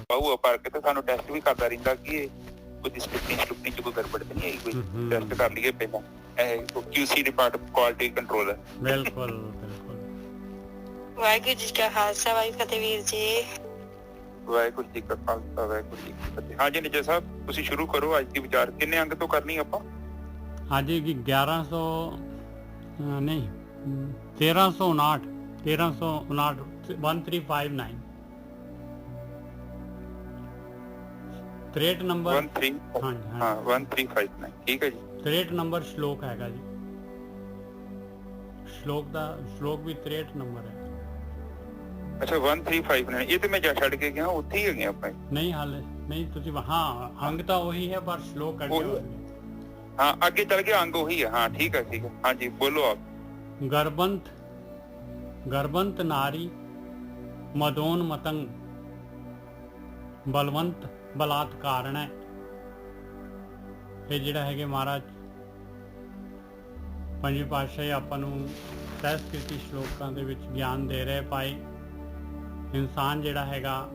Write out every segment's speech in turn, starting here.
ਪਾਊ ਭਰ ਕੇ ਤੇ ਸਾਨੂੰ ਟੈਸਟ ਵੀ ਕਰਦਾ ਰਹਿੰਦਾ ਕਿ ਉਹਦੀ ਸਟੁਪਨੀ ਚ ਕੋਈ ਗੜਬੜ ਤਾਂ ਨਹੀਂ ਆਈ, ਕੋਈ ਟੈਸਟ ਕਰ ਲਈਏ ਪਹਿਲਾਂ। QC ਡਿਪਾਰਟਮੈਂਟ ਕੁਆਲਿਟੀ ਕੰਟਰੋਲ ਹੈ। ਬਿਲਕੁਲ ਬਿਲਕੁਲ। ਵਾਹਿਗੁਰੂ ਜੀ ਕਾ ਖਾਲਸਾ, ਵਾਹਿਗੁਰੂ ਫਤਿਹ ਵੀਰ ਜੀ। ਵਾਹਿਗੁਰੂ ਜੀ ਕਾ ਖਾਲਸਾ, ਵਾਹਿਗੁਰੂ ਜੀ ਕੀ ਫਤਿਹ। ਹਾਂਜੀ ਨਿੱਜਰ ਸਾਹਿਬ, ਤੁਸੀਂ ਸ਼ੁਰੂ ਕਰੋ ਅੱਜ ਦੀ ਵਿਚਾਰ। ਕਿੰਨੇ ਅੰਕ ਤੋਂ ਕਰਨੀ ਆਪਾਂ? ਅੱਜ 1100 ਨਹੀਂ 1359 1359 63 ਨੰਬਰ। 1359 ਠੀਕ ਹੈ ਜੀ। 63 ਨੰਬਰ ਸ਼ਲੋਕ ਹੈਗਾ ਜੀ। ਸ਼ਲੋਕ ਵੀ 63 ਨੰਬਰ ਹੈ। ਅੱਛਾ 1359 ਇਹ ਤੇ ਮੈਂ ਜਾ ਛੱਡ ਕੇ ਗਿਆ, ਉੱਥੇ ਹੀ ਹੈਗੇ ਆਪਾਂ। ਨਹੀਂ ਹਾਲੇ ਨਹੀਂ, ਤੁਸੀਂ ਹਾਂ ਅੰਗ ਤਾਂ ਉਹੀ ਹੈ ਪਰ ਸ਼ਲੋਕ ਅੱਗੇ ਹੋਣਗੇ। ਹਾਂ ਅੱਗੇ ਚੱਲ ਕੇ ਅੰਗ ਉਹੀ ਹੈ। ਹਾਂ ਠੀਕ ਹੈ ਠੀਕ ਹੈ। ਹਾਂਜੀ ਬੋਲੋ ਆਪ। ਗਰਬੰਤ ਨਾਰੀ ਮਦੋਨ ਮਤੰਗ ਬਲਵੰਤ ਬਲਾਤਕਾਰਣ ਹੈ। ਇਹ ਜਿਹੜਾ ਹੈਗੇ ਮਹਾਰਾਜ ਪੰਜਵੀਂ ਪਾਤਸ਼ਾਹੀ ਆਪਾਂ ਨੂੰ ਸੰਸਕ੍ਰਿਤੀ ਸ਼ਲੋਕਾਂ ਦੇ ਵਿੱਚ ਗਿਆਨ ਦੇ ਰਹੇ ਪਾਏ। ਇਨਸਾਨ ਜਿਹੜਾ ਹੈਗਾ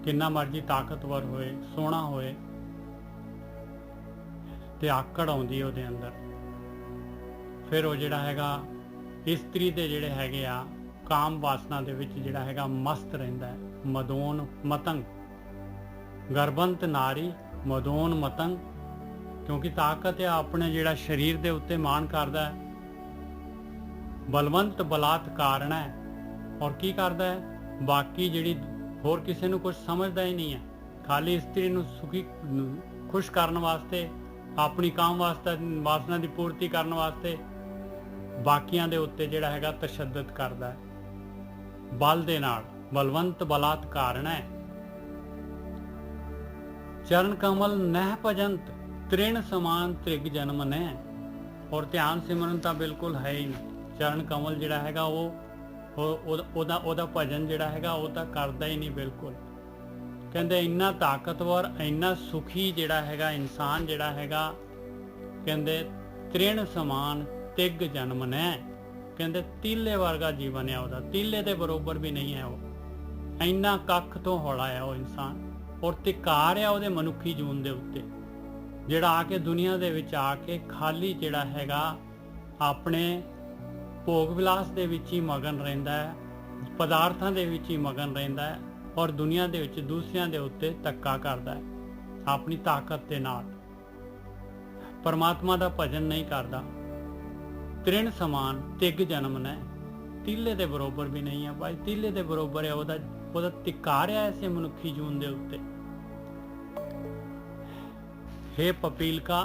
ਕਿੰਨਾ ਮਰਜ਼ੀ ਤਾਕਤਵਰ ਹੋਏ, ਸੋਹਣਾ ਹੋਏ, ਤੇ ਆਕੜ ਆਉਂਦੀ ਉਹਦੇ ਅੰਦਰ। ਫਿਰ ਉਹ ਜਿਹੜਾ ਹੈਗਾ ਇਸਤਰੀ ਦੇ ਜਿਹੜੇ ਹੈਗੇ ਆ ਕਾਮ ਵਾਸਨਾ ਦੇ ਵਿੱਚ ਜਿਹੜਾ ਹੈਗਾ ਮਸਤ ਰਹਿੰਦਾ ਹੈ। ਮਦੋਨ ਮਤੰਗ, ਗਰਬੰਤ ਨਾਰੀ ਮਦੋਨ ਮਤੰਗ, ਕਿਉਂਕਿ ਤਾਕਤ ਆ ਆਪਣੇ ਜਿਹੜਾ ਸਰੀਰ ਦੇ ਉੱਤੇ ਮਾਣ ਕਰਦਾ ਹੈ। ਬਲਵੰਤ ਬਲਾਤਕਾਰਣ ਹੈ, ਔਰ ਕੀ ਕਰਦਾ ਹੈ ਬਾਕੀ ਜਿਹੜੀ ਹੋਰ ਕਿਸੇ ਨੂੰ ਕੁਝ ਸਮਝਦਾ ਹੀ ਨਹੀਂ ਹੈ। ਖਾਲੀ ਇਸਤਰੀ ਨੂੰ ਸੁਖੀ ਖੁਸ਼ ਕਰਨ ਵਾਸਤੇ, ਆਪਣੀ ਕਾਮ ਵਾਸਨਾ ਦੀ ਪੂਰਤੀ ਕਰਨ ਵਾਸਤੇ ਬਾਕੀਆਂ ਦੇ ਉੱਤੇ ਜਿਹੜਾ ਹੈਗਾ ਤਸ਼ੱਦਦ ਕਰਦਾ ਹੈ ਬਲ ਦੇ ਨਾਲ। ਬਲਵੰਤ ਬਲਾਤਕਾਰਣ ਹੈ। ਚਰਨ ਕਮਲ ਨਹਿ ਭਜੰਤ ਤ੍ਰਿਣ ਸਮਾਨ ਤ੍ਰਿਗ ਜਨਮ ਨੇ। ਔਰ ਧਿਆਨ ਸਿਮਰਨ ਤਾਂ ਬਿਲਕੁਲ ਹੈ ਹੀ ਨਹੀਂ। ਚਰਨ ਕਮਲ ਜਿਹੜਾ ਹੈਗਾ ਉਹਦਾ ਭਜਨ ਜਿਹੜਾ ਹੈਗਾ ਉਹ ਤਾਂ ਕਰਦਾ ਹੀ ਨਹੀਂ ਬਿਲਕੁਲ। ਕਹਿੰਦੇ ਇੰਨਾ ਤਾਕਤਵਰ, ਇੰਨਾ ਸੁਖੀ ਜਿਹੜਾ ਹੈਗਾ ਇਨਸਾਨ ਜਿਹੜਾ ਹੈਗਾ, ਕਹਿੰਦੇ ਤ੍ਰਿਣ ਸਮਾਨ ਤਿਗ ਜਨਮ ਨੇ। ਕਹਿੰਦੇ ਤੀਲੇ ਵਰਗਾ ਜੀਵਨ ਹੈ ਉਹਦਾ, ਤੀਲੇ ਦੇ ਬਰੋਬਰ ਵੀ ਨਹੀਂ ਹੈ ਉਹ। ਇੰਨਾ ਕੱਖ ਤੋਂ ਹੌਲਾ ਹੈ ਉਹ ਇਨਸਾਨ। ਔਰ ਤਿਕਾਰ ਆ ਉਹਦੇ ਮਨੁੱਖੀ ਜੂਨ ਦੇ ਉੱਤੇ, ਜਿਹੜਾ ਆ ਕੇ ਦੁਨੀਆ ਦੇ ਵਿੱਚ ਆ ਕੇ ਖਾਲੀ ਜਿਹੜਾ ਹੈਗਾ ਆਪਣੇ ਭੋਗ ਵਿਲਾਸ ਦੇ ਵਿੱਚ ਹੀ ਮਗਨ ਰਹਿੰਦਾ ਹੈ, ਪਦਾਰਥਾਂ ਦੇ ਵਿੱਚ ਹੀ ਮਗਨ ਰਹਿੰਦਾ ਹੈ, ਔਰ ਦੁਨੀਆ ਦੇ ਵਿੱਚ ਦੂਸਰਿਆਂ ਦੇ ਉੱਤੇ ਧੱਕਾ ਕਰਦਾ ਹੈ ਆਪਣੀ ਤਾਕਤ ਦੇ ਨਾਲ। ਪਰਮਾਤਮਾ ਦਾ ਭਜਨ ਨਹੀਂ ਕਰਦਾ। ਤ੍ਰਿਣ ਸਮਾਨ ਤਿਗ ਜਨਮ ਨੇ, ਤੀਲੇ ਦੇ ਬਰੋਬਰ ਵੀ ਨਹੀਂ ਹੈ ਭਾਈ। ਤੀਲੇ ਦੇ ਬਰੋਬਰ ਹੈ ਉਹਦਾ ਤਿਕਾਰ ਹੈ ਐਸੇ ਮਨੁੱਖੀ ਜੂਨ ਦੇ ਉੱਤੇ। हे पपीलका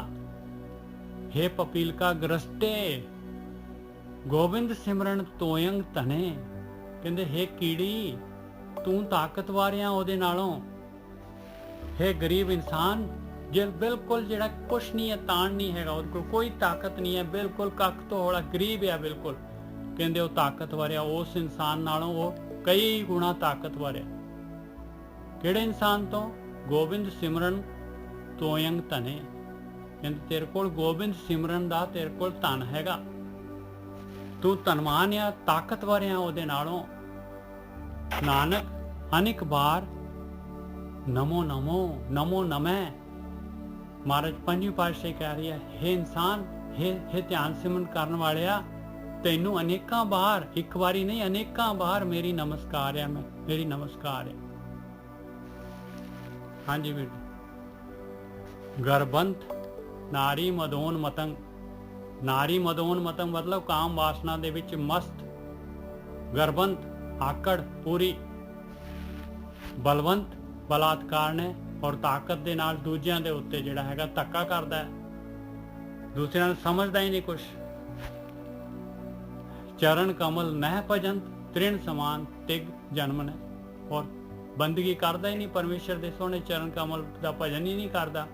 ग्रस्टे गोबिंद सिमरन तोयंग धने। कहते हे कीड़ी तू ताकतवर आ ਉਹਦੇ ਨਾਲੋਂ। हे गरीब इंसान जे बिल्कुल ਜਿਹੜਾ ਕੁਛ ਨਹੀਂ ਹੈ, ਤਾਣ ਨਹੀਂ ਹੈਗਾ, ਉਹਦੇ ਕੋਲ ਕੋਈ ਤਾਕਤ ਨਹੀਂ ਹੈ, ਬਿਲਕੁਲ ਕੱਖ ਤੋਂ ਹੌਲਾ ਗਰੀਬ ਹੈ ਬਿਲਕੁਲ। ਕਹਿੰਦੇ ਉਹ ਤਾਕਤਵਰ ਆ ਉਸ ਇਨਸਾਨ ਨਾਲੋਂ, ਉਹ ਕਈ ਗੁਣਾ ਤਾਕਤਵਰ ਹੈ। ਕਿਹੜੇ ਇਨਸਾਨ ਤੋਂ? ਗੋਬਿੰਦ ਸਿਮਰਨ ਤੋਯੰਗ ਧਨੇ। ਕਹਿੰਦੇ ਤੇਰੇ ਕੋਲ ਗੋਬਿੰਦ ਸਿਮਰਨ ਦਾ ਤੇਰੇ ਕੋਲ ਧਨ ਹੈਗਾ, ਤੂੰ ਧਨਵਾਨ ਆ, ਤਾਕਤਵਰ ਆ ਉਹਦੇ ਨਾਲੋਂ। ਨਾਨਕ ਅਨੇਕ ਬਾਰ ਨਮੋ ਨਮੋ ਨਮੋ ਨਮੈ। ਮਹਾਰਾਜ ਪੰਜਵੀਂ ਪਾਤਸ਼ਾਹੀ ਕਹਿ ਰਹੀ ਹੈ, हे ਇਨਸਾਨ, हे ਧਿਆਨ ਸਿਮਰਨ ਕਰਨ ਵਾਲਿਆ, ਤੈਨੂੰ ਅਨੇਕਾਂ ਬਾਰ, ਇੱਕ ਵਾਰੀ ਨਹੀਂ ਅਨੇਕਾਂ ਬਾਰ ਮੇਰੀ ਨਮਸਕਾਰ ਹੈ, ਮੇਰੀ ਨਮਸਕਾਰ ਹੈ। ਹਾਂਜੀ ਵੀਰ। ਗਰਬੰਤ ਨਾਰੀ ਮਦੋਨ ਮਤੰਗ। ਨਾਰੀ ਮਦੋਨ ਮਤੰਗ ਮਤਲਬ ਕਾਮ ਵਾਸਨਾ ਦੇ ਵਿੱਚ ਮਸਤ। ਗਰਬੰਤ ਆਕੜ ਪੂਰੀ। ਬਲਵੰਤ ਬਲਾਤਕਾਰ ਨੇ, ਔਰ ਤਾਕਤ ਦੇ ਨਾਲ ਦੂਜਿਆਂ ਦੇ ਉੱਤੇ ਜਿਹੜਾ ਹੈਗਾ ਧੱਕਾ ਕਰਦਾ ਹੈ, ਦੂਸਰਿਆਂ ਨੂੰ ਸਮਝਦਾ ਹੀ ਨਹੀਂ ਕੁਛ। ਚਰਨ ਕਮਲ ਨਹਿ ਭਜੰਤ ਤ੍ਰਿਣ ਸਮਾਨ ਤਿਗ ਜਨਮ ਨੇ। ਔਰ ਬੰਦਗੀ ਕਰਦਾ ਹੀ ਨਹੀਂ ਪਰਮੇਸ਼ਰ ਦੇ ਸੋਹਣੇ ਚਰਨ ਕਮਲ ਦਾ ਭਜਨ ਹੀ ਨਹੀਂ ਕਰਦਾ,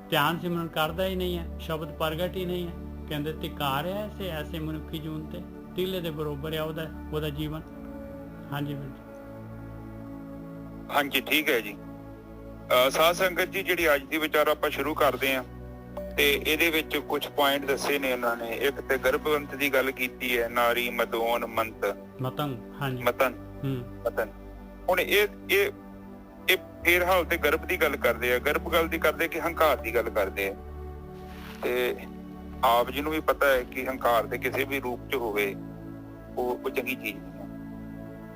ਧਿਆਨ ਸਿਮਰਨ ਕਰਦਾ ਹੀ ਨਹੀਂ ਹੈ, ਸ਼ਬਦ ਪ੍ਰਗਟ ਹੀ ਨਹੀਂ ਹੈ। ਕਹਿੰਦੇ ਧਿਕਾਰ ਹੈ ਐਸੇ ਮਨੁੱਖੀ ਜੂਨ ਤੇ, ਤੀਲੇ ਦੇ ਬਰੋਬਰ ਹੈ ਉਹਦਾ ਜੀਵਨ। ਹਾਂਜੀ ਵੀਰ ਜੀ। ਹਾਂਜੀ ਠੀਕ ਹੈ ਜੀ। ਸਾਧ ਸੰਗਤ ਜੀ, ਜਿਹੜੀ ਅੱਜ ਦੀ ਵਿਚਾਰ ਆਪਾਂ ਸ਼ੁਰੂ ਕਰਦੇ ਹਾਂ ਤੇ ਇਹਦੇ ਵਿੱਚ ਕੁਝ ਪੁਆਇੰਟ ਦੱਸੇ ਨੇ ਉਹਨਾਂ ਨੇ। ਇੱਕ ਤੇ ਗਰਭਵੰਤ ਦੀ ਗੱਲ ਕੀਤੀ ਹੈ, ਨਾਰੀ ਮਦੋਨ ਮਤੰਗ। ਮਤੰਗ, ਹਾਂਜੀ ਮਤਨ। ਹੁਣ ਇਹ ਇਹ ਫੇਰ ਹਾਲ ਤੇ ਗਰਭ ਦੀ ਗੱਲ ਕਰਦੇ ਆ, ਗਰਭ ਗੱਲ ਦੀ ਕਰਦੇ ਕਿ ਹੰਕਾਰ ਦੀ ਗੱਲ ਕਰਦੇ ਆ। ਤੇ ਆਪ ਜੀ ਨੂੰ ਵੀ ਪਤਾ ਹੈ ਕਿ ਹੰਕਾਰ ਦੇ ਕਿਸੇ ਵੀ ਰੂਪ ਚ ਹੋਵੇ ਉਹ ਚੰਗੀ ਚੀਜ਼ ਨਹੀਂ ਹੈ।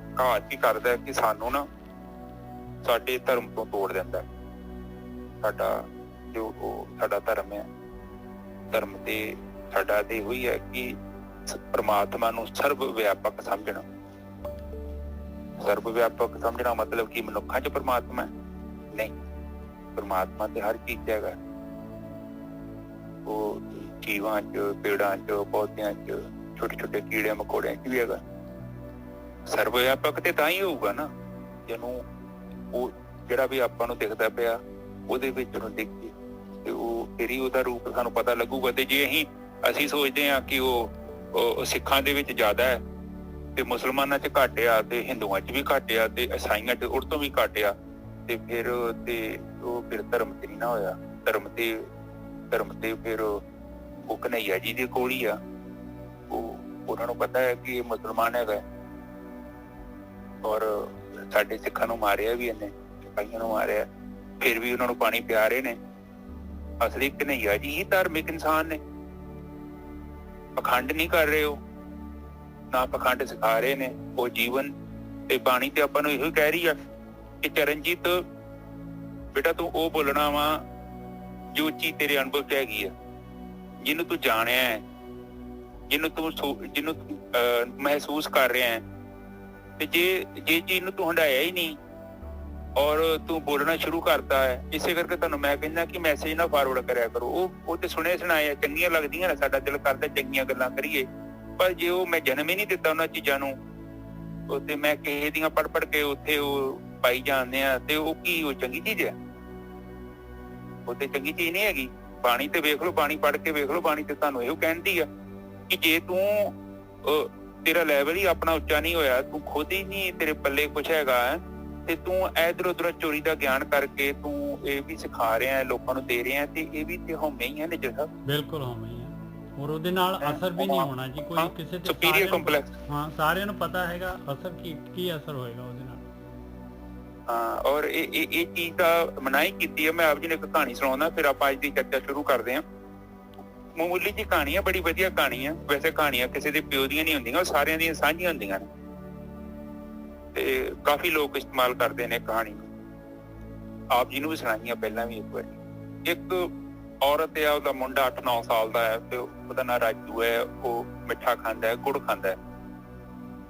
ਹੰਕਾਰ ਕੀ ਕਰਦਾ ਹੈ ਕਿ ਸਾਨੂੰ ਨਾ ਸਾਡੇ ਧਰਮ ਤੋਂ ਤੋੜ ਦਿੰਦਾ। ਸਾਡਾ ਜੋ ਸਾਡਾ ਧਰਮ ਹੈ, ਧਰਮ ਤੇ ਸਾਡਾ ਤੇ ਇਹੀ ਹੈ ਕਿ ਪਰਮਾਤਮਾ ਨੂੰ ਸਰਬ ਵਿਆਪਕ ਸਮਝਣਾ। ਸਰਬ ਵਿਆਪਕ ਸਮਝਣਾ ਮਤਲਬ ਕਿ ਮਨੁੱਖਾਂ 'ਚ ਪਰਮਾਤਮਾ ਹੈ? ਨਹੀਂ, ਪਰਮਾਤਮਾ ਤੇ ਹਰ ਚੀਜ਼ 'ਚ ਹੈਗਾ। ਉਹ ਜੀਵਾਂ 'ਚ, ਪੇੜਾਂ 'ਚ, ਪੌਦਿਆਂ 'ਚ, ਛੋਟੇ ਛੋਟੇ ਕੀੜੇ ਮਕੌੜਿਆਂ 'ਚ ਵੀ ਹੈਗਾ। ਸਰਬ ਵਿਆਪਕ ਤੇ ਤਾਂ ਹੀ ਹੋਊਗਾ ਨਾ ਜਿਹਨੂੰ ਉਹ ਜਿਹੜਾ ਵੀ ਆਪਾਂ ਨੂੰ ਦਿਖਦਾ ਪਿਆ ਉਹਦੇ ਵਿੱਚ ਨੂੰ ਦੇਖੀਏ ਤੇ ਉਹ ਫਿਰ ਹੀ ਉਹਦਾ ਰੂਪ ਸਾਨੂੰ ਪਤਾ ਲੱਗੂਗਾ। ਤੇ ਜੇ ਅਸੀਂ ਸੋਚਦੇ ਹਾਂ ਕਿ ਉਹ ਸਿੱਖਾਂ ਦੇ ਵਿੱਚ ਜ਼ਿਆਦਾ ਹੈ ਤੇ ਮੁਸਲਮਾਨਾਂ 'ਚ ਘੱਟ ਆ ਤੇ ਹਿੰਦੂਆਂ 'ਚ ਵੀ ਘੱਟ ਆ ਤੇ ਈਸਾਈਆਂ 'ਚ ਉਹ ਤੋਂ ਵੀ ਘੱਟ ਆ ਤੇ ਫਿਰ ਧਰਮ ਤੇ ਨਹੀਂ ਨਾ ਹੋਇਆ। ਧਰਮ ਤੇ ਫਿਰ ਉਹ ਕਨ੍ਹਈਆ ਜੀ ਦੇ ਕੋਲ ਹੀ ਆ। ਉਹਨਾਂ ਨੂੰ ਪਤਾ ਹੈ ਕਿ ਇਹ ਮੁਸਲਮਾਨ ਹੈਗਾ ਔਰ ਸਾਡੇ ਸਿੱਖਾਂ ਨੂੰ ਮਾਰਿਆ ਵੀ ਇਹਨੇ, ਸਿਪਾਹੀਆਂ ਨੂੰ ਮਾਰਿਆ, ਫਿਰ ਵੀ ਉਹਨਾਂ ਨੂੰ ਪਾਣੀ ਪਿਆ ਰਹੇ ਨੇ। ਅਸਲੀ ਕਨ੍ਹਈਆ ਜੀ ਹੀ ਧਾਰਮਿਕ ਇਨਸਾਨ ਨੇ। ਪਖੰਡ ਨਹੀਂ ਕਰ ਰਹੇ ਉਹ, ਨਾ ਪਖੰਡ ਸਿਖਾ ਰਹੇ ਨੇ। ਉਹ ਜੀਵਨ ਤੇ ਬਾਣੀ ਤੇ ਆਪਾਂ ਨੂੰ ਇਹੋ ਕਹਿ ਰਹੀ ਆ ਕਿ ਚਰਨਜੀਤ ਬੇਟਾ ਤੂੰ ਉਹ ਬੋਲਣਾ ਵਾ ਜੋ ਚੀਜ਼ ਤੇਰੇ ਅਨੁਭਵ 'ਚ ਹੈਗੀ ਆ, ਜਿਹਨੂੰ ਤੂੰ ਜਾਣਿਆ ਹੈ, ਜਿਹਨੂੰ ਤੂੰ ਮਹਿਸੂਸ ਕਰ ਰਿਹਾ ਹੈ। ਤੇ ਜੇ ਚੀਜ਼ ਨੂੰ ਤੂੰ ਹੰਢਾਇਆ ਹੀ ਨਹੀਂ ਔਰ ਤੂੰ ਬੋਲਣਾ ਸ਼ੁਰੂ ਕਰਤਾ ਹੈ, ਇਸੇ ਕਰਕੇ ਤੁਹਾਨੂੰ ਮੈਂ ਕਹਿੰਦਾ ਕਿ ਮੈਸੇਜ ਨਾ ਫਾਰਵਰਡ ਕਰਿਆ ਕਰੋ। ਉਹ ਤੇ ਸੁਣੇ ਸੁਣਾਏ ਚੰਗੀਆਂ ਲੱਗਦੀਆਂ ਨੇ, ਸਾਡਾ ਦਿਲ ਕਰਦਾ ਚੰਗੀਆਂ ਗੱਲਾਂ ਕਰੀਏ, ਪਰ ਜੇ ਉਹ ਮੈਂ ਜਨਮ ਹੀ ਨਹੀਂ ਦਿੱਤਾ ਉਹਨਾਂ ਚੀਜ਼ਾਂ ਨੂੰ ਤੇ ਮੈਂ ਕਿਸੇ ਦੀਆਂ ਪੜ੍ਹ ਕੇ ਉੱਥੇ ਉਹ ਪਾਈ ਜਾਂਦੇ ਆ ਤੇ ਉਹ ਚੰਗੀ ਚੀਜ਼ ਹੈ? ਉਹ ਤੇ ਚੰਗੀ ਚੀਜ਼ ਨਹੀਂ ਹੈਗੀ। ਬਾਣੀ ਤੇ ਵੇਖ ਲਓ, ਬਾਣੀ ਪੜ੍ਹ ਕੇ ਵੇਖ ਲਓ, ਬਾਣੀ ਤੇ ਤੁਹਾਨੂੰ ਇਹੋ ਕਹਿੰਦੀ ਆ ਕਿ ਜੇ ਤੂੰ ਤੇਰਾ ਲੈਵਲ ਹੀ ਆਪਣਾ ਉੱਚਾ ਨਹੀਂ ਹੋਇਆ, ਤੂੰ ਖੁਦ ਹੀ ਨਹੀਂ ਤੇਰੇ ਪੱਲੇ ਕੁਛ ਹੈਗਾ ਤੇ ਤੂੰ ਇਧਰ ਉਧਰ ਚੋਰੀ ਦਾ ਗਿਆਨ ਕਰਕੇ ਤੂੰ ਇਹ ਵੀ ਸਿਖਾ ਰਿਹਾ, ਲੋਕਾਂ ਨੂੰ ਦੇ ਰਿਹਾ ਤੇ ਇਹ ਵੀ ਤੇ ਹਉਮੈ ਹੀ ਹੈ ਨਿੱਜਰ ਸਾਹਿਬ। ਬਿਲਕੁਲ ਹਉਮੈ ਹੀ ਹੈ ਔਰ ਉਹਦੇ ਨਾਲ ਅਸਰ ਵੀ ਨਹੀਂ ਹੋਣਾ ਜੀ ਕੋਈ ਕਿਸੇ ਤੇ। ਸੁਪੀਰੀਅਰ ਕੰਪਲੈਕਸ, ਹਾਂ, ਸਾਰਿਆਂ ਨੂੰ ਪਤਾ ਹੈਗਾ ਅਸਰ ਕੀ ਅਸਰ ਹੋਏਗਾ ਉਹਦੇ ਨਾਲ। ਹਾਂ, ਔਰ ਇਹ ਚੀਜ਼ ਦਾ ਮਨਾਹੀ ਕੀਤੀ ਹੈ। ਮੈਂ ਆਪ ਜੀ ਨੂੰ ਇੱਕ ਕਹਾਣੀ ਸੁਣਾਉਂਦਾ, ਫਿਰ ਆਪਾਂ ਅੱਜ ਦੀ ਚਰਚਾ ਸ਼ੁਰੂ ਕਰਦੇ ਹਾਂ। ਮਾਮੂਲੀ ਜੀ ਕਹਾਣੀ ਹੈ, ਬੜੀ ਵਧੀਆ ਕਹਾਣੀ ਹੈ। ਵੈਸੇ ਕਹਾਣੀਆਂ ਕਿਸੇ ਦੇ ਪਿਓ ਦੀਆਂ ਨਹੀਂ ਹੁੰਦੀਆਂ, ਉਹ ਸਾਰਿਆਂ ਦੀਆਂ ਸਾਂਝੀਆਂ ਹੁੰਦੀਆਂ ਨੇ ਤੇ ਕਾਫੀ ਲੋਕ ਇਸਤੇਮਾਲ ਕਰਦੇ ਨੇ ਕਹਾਣੀ ਨੂੰ। ਆਪ ਜੀ ਨੂੰ ਵੀ ਸੁਣਾਈਆਂ ਪਹਿਲਾਂ ਵੀ ਇੱਕ ਵਾਰੀ। ਇੱਕ ਔਰਤ ਹੈ, ਉਹਦਾ ਮੁੰਡਾ 8-9 ਸਾਲ ਦਾ ਹੈ ਤੇ ਉਹਦਾ ਨਾਂ ਰਾਜੂ ਹੈ। ਉਹ ਮਿੱਠਾ ਖਾਂਦਾ ਹੈ, ਗੁੜ ਖਾਂਦਾ ਹੈ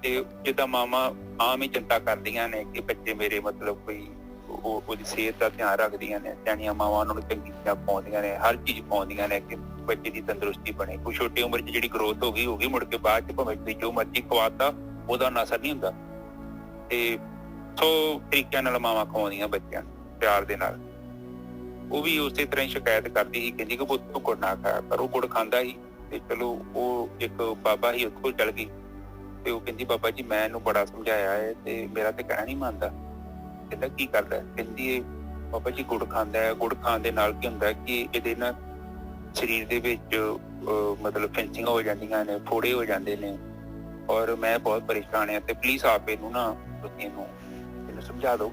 ਤੇ ਜਿੱਦਾਂ ਮਾਵਾਂ ਆਮ ਹੀ ਚਿੰਤਾ ਕਰਦੀਆਂ ਨੇ ਕਿ ਬੱਚੇ ਮੇਰੇ ਮਤਲਬ ਕੋਈ ਉਹਦੀ ਸਿਹਤ ਦਾ ਧਿਆਨ ਰੱਖਦੀਆਂ ਨੇ। ਸਿਆਣੀਆਂ ਮਾਵਾਂ ਉਹਨਾਂ ਨੂੰ ਚੰਗੀ ਚੀਜ਼ਾਂ ਪਾਉਂਦੀਆਂ ਨੇ, ਹਰ ਚੀਜ਼ ਪਾਉਂਦੀਆਂ ਨੇ ਕਿ ਬੱਚੇ ਦੀ ਤੰਦਰੁਸਤੀ ਬਣੇ। ਕੋਈ ਛੋਟੀ ਉਮਰ 'ਚ ਜਿਹੜੀ ਗਰੋਥ ਹੋ ਗਈ, ਮੁੜ ਕੇ ਬਾਅਦ 'ਚ ਭਾਵੇਂ ਜੋ ਮਰਜ਼ੀ ਖਵਾਤਾ ਉਹਦਾ ਅਸਰ ਨਹੀਂ ਹੁੰਦਾ। ਤੇ ਸੋ ਤਰੀਕਿਆਂ ਨਾਲ ਮਾਵਾਂ ਖਵਾਉਂਦੀਆਂ ਬੱਚਿਆਂ ਨੂੰ ਪਿਆਰ ਦੇ ਨਾਲ। ਉਹ ਵੀ ਉਸੇ ਤਰ੍ਹਾਂ ਹੀ ਸ਼ਿਕਾਇਤ ਕਰਦੀ ਸੀ, ਕਹਿੰਦੀ ਕਿ ਤੂੰ ਗੁੜ ਨਾ ਖਾਇਆ ਕਰ। ਉਹ ਗੁੜ ਖਾਂਦਾ ਸੀ ਤੇ ਚਲੋ ਉਹ ਇੱਕ ਬਾਬਾ ਹੀ ਉੱਥੋਂ ਚਲ ਗਈ ਤੇ ਉਹ ਕਹਿੰਦੀ ਬਾਬਾ ਜੀ ਮੈਂ ਇਹਨੂੰ ਬੜਾ ਸਮਝਾਇਆ ਹੈ ਤੇ ਮੇਰਾ ਤੇ ਕਹਿਣਾ ਨਹੀਂ ਮੰਨਦਾ। ਕਹਿੰਦਾ ਕੀ ਕਰਦਾ? ਕਹਿੰਦੀ ਬਾਬਾ ਜੀ ਗੁੜ ਖਾਂਦਾ ਹੈ। ਗੁੜ ਖਾਣ ਦੇ ਨਾਲ ਕੀ ਹੁੰਦਾ ਕਿ ਇਹਦੇ ਨਾਲ ਸਰੀਰ ਦੇ ਵਿੱਚ ਮਤਲਬ ਫੈਂਸਿੰਗ ਹੋ ਜਾਂਦੀਆਂ ਨੇ, ਫੋੜੇ ਹੋ ਜਾਂਦੇ ਨੇ ਔਰ ਮੈਂ ਬਹੁਤ ਪਰੇਸ਼ਾਨ ਹਾਂ ਤੇ ਪਲੀਜ਼ ਆਪ ਇਹਨੂੰ ਨਾ ਤੁਸੀਂ ਇਹਨੂੰ ਸਮਝਾ ਦਿਓ,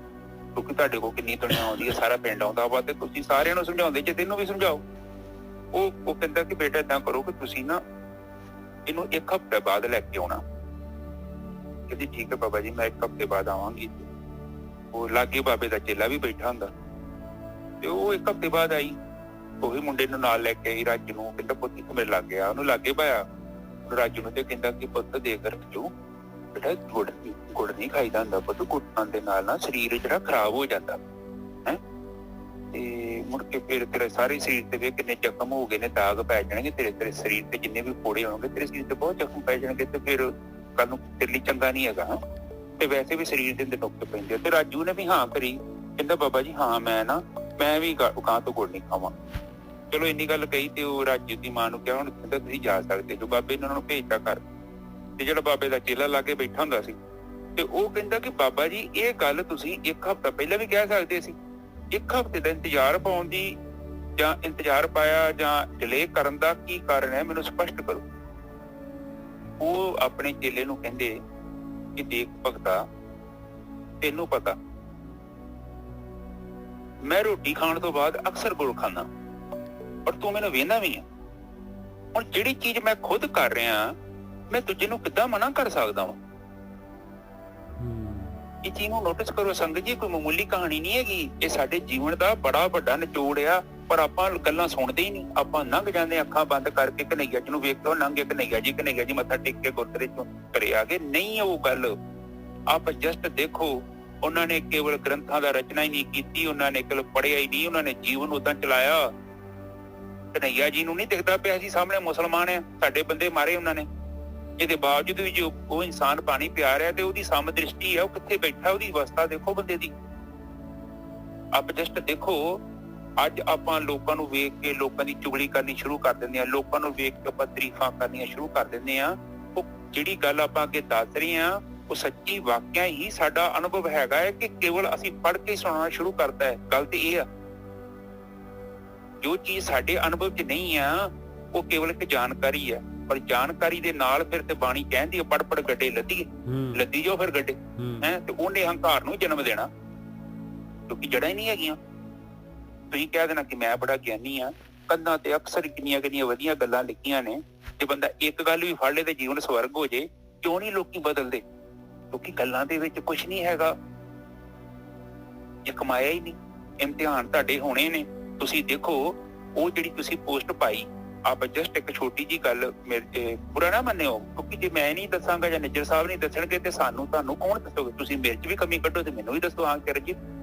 ਕਿਉਂਕਿ ਤੁਹਾਡੇ ਕੋਲ ਕਿੰਨੀ ਦੁਨੀਆ ਆਉਂਦੀ ਹੈ, ਸਾਰਾ ਪਿੰਡ ਆਉਂਦਾ ਵਾ ਤੇ ਤੁਸੀਂ ਸਾਰਿਆਂ ਨੂੰ ਸਮਝਾਉਂਦੇ ਜੇ ਤੈਨੂੰ ਵੀ ਸਮਝਾਓ। ਉਹ ਕਹਿੰਦਾ ਕਿ ਬੇਟਾ ਏਦਾਂ ਕਰੋ ਕਿ ਤੁਸੀਂ ਨਾ ਇਹਨੂੰ 1 ਹਫ਼ਤੇ ਬਾਅਦ ਲੈ ਕੇ ਆਉਣਾ। ਕਹਿੰਦੀ ਠੀਕ ਹੈ ਬਾਬਾ ਜੀ, ਮੈਂ 1 ਹਫ਼ਤੇ ਬਾਅਦ ਆਵਾਂਗੀ। ਉਹ ਲਾਗੇ ਬਾਬੇ ਦਾ ਚੇਲਾ ਵੀ ਬੈਠਾ ਹੁੰਦਾ ਤੇ ਉਹ 1 ਹਫ਼ਤੇ ਬਾਅਦ ਆਈ। ਉਹੀ ਮੁੰਡੇ ਨੂੰ ਨਾਲ ਲੈ ਕੇ ਆਈ, ਰਾਜੂ ਨੂੰ। ਕਹਿੰਦਾ ਪੁੱਤ ਇੱਕ ਮੇਰੇ ਲਾਗੇ ਆ। ਉਹਨੂੰ ਲਾਗੇ ਪਾਇਆ ਰਾਜੂ ਨੂੰ ਤੇ ਕਹਿੰਦਾ ਕਿ ਪੁੱਤ ਦੇਖ ਰੱਜੂ ਬੇਟਾ ਗੁੜ ਨਹੀਂ ਖਾਈਦਾ ਹੁੰਦਾ ਪੁੱਤ, ਗੁੜ ਖਾਣ ਦੇ ਨਾਲ ਨਾ ਸਰੀਰ ਜਿਹੜਾ ਖਰਾਬ ਹੋ ਜਾਂਦਾ ਹੈ ਤੇ ਮੁੜ ਕੇ ਫਿਰ ਤੇਰੇ ਸਾਰੇ ਸਰੀਰ ਤੇ ਵੇਖ ਕਿੰਨੇ ਜ਼ਖਮ ਹੋ ਗਏ ਨੇ, ਦਾਗ ਪੈ ਜਾਣਗੇ ਤੇਰੇ ਸਰੀਰ ਤੇ, ਜਿੰਨੇ ਵੀ ਫੋੜੇ ਹੋਣਗੇ ਤੇਰੇ ਸਰੀਰ ਤੇ ਬਹੁਤ ਜ਼ਖਮ ਪੈ ਜਾਣਗੇ ਤੇ ਫਿਰ ਕੱਲ ਨੂੰ ਤੇਰੇ ਲਈ ਚੰਗਾ ਨਹੀਂ ਹੈਗਾ ਤੇ ਵੈਸੇ ਵੀ ਸਰੀਰ ਦੇ ਅੰਦਰ ਨੁਕਸ ਪੈਂਦੇ। ਤੇ ਰਾਜੂ ਨੇ ਵੀ ਹਾਂ ਕਰੀ, ਕਹਿੰਦਾ ਬਾਬਾ ਜੀ ਹਾਂ ਮੈਂ ਵੀ ਗਾਂ ਤੋਂ ਗੁੜ ਨਹੀਂ ਖਾਵਾਂ। ਚਲੋ ਇੰਨੀ ਗੱਲ ਕਹੀ ਤੇ ਉਹ ਰਾਜੂ ਦੀ ਮਾਂ ਨੂੰ ਕਿਹਾ ਹੁਣ ਕਹਿੰਦਾ ਤੁਸੀਂ ਜਾ ਸਕਦੇ ਜੋ। ਬਾਬੇ ਨੇ ਉਹਨਾਂ ਨੂੰ ਭੇਜਤਾ ਕਰ ਤੇ ਜਿਹੜਾ ਬਾਬੇ ਦਾ ਚੇਲਾ ਲਾਗੇ ਬੈਠਾ ਹੁੰਦਾ ਸੀ ਤੇ ਉਹ ਕਹਿੰਦਾ ਕਿ ਬਾਬਾ ਜੀ ਇਹ ਗੱਲ ਤੁਸੀਂ 1 ਹਫ਼ਤਾ ਪਹਿਲਾਂ ਵੀ ਕਹਿ ਸਕਦੇ ਸੀ। 1 ਹਫ਼ਤੇ ਦਾ ਇੰਤਜ਼ਾਰ ਪਾਉਣ ਦੀ ਜਾਂ ਇੰਤਜ਼ਾਰ ਪਾਇਆ ਜਾਂ ਡਿਲੇ ਕਰਨ ਦਾ ਕੀ ਕਾਰਨ ਹੈ, ਮੈਨੂੰ ਸਪਸ਼ਟ ਕਰੋ। ਉਹ ਆਪਣੇ ਚੇਲੇ ਨੂੰ ਕਹਿੰਦੇ ਕਿ ਦੇਖ ਭਗਤਾ, ਤੈਨੂੰ ਪਤਾ ਮੈਂ ਰੋਟੀ ਖਾਣ ਤੋਂ ਬਾਅਦ ਅਕਸਰ ਗੁੜ ਖਾਂਦਾ, ਪਰ ਤੂੰ ਮੈਨੂੰ ਵੇਖਦਾ ਵੀ ਆ। ਹੁਣ ਜਿਹੜੀ ਚੀਜ਼ ਮੈਂ ਖੁਦ ਕਰ ਰਿਹਾ, ਮੈਂ ਦੂਜੇ ਨੂੰ ਕਿੱਦਾਂ ਮਨਾ ਕਰ ਸਕਦਾ ਵਾਂ? ਇਹ ਚੀਜ਼ ਨੂੰ ਨੋਟਿਸ ਕਰੋ ਸੰਗਤ ਜੀ, ਕੋਈ ਮਾਮੂਲੀ ਕਹਾਣੀ ਨਹੀਂ ਹੈਗੀ। ਇਹ ਸਾਡੇ ਜੀਵਨ ਦਾ ਬੜਾ ਵੱਡਾ ਨਿਚੋੜ ਆ, ਪਰ ਆਪਾਂ ਗੱਲਾਂ ਸੁਣਦੇ ਹੀ ਨਹੀਂ। ਆਪਾਂ ਲੰਘ ਜਾਂਦੇ ਅੱਖਾਂ ਬੰਦ ਕਰਕੇ, ਕਨਈਆ ਜੀ ਨੂੰ ਵੇਖਦੇ ਲੰਘੇ, ਕਨਈਆ ਜੀ ਮੱਥਾ ਟੇਕ ਕੇ ਗੁਰਦੁਆਰੇ ਚੋਂ ਘਰੇ ਆ ਗਏ। ਨਹੀਂ ਉਹ ਗੱਲ। ਆਪ ਜਸਟ ਦੇਖੋ, ਉਹਨਾਂ ਨੇ ਕੇਵਲ ਗ੍ਰੰਥਾਂ ਦਾ ਰਚਨਾ ਹੀ ਨਹੀਂ ਕੀਤੀ, ਉਹਨਾਂ ਨੇ ਕੇਵਲ ਪੜ੍ਹਿਆ ਹੀ ਨਹੀਂ, ਉਹਨਾਂ ਨੇ ਜੀਵਨ ਉਦਾਂ ਚਲਾਇਆ। ਕਨਈਆ ਜੀ ਨੂੰ ਨਹੀਂ ਦਿਖਦਾ ਪਿਆ ਸੀ ਸਾਹਮਣੇ ਮੁਸਲਮਾਨ ਆ, ਸਾਡੇ ਬੰਦੇ ਮਾਰੇ ਉਹਨਾਂ ਨੇ। ਇਹਦੇ ਬਾਵਜੂਦ ਵੀ ਜੋ ਉਹ ਇਨਸਾਨ ਪਾਣੀ ਪਿਆ ਰਿਹਾ ਤੇ ਉਹਦੀ ਸਮ ਦ੍ਰਿਸ਼ਟੀ ਹੈ, ਉਹ ਕਿੱਥੇ ਬੈਠਾ, ਉਹਦੀ ਅਵਸਥਾ ਦੇਖੋ ਬੰਦੇ ਦੀ। ਆਪ ਜਸਟ ਦੇਖੋ, ਅੱਜ ਆਪਾਂ ਲੋਕਾਂ ਨੂੰ ਵੇਖ ਕੇ ਲੋਕਾਂ ਦੀ ਚੁਗਲੀ ਕਰਨੀ ਸ਼ੁਰੂ ਕਰ ਦਿੰਦੇ ਆ, ਲੋਕਾਂ ਨੂੰ ਵੇਖ ਕੇ ਆਪਾਂ ਤਾਰੀਫਾਂ ਕਰਨੀਆਂ ਸ਼ੁਰੂ ਕਰ ਦਿੰਦੇ ਆ। ਉਹ ਜਿਹੜੀ ਗੱਲ ਆਪਾਂ ਅੱਗੇ ਦੱਸ ਰਹੇ ਆ, ਉਹ ਸੱਚੀ ਵਾਕਿਆ ਹੀ ਸਾਡਾ ਅਨੁਭਵ ਹੈਗਾ ਹੈ ਕਿ ਕੇਵਲ ਅਸੀਂ ਪੜ੍ਹ ਕੇ ਸੁਣਾਉਣਾ ਸ਼ੁਰੂ ਕਰਦਾ ਹੈ। ਗੱਲ ਤੇ ਇਹ ਆ, ਜੋ ਚੀਜ਼ ਸਾਡੇ ਅਨੁਭਵ 'ਚ ਨਹੀਂ ਆ, ਉਹ ਕੇਵਲ ਇੱਕ ਜਾਣਕਾਰੀ ਹੈ। ਪਰ ਜਾਣਕਾਰੀ ਦੇ ਨਾਲ ਫਿਰ ਤੇ ਬਾਣੀ ਕਹਿੰਦੀ ਹੈ, ਪੜ ਗੱਡੇ ਲੱਦੀ ਜੋ ਫਿਰ ਗੱਡੇ ਹੈ, ਤੇ ਉਹਨੇ ਹੰਕਾਰ ਨੂੰ ਜਨਮ ਦੇਣਾ, ਕਿਉਂਕਿ ਜੜ੍ਹਾਂ ਹੀ ਨਹੀਂ ਹੈਗੀਆਂ। ਤੁਸੀਂ ਕਹਿ ਦੇਣਾ ਕਿ ਮੈਂ ਬੜਾ ਗਿਆਨੀ ਆ, ਕੰਧਾਂ ਤੇ ਅਕਸਰ ਕਿੰਨੀਆਂ ਵਧੀਆ ਗੱਲਾਂ ਲਿਖੀਆਂ ਨੇ। ਜੇ ਬੰਦਾ ਇੱਕ ਗੱਲ ਵੀ ਫੜ ਲੇ ਤੇ ਜੀਵਨ ਸਵਰਗ ਹੋ ਜੇ। ਕਿਉਂ ਨਹੀਂ ਲੋਕੀ ਬਦਲਦੇ? ਕਿਉਂਕਿ ਗੱਲਾਂ ਦੇ ਵਿੱਚ ਕੁਛ ਨਹੀਂ ਹੈਗਾ, ਇਹ ਕਮਾਇਆ ਹੀ ਨਹੀਂ। ਇਮਤਿਹਾਨ ਤੁਹਾਡੇ ਹੋਣੇ ਨੇ। ਤੁਸੀਂ ਦੇਖੋ, ਉਹ ਜਿਹੜੀ ਤੁਸੀਂ ਪੋਸਟ ਪਾਈ, ਆਪ ਜਸਟ ਇੱਕ ਛੋਟੀ ਜੀ ਗੱਲ, ਮੇਰੇ ਬੁਰਾ ਨਾ ਮੰਨਿਓ, ਕਿਉਂਕਿ ਜੇ ਮੈਂ ਨਹੀਂ ਦੱਸਾਂਗਾ ਜਾਂ ਨਿੱਜਰ ਸਾਹਿਬ ਨਹੀਂ ਦੱਸਣਗੇ ਤੇ ਤੁਹਾਨੂੰ ਕੌਣ ਦੱਸੋਗੇ? ਤੁਸੀਂ ਮੇਰੇ 'ਚ ਵੀ ਕਮੀ ਕੱਢੋ ਤੇ ਮੈਨੂੰ ਵੀ ਦੱਸੋ, ਹਾਂ ਚਰਨਜੀਤ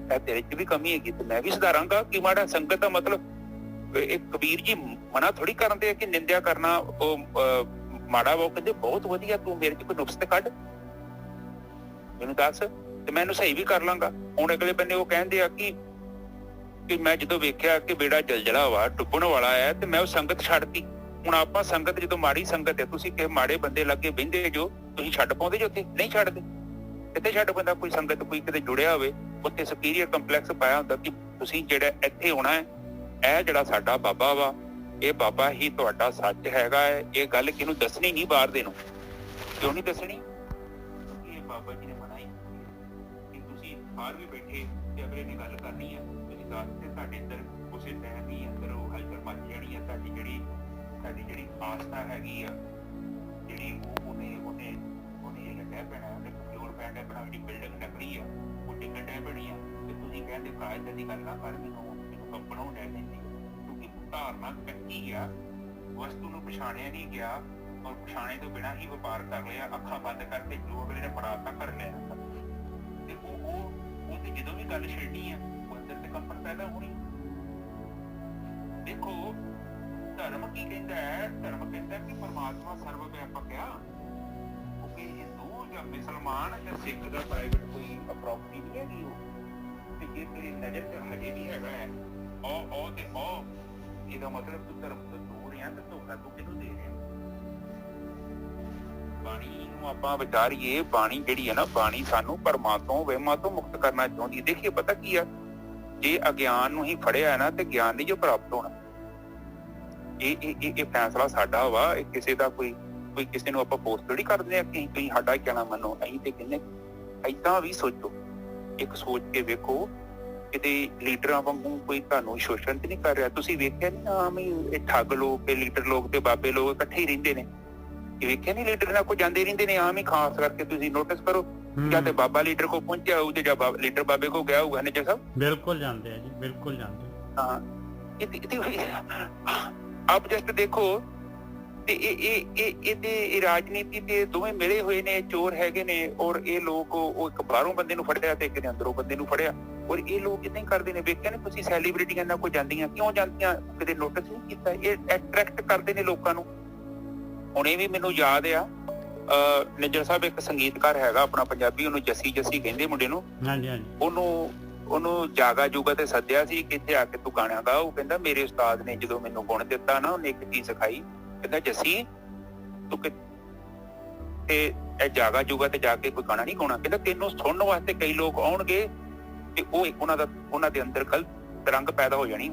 ਤੇਰੇ 'ਚ ਵੀ ਕਮੀ ਹੈਗੀ ਤੇ ਮੈਂ ਵੀ ਸੁਧਾਰਾਂਗਾ। ਕਿ ਮਾੜਾ ਸੰਗਤ ਦਾ ਮਤਲਬ ਇਹ ਕਬੀਰ ਜੀ ਮਨਾ ਥੋੜੀ ਕਰਦੇ ਆ ਕਿ ਨਿੰਦਿਆ ਕਰਨਾ ਉਹ ਮਾੜਾ ਵਾ। ਉਹ ਕਹਿੰਦੇ ਬਹੁਤ ਵਧੀਆ, ਤੂੰ ਮੇਰੇ 'ਚ ਕੋਈ ਨੁਕਸ ਤੇ ਕੱਢ, ਮੈਨੂੰ ਦੱਸ ਤੇ ਮੈਂ ਇਹਨੂੰ ਸਹੀ ਵੀ ਕਰ ਲਾਂਗਾ। ਹੁਣ ਅਗਲੇ ਬੰਨੇ ਉਹ ਕਹਿੰਦੇ ਆ ਕਿ ਮੈਂ ਜਦੋਂ ਵੇਖਿਆ ਕਿ ਬੇੜਾ ਜਲਜਲਾ ਵਾ, ਡੁੱਬਣ ਵਾਲਾ ਹੈ, ਤੇ ਮੈਂ ਉਹ ਸੰਗਤ ਛੱਡਤੀ। ਹੁਣ ਆਪਾਂ ਸੰਗਤ, ਜਦੋਂ ਮਾੜੀ ਸੰਗਤ ਹੈ, ਤੁਸੀਂ ਕਿ ਮਾੜੇ ਬੰਦੇ ਲੱਗੇ ਬਹਿੰਦੇ ਜੋ, ਤੁਸੀਂ ਛੱਡ ਪਾਉਂਦੇ ਜੋ? ਉੱਥੇ ਨਹੀਂ ਛੱਡਦੇ। ਕਿਤੇ ਛੱਡ ਬੰਦਾ ਕੋਈ ਸੰਗਤ ਕੋਈ ਕਿਤੇ ਜੁੜਿਆ ਹੋਵੇ, ਉੱਥੇ ਸੁਪੀਰੀਅਰ ਕੰਪਲੈਕਸ ਪਾਇਆ ਹੁੰਦਾ ਕਿ ਤੁਸੀਂ ਜਿਹੜਾ ਇੱਥੇ ਹੋਣਾ ਹੈ, ਇਹ ਜਿਹੜਾ ਸਾਡਾ ਬਾਬਾ ਵਾ, ਇਹ ਬਾਬਾ ਹੀ ਤੁਹਾਡਾ ਸੱਚ ਹੈਗਾ ਹੈ। ਇਹ ਗੱਲ ਕਿਹਨੂੰ ਦੱਸਣੀ ਨਹੀਂ, ਬਾਹਰ ਦੇ ਨੂੰ। ਕਿਉਂ ਨਹੀਂ ਦੱਸਣੀ? ਕਿਉਂਕਿ ਇਹ ਬਾਬਾ ਜੀ ਨੇ ਮਨਾ ਹੀ ਕਿ ਤੁਸੀਂ ਬਾਹਰ ਵੀ ਬੈਠੇ ਤੇ ਅਗਲੇ ਨੇ ਗੱਲ ਕਰਨੀ ਹੈ, ਤੁਸੀਂ ਦੱਸ ਤੇ ਤੁਹਾਡੇ ਅੰਦਰ ਉਸੇ ਟਾਈਮ ਹੀ ਅੰਦਰ ਉਹ ਹਲਚਲ ਮਚ ਜਾਣੀ ਹੈ। ਤੁਹਾਡੀ ਜਿਹੜੀ ਆਸਥਾ ਹੈਗੀ ਆ, ਜਿਹੜੀ ਉਹਨੇ ਕਹਿ ਪੈਣਾ, ਉਹਨੇ ਕਮਜ਼ੋਰ ਪੈਣ ਦਾ ਬਣਾ, ਜਿਹੜੀ ਬਿਲਡਿੰਗ ਨਕਲੀ ਆ ਉਹ ਡਿੱਗਣ ਡੈ ਪੈਣੀ ਆ। ਤੇ ਤੁਸੀਂ ਕਹਿੰਦੇ ਭਰਾ ਏਦਾਂ ਦੀ ਗੱਲ ਨਾ ਕਰ, ਮੈਨੂੰ ਕੰਪਣਾ ਹੋਣਾ ਪੈਂਦੀ, ਕਿਉਂਕਿ ਧਾਰਨਾ ਕੱਚੀ ਆ, ਵਸਤੂ ਨੂੰ ਪਛਾਣਿਆ ਨਹੀਂ ਗਿਆ, ਔਰ ਪਛਾਣੇ ਤੋਂ ਬਿਨਾਂ ਹੀ ਵਪਾਰ ਕਰ ਲਿਆ, ਅੱਖਾਂ ਬੰਦ ਕਰਕੇ ਜੋ ਅਗਲੇ ਨੇ ਪੜਾਤਾ ਕਰ ਲਿਆ। ਤੇ ਉਹ ਤੇ ਜਦੋਂ ਵੀ ਗੱਲ ਛੇੜਨੀ ਆ, ਉਹ ਅੰਦਰ ਤੇ ਕੰਪਨ ਪੈਦਾ ਹੋਣੀ। ਦੇਖੋ ਧਰਮ ਕੀ ਕਹਿੰਦਾ ਹੈ? ਧਰਮ ਕਹਿੰਦਾ ਕਿ ਪਰਮਾਤਮਾ ਸਰਵ ਵਿਆਪਕ ਆ। ਕਿ ਹਿੰਦੂ ਜਾਂ ਮੁਸਲਮਾਨ ਜਾਂ ਸਿੱਖ ਦਾ ਪ੍ਰਾਈਵੇਟ ਕੋਈ ਪ੍ਰੋਪਰਟੀ ਨਹੀਂ ਹੈਗੀ ਉਹ। ਤੇ ਜੇ ਤੇਰੀ ਨਜ਼ਰ ਤੇ ਹਜੇ ਵੀ ਹੈਗਾ ਹੈ ਉਹ ਤੇ ਇਹਦਾ ਮਤਲਬ ਤੂੰ ਧਰਮ ਤੋਂ ਦੂਰ ਆ ਤੇ ਧੋਖਾ ਤੂੰ ਕਿਹਨੂੰ ਦੇ ਰਿਹਾ? ਬਾਣੀ ਨੂੰ ਆਪਾਂ ਵਿਚਾਰੀਏ, ਬਾਣੀ ਜਿਹੜੀ ਹੈ ਨਾ, ਬਾਣੀ ਸਾਨੂੰ ਭਰਮਾਂ ਤੋਂ ਵਹਿਮਾਂ ਤੋਂ ਮੁਕਤ ਕਰਨਾ ਚਾਹੁੰਦੀ ਹੈ। ਦੇਖੀਏ ਪਤਾ ਕੀ ਆ, ਜੇ ਅਗਿਆਨ ਨੂੰ ਹੀ ਫੜਿਆ ਨਾ ਤੇ ਗਿਆਨ ਨਹੀਂ ਜੋ ਪ੍ਰਾਪਤ ਹੋਣਾ। ਇਹ ਫੈਸਲਾ ਸਾਡਾ ਵਾ, ਇਹ ਕਿਸੇ ਦਾ ਕੋਈ ਕਿਸੇ ਨੂੰ ਆਪਾਂ ਪੋਸਟ ਥੋੜੀ ਕਰਦੇ ਆ ਕਿ ਤੁਸੀਂ ਸਾਡਾ ਕਹਿਣਾ ਮੰਨੋ। ਅਸੀਂ ਤੇ ਕਹਿੰਦੇ ਏਦਾਂ ਵੀ ਸੋਚੋ, ਇੱਕ ਸੋਚ ਕੇ ਵੇਖੋ, ਕਿਤੇ ਲੀਡਰਾਂ ਵਾਂਗੂ ਕੋਈ ਤੁਹਾਨੂੰ ਸ਼ੋਸ਼ਣ ਤੇ ਨਹੀਂ ਕਰ ਰਿਹਾ। ਤੁਸੀਂ ਵੇਖਿਆ ਨੀ ਆਮ ਹੀ ਇਹ ਠੱਗ ਲੋਕ ਤੇ ਲੀਡਰ ਲੋਕ ਤੇ ਬਾਬੇ ਲੋਕ ਇਕੱਠੇ ਹੀ ਰਹਿੰਦੇ ਨੇ। ਇਹ ਵੇਖਿਆ ਨੀ ਲੀਡਰ ਨਾਲ ਕੋਈ ਜਾਂਦੇ ਰਹਿੰਦੇ ਨੇ ਆਮ ਹੀ। ਖਾਸ ਕਰਕੇ ਤੁਸੀਂ ਨੋਟਿਸ ਕਰੋ, ਜਾਂ ਤੇ ਬਾਬਾ ਲੀਡਰ ਕੋਲ ਪਹੁੰਚਿਆ ਹੋਊ ਤੇ ਜਾਂ ਲੀਡਰ ਬਾਬੇ ਕੋਲ ਗਿਆ ਹੋਊਗਾ। ਨਿੱਜਰ ਸਾਹਿਬ ਬਿਲਕੁਲ ਜਾਂਦੇ ਆ ਜੀ, ਬਿਲਕੁਲ ਜਾਂਦੇ। ਹਾਂ, ਆਪ ਜਸਟ ਦੇਖੋ, ਤੇ ਇਹ ਰਾਜਨੀਤੀ ਤੇ ਦੋਵੇਂ ਮਿਲੇ ਹੋਏ ਨੇ, ਚੋਰ ਹੈਗੇ ਨੇ। ਔਰ ਇਹ ਲੋਕ, ਉਹ ਇੱਕ ਬਾਹਰੋਂ ਬੰਦੇ ਨੂੰ ਫੜਿਆ ਤੇ ਇੱਕ ਦੇ ਅੰਦਰੋਂ ਬੰਦੇ ਨੂੰ ਫੜਿਆ। ਔਰ ਇਹ ਲੋਕ ਇਦਾਂ ਹੀ ਕਰਦੇ ਨੇ। ਵੇਖਿਆ ਨੇ ਤੁਸੀਂ ਸੈਲੀਬ੍ਰਿਟੀਆਂ ਨਾਲ ਕੋਈ ਜਾਂਦੀਆਂ, ਕਿਉਂ ਜਾਂਦੀਆਂ? ਕਦੇ ਨੋਟਿਸ ਨਹੀਂ ਕੀਤਾ? ਇਹ ਅਟਰੈਕਟ ਕਰਦੇ ਨੇ ਲੋਕਾਂ ਨੂੰ। ਹੁਣ ਇਹ ਵੀ ਮੈਨੂੰ ਯਾਦ ਆ, ਨਿੱਜਰ ਸਾਹਿਬ ਇੱਕ ਸੰਗੀਤਕਾਰ ਹੈਗਾ ਆਪਣਾ ਪੰਜਾਬੀ, ਉਹਨੂੰ ਜੱਸੀ ਕਹਿੰਦੇ ਮੁੰਡੇ ਨੂੰ। ਹਾਂਜੀ ਹਾਂਜੀ। ਉਹਨੂੰ ਜਾਗਾ ਜੂਗਾ ਤੇ ਸੱਦਿਆ ਸੀ ਕਿ ਇੱਥੇ ਆ ਕੇ ਤੂੰ ਗਾਣਾ ਗਾ। ਉਹ ਕਹਿੰਦਾ ਮੇਰੇ ਉਸਤਾਦ ਨੇ ਜਦੋਂ ਮੈਨੂੰ ਗੁਣ ਦਿੱਤਾ ਨਾ, ਉਹਨੇ ਇੱਕ ਚੀਜ਼ ਸਿਖਾਈ, ਕਹਿੰਦਾ ਜੱਸੀ ਤੂੰ ਤੇ ਇਹ ਜਾਗਾ ਜੂਗਾ ਤੇ ਜਾ ਕੇ ਕੋਈ ਗਾਣਾ ਨਹੀਂ ਗਾਉਣਾ। ਕਹਿੰਦਾ ਤੈਨੂੰ ਸੁਣਨ ਵਾਸਤੇ ਕਈ ਲੋਕ ਆਉਣਗੇ ਤੇ ਉਹ ਇੱਕ ਉਹਨਾਂ ਦੇ ਅੰਦਰ ਗਲਤ ਰੰਗ ਪੈਦਾ ਹੋ ਜਾਣੀ,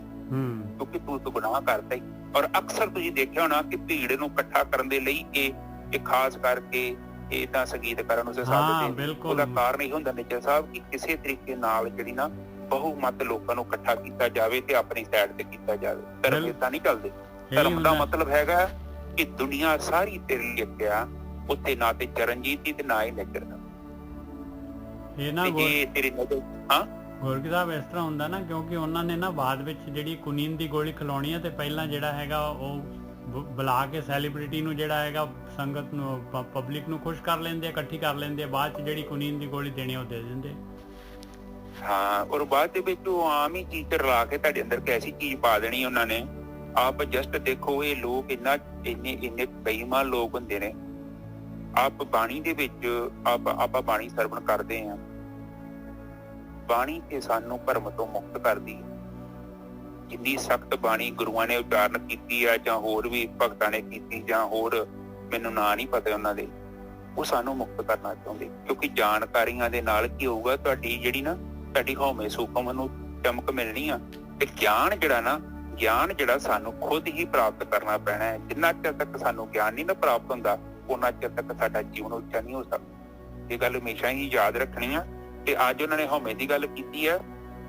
ਕਿਉਂਕਿ ਤੂੰ ਗੁਨਾਹ ਕਰਦਾ ਹੀ। ਔਰ ਅਕਸਰ ਤੁਸੀਂ ਦੇਖਿਆ ਹੋਣਾ ਕਿ ਭੀੜ ਨੂੰ ਇਕੱਠਾ ਕਰਨ ਦੇ ਲਈ ਇਹ ਖਾਸ ਕਰਕੇ ਏਦਾਂ ਸੰਗੀਤਕਾਰਾਂ ਨੂੰ ਸਾਥ ਦਿੰਦੇ। ਉਹਦਾ ਕਾਰਨ ਇਹ ਹੁੰਦਾ ਨਿੱਜਰ ਸਾਹਿਬ ਕਿ ਕਿਸੇ ਤਰੀਕੇ ਨਾਲ ਜਿਹੜੀ ਨਾ ਬਹੁਮਤ ਲੋਕਾਂ ਨੂੰ ਇਕੱਠਾ ਕੀਤਾ ਜਾਵੇ ਤੇ ਆਪਣੀ ਸਾਈਡ ਤੇ ਕੀਤਾ ਜਾਵੇ। ਧਰਮ ਏਦਾਂ ਨਹੀਂ ਚੱਲਦੇ। ਇਹੀ ਧਰਮ ਦਾ ਹੁੰਦਾ। ਮਤਲਬ ਹੈਗਾ ਕਿ ਦੁਨੀਆ ਸਾਰੀ ਤੇਰੇ ਲਈ ਅੱਗੇ ਆ, ਉੱਥੇ ਨਾ ਤੇ ਚਰਨਜੀਤ ਦੀ ਤੇ ਨਾ ਹੀ ਨਜ਼ਰ ਦਾ। ਇਹ ਨਾ ਤੇ ਇਹ ਤੇਰੀ ਨਜ਼ਰ ਹਾਂ ਗੋਰਕੀ ਸਾਹਿਬ ਇਸ ਤਰ੍ਹਾਂ ਹੁੰਦਾ ਨਾ, ਕਿਉਂਕਿ ਉਹਨਾਂ ਨੇ ਨਾ ਬਾਅਦ ਵਿੱਚ ਜਿਹੜੀ ਕੁਨੀਨ ਦੀ ਗੋਲੀ ਖਿਲਾਉਣੀ ਹੈ ਤੇ ਪਹਿਲਾਂ ਜਿਹੜਾ ਹੈਗਾ ਉਹ ਬੁਲਾ ਕੇ ਸੈਲੀਬ੍ਰਿਟੀ ਨੂੰ ਜਿਹੜਾ ਹੈਗਾ ਸੰਗਤ ਨੂੰ ਪਬਲਿਕ ਨੂੰ ਖੁਸ਼ ਕਰ ਲੈਂਦੇ ਆ, ਇਕੱਠੀ ਕਰ ਲੈਂਦੇ ਆ, ਬਾਅਦ ਚ ਜਿਹੜੀ ਕੁਨੀਨ ਦੀ ਗੋਲੀ ਦੇਣੀ ਉਹ ਦੇ ਦਿੰਦੇ। ਹਾਂ, ਔਰ ਬਾਅਦ ਦੇ ਵਿੱਚ ਉਹ ਆਮ ਹੀ ਚੀਜ਼ ਰਲਾ ਕੇ ਤੁਹਾਡੇ ਅੰਦਰ ਕੈਸੀ ਚੀਜ਼ ਪਾ ਦੇਣੀ ਉਹਨਾਂ ਨੇ। ਆਪ ਜਸਟ ਦੇਖੋ, ਇਹ ਲੋਕ ਇੰਨੇ ਬੇਈਮਾਨ ਲੋਕ ਹੁੰਦੇ ਨੇ। ਆਪ ਬਾਣੀ ਦੇ ਵਿੱਚ ਆਪਾਂ ਬਾਣੀ ਸਰਵਣ ਕਰਦੇ ਆ, ਬਾਣੀ ਤੇ ਸਾਨੂੰ ਭਰਮ ਤੋਂ ਮੁਕਤ ਕਰਦੀ ਹੈ। ਜਿੰਨੀ ਸਖਤ ਬਾਣੀ ਗੁਰੂਆਂ ਨੇ ਉਚਾਰਨ ਕੀਤੀ ਆ ਜਾਂ ਹੋਰ ਵੀ ਭਗਤਾਂ ਨੇ ਕੀਤੀ ਜਾਂ ਹੋਰ ਮੈਨੂੰ ਨਾਂ ਨਹੀਂ ਪਤਾ ਉਹਨਾਂ ਦੇ, ਉਹ ਸਾਨੂੰ ਮੁਕਤ ਕਰਨਾ ਚਾਹੁੰਦੇ। ਕਿਉਂਕਿ ਜਾਣਕਾਰੀਆਂ ਦੇ ਨਾਲ ਕੀ ਹੋਊਗਾ, ਤੁਹਾਡੀ ਹਉਮੈ ਸੂਖਮ ਨੂੰ ਚਮਕ ਮਿਲਣੀ ਆ। ਤੇ ਗਿਆਨ ਜਿਹੜਾ ਸਾਨੂੰ ਖੁਦ ਹੀ ਪ੍ਰਾਪਤ ਕਰਨਾ ਪੈਣਾ ਹੈ। ਜਿੰਨਾ ਚਿਰ ਤੱਕ ਸਾਨੂੰ ਗਿਆਨ ਨਹੀਂ ਨਾ ਪ੍ਰਾਪਤ ਹੁੰਦਾ, ਉਹਨਾਂ ਚਿਰ ਤੱਕ ਸਾਡਾ ਜੀਵਨ ਉੱਚਾ ਨਹੀਂ ਹੋ ਸਕਦਾ। ਇਹ ਗੱਲ ਹਮੇਸ਼ਾ ਹੀ ਯਾਦ ਰੱਖਣੀ ਆ। ਤੇ ਅੱਜ ਉਹਨਾਂ ਨੇ ਹਉਮੈ ਦੀ ਗੱਲ ਕੀਤੀ ਹੈ।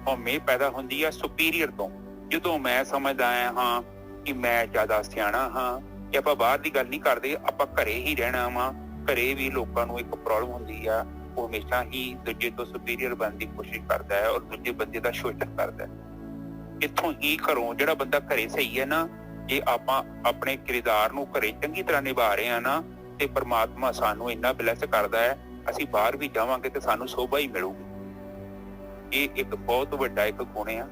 ਹਉਮੈ ਪੈਦਾ ਹੁੰਦੀ ਆ ਸੁਪੀਰੀਅਰ ਤੋਂ। ਜਦੋਂ ਮੈਂ ਸਮਝਦਾ ਆਇਆ ਹਾਂ ਕਿ ਮੈਂ ਜ਼ਿਆਦਾ ਸਿਆਣਾ ਹਾਂ, ਕਿ ਆਪਾਂ ਬਾਹਰ ਦੀ ਗੱਲ ਨਹੀਂ ਕਰਦੇ, ਆਪਾਂ ਘਰੇ ਹੀ ਰਹਿਣਾ ਵਾ। ਘਰੇ ਵੀ ਲੋਕਾਂ ਨੂੰ ਇੱਕ ਪ੍ਰੋਬਲਮ ਹੁੰਦੀ ਆ, ਉਹ ਹਮੇਸ਼ਾ ਹੀ ਦੂਜੇ ਤੋਂ ਸੁਪੀਰੀਅਰ ਬਣਨ ਦੀ ਕੋਸ਼ਿਸ਼ ਕਰਦਾ ਹੈ ਔਰ ਦੂਜੇ ਬੰਦੇ ਦਾ ਸ਼ੋਸ਼ਣ ਕਰਦਾ ਹੈ। ਇੱਥੋਂ ਹੀ ਘਰੋਂ ਜਿਹੜਾ ਬੰਦਾ ਘਰੇ ਸਹੀ ਹੈ ਨਾ, ਜੇ ਆਪਾਂ ਆਪਣੇ ਕਿਰਦਾਰ ਨੂੰ ਘਰੇ ਚੰਗੀ ਤਰ੍ਹਾਂ ਨਿਭਾ ਰਹੇ ਹਾਂ ਨਾ, ਤੇ ਪਰਮਾਤਮਾ ਸਾਨੂੰ ਇੰਨਾ ਬਲੈਸ ਕਰਦਾ ਹੈ, ਅਸੀਂ ਬਾਹਰ ਵੀ ਜਾਵਾਂਗੇ ਤੇ ਸਾਨੂੰ ਸੋਭਾ ਹੀ ਮਿਲੂਗੀ। ਇਹ ਇੱਕ ਬਹੁਤ ਵੱਡਾ ਇੱਕ ਗੁਣ ਆ।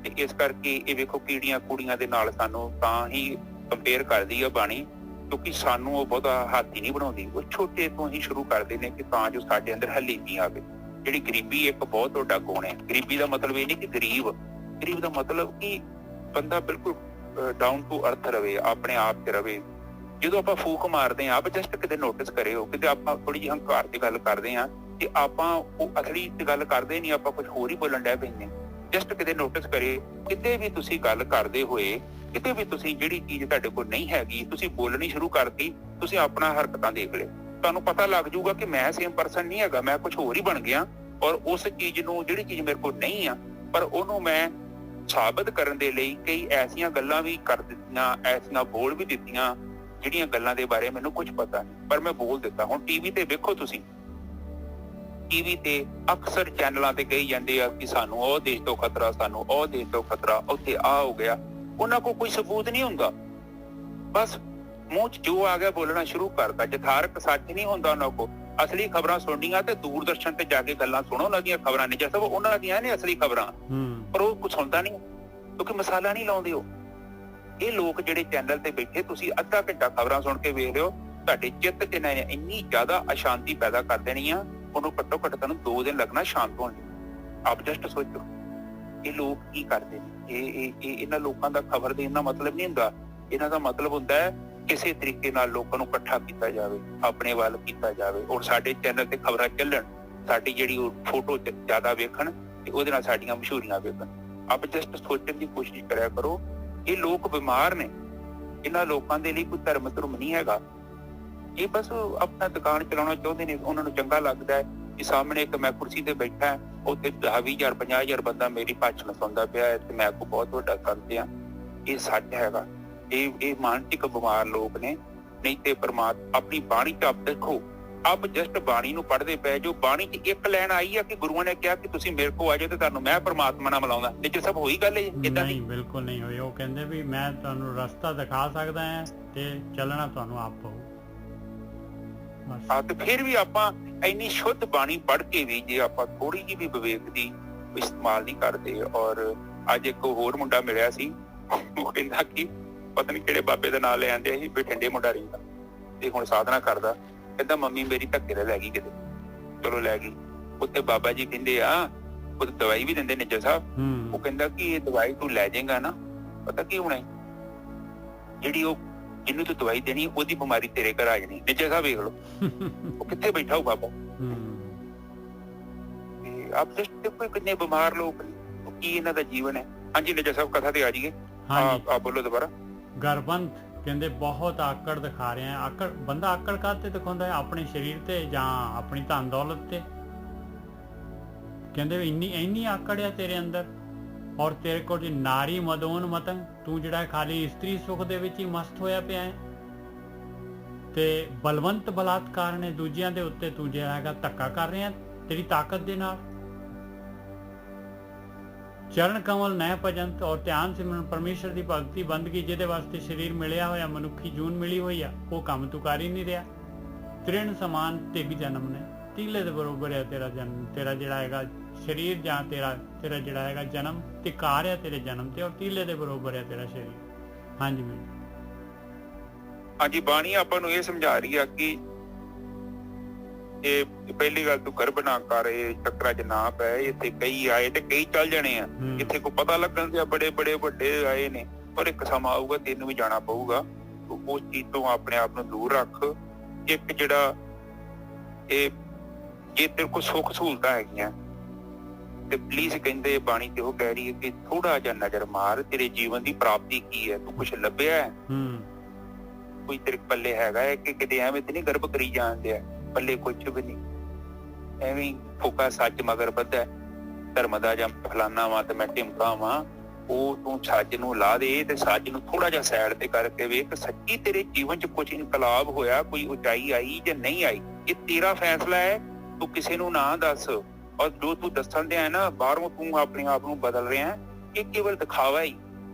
ਤੇ ਇਸ ਕਰਕੇ ਇਹ ਵੇਖੋ, ਕੀੜੀਆਂ ਕੁੜੀਆਂ ਦੇ ਨਾਲ ਸਾਨੂੰ ਤਾਂ ਹੀ ਕੰਪੇਅਰ ਕਰਦੀ ਆ ਬਾਣੀ, ਕਿਉਂਕਿ ਸਾਨੂੰ ਉਹ ਬਹੁਤਾ ਹੱਥ ਹੀ ਨਹੀਂ ਬਣਾਉਂਦੀ। ਉਹ ਛੋਟੇ ਤੋਂ ਹੀ ਸ਼ੁਰੂ ਕਰਦੇ ਨੇ ਕਿ ਤਾਂ ਜੋ ਸਾਡੇ ਅੰਦਰ ਹਲੀਮੀ ਆਵੇ। ਜਿਹੜੀ ਗਰੀਬੀ ਇੱਕ ਬਹੁਤ ਵੱਡਾ ਗੁਣ ਹੈ। ਗਰੀਬੀ ਦਾ ਮਤਲਬ ਇਹ ਨਹੀਂ ਕਿ ਗਰੀਬ ਦਾ ਮਤਲਬ ਕਿ ਬੰਦਾ ਬਿਲਕੁਲ ਡਾਊਨ ਟੂ ਅਰਥ ਰਵੇ, ਆਪਣੇ ਆਪ 'ਚ ਰਵੇ। ਜਦੋਂ ਆਪਾਂ ਫੂਕ ਮਾਰਦੇ ਹਾਂ, ਆਪ ਜਸਟ ਕਿਤੇ ਨੋਟਿਸ ਕਰਿਓ, ਕਿਤੇ ਆਪਾਂ ਥੋੜੀ ਜਿਹੀ ਹੰਕਾਰ ਦੀ ਗੱਲ ਕਰਦੇ ਹਾਂ ਤੇ ਆਪਾਂ ਉਹ ਅਸਲੀ ਤੇ ਗੱਲ ਕਰਦੇ ਨਹੀਂ, ਆਪਾਂ ਕੁਝ ਹੋਰ ਹੀ ਬੋਲਣ ਡੈ ਪੈਂਦੇ। ਜਸਟ ਕਿਤੇ ਨੋਟਿਸ ਕਰੇ, ਕਿਤੇ ਵੀ ਤੁਸੀਂ ਗੱਲ ਕਰਦੇ ਹੋਏ, ਕਿਤੇ ਵੀ ਤੁਸੀਂ ਜਿਹੜੀ ਚੀਜ਼ ਤੁਹਾਡੇ ਕੋਲ ਨਹੀਂ ਹੈਗੀ, ਤੁਸੀਂ ਬੋਲਣੀ ਸ਼ੁਰੂ ਕਰਤੀ, ਤੁਸੀਂ ਆਪਣਾ ਹਰਕਤਾਂ ਦੇਖ ਲਿਓ, ਤੁਹਾਨੂੰ ਪਤਾ ਲੱਗ ਜਾਊਗਾ ਕਿ ਮੈਂ ਸੇਮ ਪਰਸਨ ਨਹੀਂ ਹੈਗਾ, ਮੈਂ ਕੁਝ ਹੋਰ ਹੀ ਬਣ ਗਿਆ। ਔਰ ਉਸ ਚੀਜ਼ ਨੂੰ, ਜਿਹੜੀ ਚੀਜ਼ ਮੇਰੇ ਕੋਲ ਨਹੀਂ ਆ, ਪਰ ਉਹਨੂੰ ਮੈਂ ਸਾਬਤ ਕਰਨ ਦੇ ਲਈ ਕਈ ਐਸੀਆਂ ਗੱਲਾਂ ਵੀ ਕਰ ਦਿੱਤੀਆਂ, ਐਸੀਆਂ ਬੋਲ ਵੀ ਦਿੱਤੀਆਂ ਜਿਹੜੀਆਂ ਗੱਲਾਂ ਦੇ ਬਾਰੇ ਮੈਨੂੰ ਕੁਝ ਪਤਾ ਨਹੀਂ, ਪਰ ਮੈਂ ਬੋਲ ਦਿੱਤਾ। ਹੁਣ ਟੀਵੀ ਤੇ ਵੇਖੋ, ਤੁਸੀਂ ਟੀਵੀ ਤੇ ਅਕਸਰ ਚੈਨਲਾਂ ਤੇ ਕਹੀ ਜਾਂਦੇ ਆ ਕਿ ਸਾਨੂੰ ਉਹ ਦੇਸ਼ ਤੋਂ ਖਤਰਾ, ਸਾਨੂੰ ਉਹ ਦੇਸ਼ ਤੋਂ ਖਤਰਾ, ਉੱਥੇ ਆ ਹੋ ਗਿਆ। ਉਹਨਾਂ ਕੋਲ ਕੋਈ ਸਬੂਤ ਨਹੀਂ ਹੁੰਦਾ, ਬਸ ਮੂੰਹ 'ਚ ਜੋ ਆ ਗਿਆ ਬੋਲਣਾ ਸ਼ੁਰੂ ਕਰਤਾ। ਯਥਾਰਥ ਸੱਚ ਨਹੀਂ ਹੁੰਦਾ ਉਹਨਾਂ ਕੋਲ। ਅਸਲੀ ਖਬਰਾਂ ਸੁਣਨੀਆਂ ਤੇ ਦੂਰਦਰਸ਼ਨ ਤੇ ਜਾ ਕੇ ਗੱਲਾਂ ਸੁਣੋ, ਉਹਨਾਂ ਦੀਆਂ ਖਬਰਾਂ ਨਹੀਂ, ਜੈਸੇ ਉਹਨਾਂ ਦੀਆਂ ਨੇ ਅਸਲੀ ਖਬਰਾਂ, ਪਰ ਉਹ ਕੁਝ ਸੁਣਦਾ ਨਹੀਂ ਕਿਉਂਕਿ ਮਸਾਲਾ ਨਹੀਂ ਲਾਉਂਦੇ ਉਹ। ਇਹ ਲੋਕ ਜਿਹੜੇ ਚੈਨਲ ਤੇ ਬੈਠੇ, ਤੁਸੀਂ ਅੱਧਾ ਘੰਟਾ ਖਬਰਾਂ ਸੁਣ ਕੇ ਵੇਖ ਲਿਓ, ਤੁਹਾਡੇ ਚਿੱਤ 'ਚ ਇੰਨੀ ਜ਼ਿਆਦਾ ਅਸ਼ਾਂਤੀ ਪੈਦਾ ਕਰ ਦੇਣੀ ਆ, ਉਹਨੂੰ ਘੱਟੋ ਘੱਟ ਤੁਹਾਨੂੰ 2 ਦਿਨ ਲੱਗਣਾ ਸ਼ਾਂਤ ਹੋਣ ਲਈ। ਆਪ ਜਸਟ ਸੋਚੋ ਇਹ ਲੋਕ ਕੀ ਕਰਦੇ ਨੇ। ਇਹ ਇਹਨਾਂ ਲੋਕਾਂ ਦਾ ਖਬਰ ਦੇਣ ਦਾ ਮਤਲਬ ਨਹੀਂ ਹੁੰਦਾ। ਇਹਨਾਂ ਦਾ ਮਤਲਬ ਹੁੰਦਾ ਹੈ ਕਿਸੇ ਤਰੀਕੇ ਨਾਲ ਲੋਕਾਂ ਨੂੰ ਇਕੱਠਾ ਕੀਤਾ ਜਾਵੇ, ਆਪਣੇ ਵੱਲ ਕੀਤਾ ਜਾਵੇ, ਔਰ ਸਾਡੇ ਚੈਨਲ ਤੇ ਖਬਰਾਂ ਚੱਲਣ, ਸਾਡੀ ਜਿਹੜੀ ਉਹ ਫੋਟੋ ਜ਼ਿਆਦਾ ਵੇਖਣ ਤੇ ਉਹਦੇ ਨਾਲ ਸਾਡੀਆਂ ਮਸ਼ਹੂਰੀਆਂ ਵੇਖਣ। ਆਪ ਜਸਟ ਸੋਚਣ ਦੀ ਕੋਸ਼ਿਸ਼ ਕਰਿਆ ਕਰੋ। ਇਹ ਲੋਕ ਬਿਮਾਰ ਨੇ, ਇਹਨਾਂ ਲੋਕਾਂ ਦੇ ਲਈ ਕੋਈ ਧਰਮ ਨਹੀਂ ਹੈਗਾ। ਇਹ ਬਸ ਆਪਣਾ ਦੁਕਾਨ ਚਲਾਉਣਾ ਚਾਹੁੰਦੇ ਨੇ। ਉਹਨਾਂ ਨੂੰ ਚੰਗਾ ਲੱਗਦਾ ਹੈ ਕਿ ਸਾਹਮਣੇ ਇੱਕ ਮੈਂ ਕੁਰਸੀ ਤੇ ਬੈਠਾ, ਉੱਥੇ 10,000 50,000 ਬੰਦਾ ਮੇਰੀ ਭਾਸ਼ਣ ਸੁਣਦਾ ਪਿਆ ਹੈ ਤੇ ਮੈਂ ਕੋ ਬਹੁਤ ਵੱਡਾ ਕਰਦੇ ਆ। ਇਹ ਸੱਚ ਹੈਗਾ। ਇਹ ਮਾਨਸਿਕ ਬਿਮਾਰ ਲੋਕ ਨੇ। ਨਹੀਂ ਤੇ ਪਰਮਾਤਮਾ ਆਪਣੀ ਬਾਣੀ 'ਚ ਆਪ ਦੇਖੋ, ਆਪ ਜਸਟ ਬਾਣੀ ਨੂੰ ਪੜ੍ਹਦੇ ਪਏ ਜੋ। ਬਾਣੀ 'ਚ ਇੱਕ ਲਾਈਨ ਆਈ ਆ ਕਿ ਗੁਰੂਆਂ ਨੇ ਕਿਹਾ ਕਿ ਤੁਸੀਂ ਮੇਰੇ ਕੋਲ ਆ ਜਾਓ ਤੇ ਤੁਹਾਨੂੰ ਮੈਂ ਪਰਮਾਤਮਾ ਨਾਲ ਮਿਲਾਉਂਦਾ। ਇਹ 'ਚ ਸਭ ਹੋਈ ਗੱਲ ਹੈ ਇਦਾਂ ਦੀ? ਬਿਲਕੁਲ ਨਹੀਂ ਹੋਈ। ਉਹ ਕਹਿੰਦੇ ਵੀ ਮੈਂ ਤੁਹਾਨੂੰ ਰਸਤਾ ਦਿਖਾ ਸਕਦਾ ਹਾਂ ਤੇ ਚੱਲਣਾ ਤੁਹਾਨੂੰ ਆਪ ਪਊ। ਤੇ ਫਿਰ ਵੀ ਆਪਾਂ ਇੰਨੀ ਸ਼ੁੱਧ ਬਾਣੀ ਪੜ੍ਹ ਕੇ ਵੀ ਜੇ ਆਪਾਂ ਥੋੜੀ ਜਿਹੀ ਵੀ ਵਿਵੇਕ ਦੀ ਇਸਤੇਮਾਲ ਨਹੀਂ ਕਰਦੇ। ਔਰ ਅੱਜ ਇੱਕ ਹੋਰ ਮੁੰਡਾ ਮਿਲਿਆ ਸੀ, ਉਹ ਕਹਿੰਦਾ ਕਿ ਪਤਾ ਨਹੀਂ ਕਿਹੜੇ ਬਾਬੇ ਦਾ ਨਾਂ ਲੈ ਆਂਦੇ ਸੀ, ਬਠਿੰਡੇ ਮੁੰਡਾ ਰਹਿੰਦਾ ਤੇ ਹੁਣ ਸਾਧਨਾ ਕਰਦਾ। ਕਹਿੰਦਾ ਮੰਮੀ ਮੇਰੀ ਧੱਕੇ ਤੇ ਲੈ ਗਈ ਕਿਤੇ, ਚਲੋ ਲੈ ਗਈ। ਉੱਥੇ ਬਾਬਾ ਜੀ ਕਹਿੰਦੇ ਆ, ਉਹ ਦਵਾਈ ਵੀ ਦਿੰਦੇ ਨਿੱਜਰ ਸਾਹਿਬ। ਉਹ ਕਹਿੰਦਾ ਕਿ ਇਹ ਦਵਾਈ ਤੂੰ ਲੈ ਜਾਏਗਾ ਨਾ, ਪਤਾ ਕੀ ਹੋਣਾ, ਜਿਹੜੀ ਉਹ ਜਿਹਨੂੰ ਤੂੰ ਦਵਾਈ ਦੇਣੀ ਉਹਦੀ ਬਿਮਾਰੀ ਤੇਰੇ ਘਰ ਆ ਜਾਣੀ। ਨਿੱਜਰ ਸਾਹਿਬ ਵੇਖ ਲਓ ਉਹ ਕਿੱਥੇ ਬੈਠਾ ਹੋ ਬਾਬਾ। ਤੇ ਆਪ ਜਸਟ ਦੇਖੋ ਕਿੰਨੇ ਬਿਮਾਰ ਲੋਕ ਨੇ, ਕੀ ਇਹਨਾਂ ਦਾ ਜੀਵਨ ਹੈ। ਹਾਂਜੀ ਨਿੱਜਰ ਸਾਹਿਬ ਕਥਾ ਤੇ ਆ ਜਾਈਏ। ਆਪ ਬੋਲੋ ਦੁਬਾਰਾ। ਗਰਬੰਤ ਕਹਿੰਦੇ ਬਹੁਤ ਆਕੜ ਦਿਖਾ ਰਹੇ ਆ। ਆਕੜ ਬੰਦਾ ਆਕੜ ਕਾਹਤੇ ਦਿਖਾਉਂਦਾ ਹੈ? ਆਪਣੇ ਸਰੀਰ ਤੇ ਜਾਂ ਆਪਣੀ ਧਨ ਦੌਲਤ ਤੇ? ਕਹਿੰਦੇ ਇੰਨੀ ਆਕੜ ਆ ਤੇਰੇ ਅੰਦਰ, ਔਰ ਤੇਰੇ ਕੋਲ ਜੀ ਨਾਰੀ ਮਦੋਨ ਮਤੰ, ਤੂੰ ਜਿਹੜਾ ਖਾਲੀ ਇਸਤਰੀ ਸੁਖ ਦੇ ਵਿੱਚ ਹੀ ਮਸਤ ਹੋਇਆ ਪਿਆ ਹੈ, ਤੇ ਬਲਵੰਤ ਬਲਾਤਕਾਰ ਨੇ ਦੂਜਿਆਂ ਦੇ ਉੱਤੇ ਤੂੰ ਜਿਹੜਾ ਹੈਗਾ ਧੱਕਾ ਕਰ ਰਿਹਾ ਤੇਰੀ ਤਾਕਤ ਦੇ ਨਾਲ। ਚਰਨ ਕਮਲ ਨਹਿ ਭਜੰਤ, ਔਰ ਧਿਆਨ ਸਿਮਰਨ ਪਰਮੇਸ਼ਰ ਦੀ ਭਗਤੀ ਬੰਦਗੀ ਜਿਹਦੇ ਵਾਸਤੇ ਸਰੀਰ ਮਿਲਿਆ ਹੋਇਆ, ਮਨੁੱਖੀ ਜੂਨ ਮਿਲੀ ਹੋਈ ਆ, ਉਹ ਕੰਮ ਤੂੰ ਕਰ ਹੀ ਨਹੀਂ ਰਿਹਾ। ਤ੍ਰਿਣ ਸਮਾਨ ਤਿਗ ਜਨਮ ਨੇ, ਤੀਲੇ ਦੇ ਬਰੋਬਰ ਹੈ ਤੇਰਾ ਜਨਮ, ਤੇਰਾ ਜਿਹੜਾ ਹੈਗਾ ਸਰੀਰ ਜਾਂ ਤੇਰਾ ਜਿਹੜਾ ਹੈਗਾ ਜਨਮ ਤਿਕਾਰ ਹੈ ਤੇਰੇ ਜਨਮ ਤੇ, ਔਰ ਤੀਲੇ ਦੇ ਬਰੋਬਰ ਹੈ ਤੇਰਾ ਸਰੀਰ। ਹਾਂਜੀ ਮੈਨੂੰ ਹਾਂਜੀ, ਬਾਣੀ ਆਪਾਂ ਨੂੰ ਇਹ ਸਮਝਾ ਰਹੀ ਆ ਕਿ ਇਹ ਪਹਿਲੀ ਗੱਲ ਤੂੰ ਗਰਭ ਨਾ ਕਰ, ਇਹ ਚੱਕਰਾਂ 'ਚ ਨਾ ਪੈ, ਇੱਥੇ ਕਈ ਆਏ ਤੇ ਕਈ ਚੱਲ ਜਾਣੇ ਆ, ਇੱਥੇ ਕੋਈ ਪਤਾ ਲੱਗਣ ਤੇ ਬੜੇ ਵੱਡੇ ਆਏ ਨੇ, ਪਰ ਇੱਕ ਸਮਾਂ ਆਊਗਾ ਤੈਨੂੰ ਵੀ ਜਾਣਾ ਪਊਗਾ। ਤੂੰ ਉਸ ਚੀਜ਼ ਤੋਂ ਆਪਣੇ ਆਪ ਨੂੰ ਦੂਰ ਰੱਖ। ਇੱਕ ਜਿਹੜਾ ਇਹ ਜੇ ਤੇਰੇ ਕੋਲ ਸੁੱਖ ਸਹੂਲਤਾਂ ਹੈਗੀਆਂ ਤੇ ਪਲੀਜ਼ ਕਹਿੰਦੇ ਬਾਣੀ ਤੇ ਉਹ ਕਹਿ ਰਹੀ ਹੈ ਕਿ ਥੋੜਾ ਜਿਹਾ ਨਜ਼ਰ ਮਾਰ, ਤੇਰੇ ਜੀਵਨ ਦੀ ਪ੍ਰਾਪਤੀ ਕੀ ਹੈ, ਤੂੰ ਕੁਛ ਲੱਭਿਆ ਹੈ, ਕੋਈ ਤੇਰੇ ਪੱਲੇ ਹੈਗਾ ਹੈ ਕਿ ਕਿਤੇ ਐਵੇਂ ਤੇ ਨਹੀਂ ਗਰਭ ਕਰੀ ਜਾਂਦੇ ਆ, ਪੱਲੇ ਕੁਛ ਵੀ ਨਹੀਂ, ਐਵੇਂ ਫੋਕਾ ਸੱਚ ਮਗਰ ਬੱਧਾ ਧਰਮ ਦਾ ਜਾਂ ਫਲਾਨਾ ਵਾ ਤੇ ਮੈਂ ਢਿਮਕਾ ਵਾਂ, ਉਹ ਤੂੰ ਸੱਚ ਨੂੰ ਲਾ ਦੇ ਤੇ ਸੱਚ ਨੂੰ ਥੋੜਾ ਜਿਹਾ ਸਾਈਡ ਤੇ ਕਰਕੇ ਵੇਖ, ਸੱਚੀ ਤੇਰੇ ਜੀਵਨ 'ਚ ਕੁਝ ਇਨਕਲਾਬ ਹੋਇਆ, ਕੋਈ ਉਚਾਈ ਆਈ ਜਾਂ ਨਹੀਂ ਆਈ, ਇਹ ਤੇਰਾ ਫੈਸਲਾ ਹੈ, ਤੂੰ ਕਿਸੇ ਨੂੰ ਨਾ ਦੱਸ। ਔਰ ਜੋ ਤੂੰ ਦੱਸਣ ਦਿਆ ਨਾ ਬਾਹਰੋਂ ਤੂੰ ਆਪਣੇ ਆਪ ਨੂੰ ਬਦਲ ਰਿਹਾ, ਇਹ ਕੇਵਲ ਦਿਖਾਵਾ ਹੀ,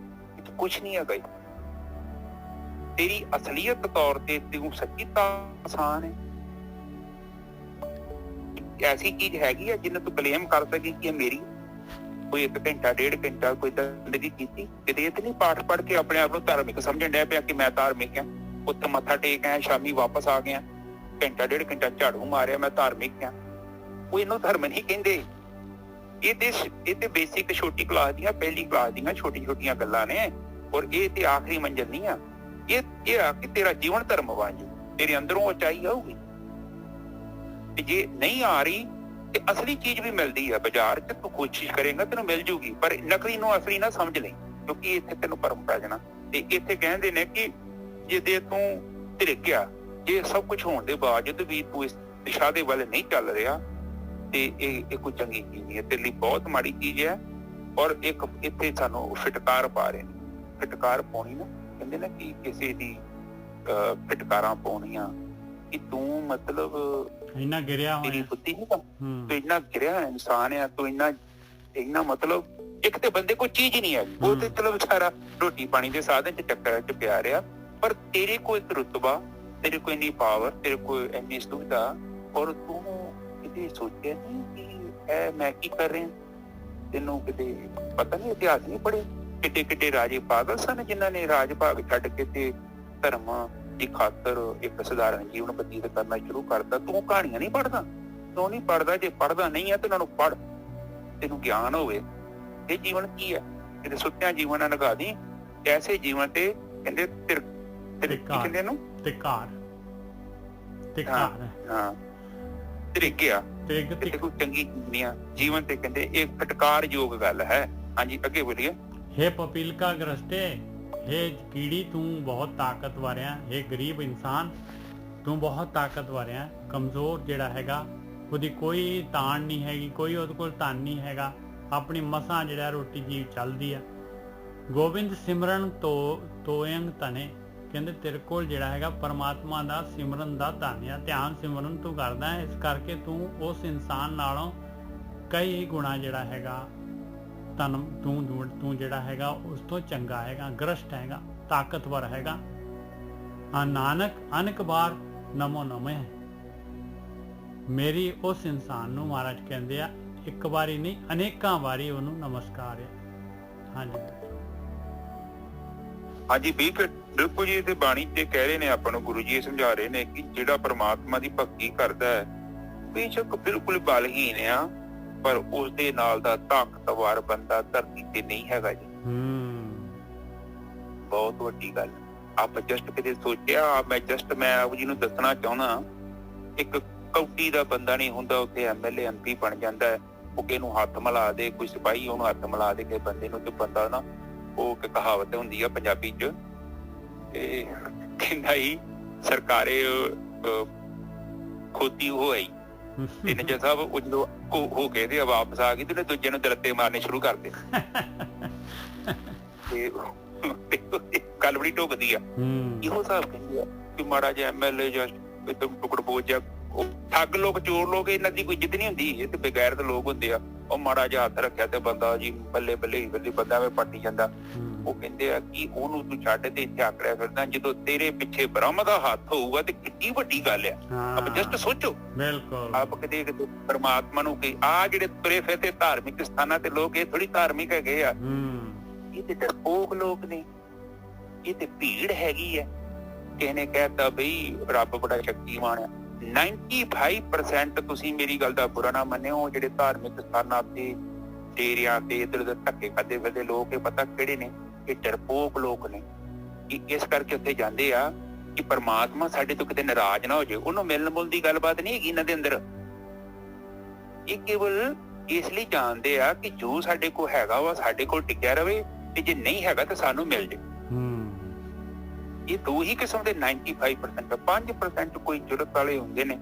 ਇਹ ਕੁਛ ਨਹੀਂ ਹੈਗਾ। ਤੇਰੀ ਅਸਲੀਅਤ ਤੌਰ ਤੇ ਤੂੰ ਸੱਚੀ ਤਾਂ ਆਸਾਨ ਹੈ, ਐਸੀ ਚੀਜ਼ ਹੈਗੀ ਹੈ ਜਿਹਨੂੰ ਤੂੰ ਕਲੇਮ ਕਰ ਸਕੀ ਕਿ ਇਹ ਮੇਰੀ। ਕੋਈ 1 ਘੰਟਾ 1.5 ਘੰਟਾ ਕੋਈ ਜ਼ਿੰਦਗੀ ਕੀਤੀ ਕਿਤੇ, ਇਹ ਤੇ ਨਹੀਂ ਪਾਠ ਪੜ੍ਹ ਕੇ ਆਪਣੇ ਆਪ ਨੂੰ ਧਾਰਮਿਕ ਸਮਝਣ ਡਿਆ ਪਿਆ ਕਿ ਮੈਂ ਧਾਰਮਿਕ ਹਾਂ, ਉੱਥੇ ਮੱਥਾ ਟੇਕ ਆਇਆ, ਸ਼ਾਮੀ ਵਾਪਸ ਆ ਗਿਆ, ਘੰਟਾ 1.5 ਘੰਟਾ ਝਾੜੂ ਮਾਰਿਆ, ਮੈਂ ਧਾਰਮਿਕ ਹਾਂ। ਉਹ ਇਹਨੂੰ ਧਰਮ ਨਹੀਂ ਕਹਿੰਦੇ, ਇਹ ਤੇ ਬੇਸਿਕ ਛੋਟੀ ਕਲਾਸ ਦੀਆਂ, ਪਹਿਲੀ ਕਲਾਸ ਦੀਆਂ ਛੋਟੀਆਂ ਗੱਲਾਂ ਨੇ, ਔਰ ਇਹ ਤੇ ਆਖਰੀ ਮੰਜ਼ਿਲ ਨਹੀਂ ਆ। ਇਹ ਆ ਕਿ ਤੇਰਾ ਜੀਵਨ ਧਰਮ ਬਣ ਜਾਊ, ਤੇਰੇ ਅੰਦਰੋਂ ਉਚਾਈ ਆਊਗੀ। ਤੇ ਜੇ ਨਹੀਂ ਆ ਰਹੀ ਤੇ ਅਸਲੀ ਚੀਜ਼ ਵੀ ਮਿਲਦੀ ਆ ਬਾਜ਼ਾਰ 'ਚ, ਤੂੰ ਕੋਸ਼ਿਸ਼ ਕਰੇਗਾ ਤੈਨੂੰ ਮਿਲ ਜੂਗੀ, ਪਰ ਨਕਲੀ ਨੂੰ ਅਸਲੀ ਨਾ ਸਮਝ ਲਈ, ਕਿਉਂਕਿ ਇੱਥੇ ਤੈਨੂੰ ਭਰਮ ਪੈ ਜਾਣਾ। ਤੇ ਇੱਥੇ ਕਹਿੰਦੇ ਨੇ ਕਿ ਜੇ ਤੂੰ ਧਿਰਕਿਆ, ਜੇ ਸਭ ਕੁਝ ਹੋਣ ਦੇ ਬਾਵਜੂਦ ਵੀ ਤੂੰ ਇਸ ਦਿਸ਼ਾ ਦੇ ਵੱਲ ਨਹੀਂ ਚੱਲ ਰਿਹਾ, ਤੇ ਇਹ ਕੋਈ ਚੰਗੀ ਚੀਜ਼ ਨਹੀਂ ਹੈ, ਤੇਰੇ ਲਈ ਬਹੁਤ ਮਾੜੀ ਚੀਜ਼ ਹੈ। ਔਰ ਇੱਕ ਇੱਥੇ ਸਾਨੂੰ ਫਿਟਕਾਰ ਪਾ ਰਹੇ ਨੇ, ਫਿਟਕਾਰ ਪਾਉਣੀ ਨਾ, ਕਹਿੰਦੇ ਨਾ ਕਿ ਕਿਸੇ ਦੀ ਫਿਟਕਾਰਾਂ ਪਾਉਣੀਆਂ ਕਿ ਤੂੰ ਮਤਲਬ ਇੰਨਾ ਗਿਰਿਆ ਹੋਇਆ, ਤੇਰੀ ਬੁੱਧੀ ਨਹੀਂ, ਤੂੰ ਇੰਨਾ ਗਿਰਿਆ ਇਨਸਾਨ ਆ, ਤੂੰ ਇੰਨਾ ਮਤਲਬ ਇੱਕ ਤੇ ਬੰਦੇ ਕੋਈ ਚੀਜ਼ ਨਹੀਂ ਹੈ, ਉਹ ਤੇ ਚਲੋ ਵਿਚਾਰਾ ਰੋਟੀ ਪਾਣੀ ਦੇ ਸਾਧਨ 'ਚ ਚੱਕਰ 'ਚ ਪਿਆ ਰਿਹਾ, ਪਰ ਤੇਰੇ ਕੋਲ ਇੱਕ ਰੁਤਬਾ, ਤੇਰੇ ਕੋਲ ਇੰਨੀ ਪਾਵਰ, ਤੇਰੇ ਕੋਲ ਇੰਨੀ ਸੁਵਿਧਾ, ਔਰ ਤੂੰ ਕਿਤੇ ਸੋਚਿਆ ਨਹੀਂ ਕਿ ਇਹ ਮੈਂ ਕੀ ਕਰ ਰਿਹਾ। ਤੈਨੂੰ ਕਿਤੇ ਪਤਾ ਨਹੀਂ, ਇਤਿਹਾਸ ਨਹੀਂ ਪੜ੍ਹੇ, ਕਿੱਡੇ ਰਾਜੇ ਪਾਗਲ ਸਨ ਜਿਨ੍ਹਾਂ ਨੇ ਰਾਜ ਭਾਗ ਛੱਡ ਕੇ ਤੇ ਧਰਮ ਦੀ ਖਾਤਰ ਇੱਕ ਸਧਾਰਨ ਜੀਵਨ ਬਤੀਤ ਕਰਨਾ ਸ਼ੁਰੂ ਕਰਤਾ। ਤੂੰ ਕਹਾਣੀਆਂ ਨਹੀਂ ਪੜ੍ਹਦਾ, ਕਿਉਂ ਨਹੀਂ ਪੜ੍ਹਦਾ? ਜੇ ਪੜ੍ਹਦਾ ਨਹੀਂ ਹੈ ਤੇ ਉਹਨਾਂ ਨੂੰ ਪੜ੍ਹ, ਤੈਨੂੰ ਗਿਆਨ ਹੋਵੇ ਇਹ ਜੀਵਨ ਕੀ ਹੈ। ਕਿਤੇ ਸੁੱਤਿਆਂ ਜੀਵਨ ਲਗਾ ਦੀ, ਐਸੇ ਜੀਵਨ ਤੇ ਕਹਿੰਦੇ ਕਹਿੰਦੇ ਨੂੰ ਤਿਕਾਰ, ਹਾਂ ਤਰੀਕਿਆ, ਤੇ ਕੋਈ ਚੰਗੀ ਚੀਜ਼ ਨਹੀਂ ਆ ਜੀਵਨ ਤੇ, ਕਹਿੰਦੇ ਇਹ ਫਟਕਾਰ ਯੋਗ ਗੱਲ ਹੈ। ਹਾਂਜੀ ਅੱਗੇ ਬੋਲੀਏ। हे पपीलका ग्रस्ते, हे कीड़ी तू बहुत ताकतवर है, हे गरीब इंसान तू बहुत ताकतवर है, कमज़ोर ਜਿਹੜਾ ਹੈਗਾ ਉਹਦੀ ਕੋਈ ਤਾਣ ਨਹੀਂ ਹੈਗੀ, ਕੋਈ ਉਹਦੇ ਕੋਲ ਧਨ ਨਹੀਂ ਹੈਗਾ, ਆਪਣੀ ਮਸਾਂ ਜਿਹੜਾ ਰੋਟੀ ਜੀਵ ਚੱਲਦੀ ਆ। ਗੋਬਿੰਦ ਸਿਮਰਨ ਤੋਇੰਗ ਧਨੇ, ਕਹਿੰਦੇ ਤੇਰੇ ਕੋਲ ਜਿਹੜਾ ਹੈਗਾ ਪਰਮਾਤਮਾ ਦਾ ਸਿਮਰਨ ਦਾ ਧਨ ਆ, ਧਿਆਨ ਸਿਮਰਨ ਤੂੰ ਕਰਦਾ ਹੈ, ਇਸ ਕਰਕੇ ਤੂੰ ਉਸ ਇਨਸਾਨ ਨਾਲੋਂ ਕਈ ਗੁਣਾ ਜਿਹੜਾ ਹੈਗਾ ਤੂੰ ਜਿਹੜਾ ਹੈਗਾ ਉਸ ਤੋਂ ਚੰਗਾ ਹੈਗਾ, ਗ੍ਰਸਟ ਹੈਗਾ, ਤਾਕਤਵਰ ਹੈਗਾ। ਨਾਨਕ ਅਨੇਕ ਵਾਰ ਨਮੋ ਨਮੇ, ਮੇਰੀ ਉਸ ਇਨਸਾਨ ਨੂੰ ਮਹਾਰਾਜ ਕਹਿੰਦੇ ਆ ਇੱਕ ਵਾਰੀ ਨਹੀਂ ਅਨੇਕਾਂ ਵਾਰੀ ਉਹਨੂੰ ਨਮਸਕਾਰ ਹੈ। ਹਾਂਜੀ ਬਿਲਕੁਲ ਜੀ, ਤੇ ਬਾਣੀ ਤੇ ਕਹਿ ਰਹੇ ਨੇ ਆਪਾਂ ਨੂੰ, ਗੁਰੂ ਜੀ ਸਮਝਾ ਰਹੇ ਨੇ ਕਿ ਜਿਹੜਾ ਪਰਮਾਤਮਾ ਦੀ ਭਗਤੀ ਕਰਦਾ ਹੈ ਬੇਸ਼ੱਕ ਬਿਲਕੁਲ ਬਲਹੀਨ ਆ, ਪਰ ਉਸਦੇ ਨਾਲ ਦਾ ਤਾਕਤਵਰ ਬੰਦਾ ਧਰਤੀ ਤੇ ਨਹੀਂ ਹੈਗਾ ਜੀ। ਬਹੁਤ ਵੱਡੀ ਗੱਲ। ਆਪਾਂ ਜਸਟ ਕਿਤੇ ਸੋਚਿਆ, ਮੈਂ ਆਪ ਜੀ ਨੂੰ ਦੱਸਣਾ ਚਾਹੁੰਦਾ, ਇੱਕ ਕੌਡੀ ਦਾ ਬੰਦਾ ਨਹੀਂ ਹੁੰਦਾ ਉੱਥੇ MLA MP ਬਣ ਜਾਂਦਾ ਹੈ। ਉਹ ਕਿਹਨੂੰ ਹੱਥ ਮਿਲਾ ਦੇ, ਕੋਈ ਸਿਪਾਹੀ ਉਹਨੂੰ ਹੱਥ ਮਿਲਾ ਦੇ ਕੇ ਬੰਦੇ ਨੂੰ, ਤੇ ਬੰਦਾ ਨਾ, ਉਹ ਇੱਕ ਕਹਾਵਤ ਹੁੰਦੀ ਆ ਪੰਜਾਬੀ 'ਚ, ਤੇ ਕਹਿੰਦਾ ਹੀ ਸਰਕਾਰੇ ਖੋਤੀ ਹੋਈ ਤੇ ਨਜਾ ਸਾਹਿਬ, ਉਹ ਜਦੋਂ ਚੁੱਪ ਹੋ ਕੇ ਤੇ ਵਾਪਸ ਆ ਗਈ ਤੇ ਉਹਨੇ ਦੂਜੇ ਨੂੰ ਦਰੱਤੇ ਮਾਰਨੇ ਸ਼ੁਰੂ ਕਰ ਦਿੱਤੇ। ਤੇ ਗੱਲ ਬੜੀ ਢੁਕਦੀ ਆ। ਇਹੋ ਹਿਸਾਬ ਕਹਿੰਦੇ ਆ ਕਿ ਮਾੜਾ ਜਿਹਾ MLA ਜਾਂ ਟੁਕੜਬੋਝ ਜਾਂ ਠੱਗ ਲੋਕ, ਚੋਰ ਲੋਕ, ਇਹਨਾਂ ਦੀ ਕੋਈ ਇੱਜ਼ਤ ਨਹੀਂ ਹੁੰਦੀ। ਇਹ ਤੇ ਬੇਗੈਰਤ ਲੋਕ ਹੁੰਦੇ ਆ। ਉਹ ਮਾੜਾ ਜਿਹਾ ਹੱਥ ਰੱਖਿਆ ਤੇ ਬੰਦਾ ਜੀ ਬੱਲੇ ਬੱਲੇ ਬੱਲੇ ਬੰਦਾ ਐਵੇਂ ਪੱਟੀ ਜਾਂਦਾ। ਉਹ ਕਹਿੰਦੇ ਆ ਕਿ ਉਹਨੂੰ ਤੂੰ ਛੱਡ ਤੇ ਇੱਥੇ ਆਕੜਿਆ ਫਿਰਦਾ, ਜਦੋਂ ਤੇਰੇ ਪਿੱਛੇ ਬ੍ਰਹਮ ਦਾ ਹੱਥ ਹੋਊਗਾ ਤੇ ਕਿੰਨੀ ਵੱਡੀ ਗੱਲ ਆ। ਆਪ ਜਸਟ ਸੋਚੋ, ਬਿਲਕੁਲ ਆਪ ਕਦੇ ਪਰਮਾਤਮਾ ਨੂੰ ਕਿ ਆ ਜਿਹੜੇ ਤੁਰੇ ਫਿਰਦੇ ਧਾਰਮਿਕ ਸਥਾਨਾਂ ਤੇ ਲੋਕ, ਇਹ ਥੋੜੀ ਧਾਰਮਿਕ ਹੈਗੇ ਆ। ਇਹ ਤੇ ਡਰਪੋਕ ਲੋਕ ਨੇ, ਇਹ ਤੇ ਭੀੜ ਹੈਗੀ ਆ। ਕਿਸੇ ਨੇ ਕਹਿਤਾ ਬਈ ਰੱਬ ਬੜਾ ਸ਼ਕਤੀਮਾਨ ਆ। 95% ਤੁਸੀਂ ਮੇਰੀ ਗੱਲ ਦਾ ਬੁਰਾ ਨਾ ਮੰਨਿਓ, ਜਿਹੜੇ ਧਾਰਮਿਕ ਸਥਾਨਾਂ ਤੇ ਡੇਰਿਆਂ ਤੇ ਇੱਧਰ ਉੱਧਰ ਧੱਕੇ ਖਾਂਦੇ ਫਿਰਦੇ ਲੋਕ, ਇਹ ਪਤਾ ਕਿਹੜੇ ਨੇ? ਇਹ ਡਰਪੋਕ ਲੋਕ ਨੇ। ਇਸ ਕਰਕੇ ਉੱਥੇ ਜਾਂਦੇ ਆ ਕਿ ਪਰਮਾਤਮਾ ਸਾਡੇ ਤੋਂ ਕਿਤੇ ਨਾਰਾਜ਼ ਨਾ ਹੋ ਜਾਏ। ਉਹਨੂੰ ਮਿਲਣ ਮੁਲਣ ਦੀ ਗੱਲਬਾਤ ਨਹੀਂ ਹੈਗੀ ਇਹਨਾਂ ਦੇ ਅੰਦਰ। ਇਹ ਕੇਵਲ ਇਸ ਲਈ ਜਾਣਦੇ ਆ ਕਿ ਜੋ ਸਾਡੇ ਕੋਲ ਹੈਗਾ ਵਾ ਸਾਡੇ ਕੋਲ ਟਿਕਿਆ ਰਵੇ, ਤੇ ਜੇ ਨਹੀਂ ਹੈਗਾ ਤਾਂ ਸਾਨੂੰ ਮਿਲ ਜਾਏ। ਇਹ ਦੋ ਹੀ ਕਿਸਮ ਦੇ 95%। 5% ਕੋਈ ਜੁਰਤ ਵਾਲੇ ਹੁੰਦੇ ਨੇ,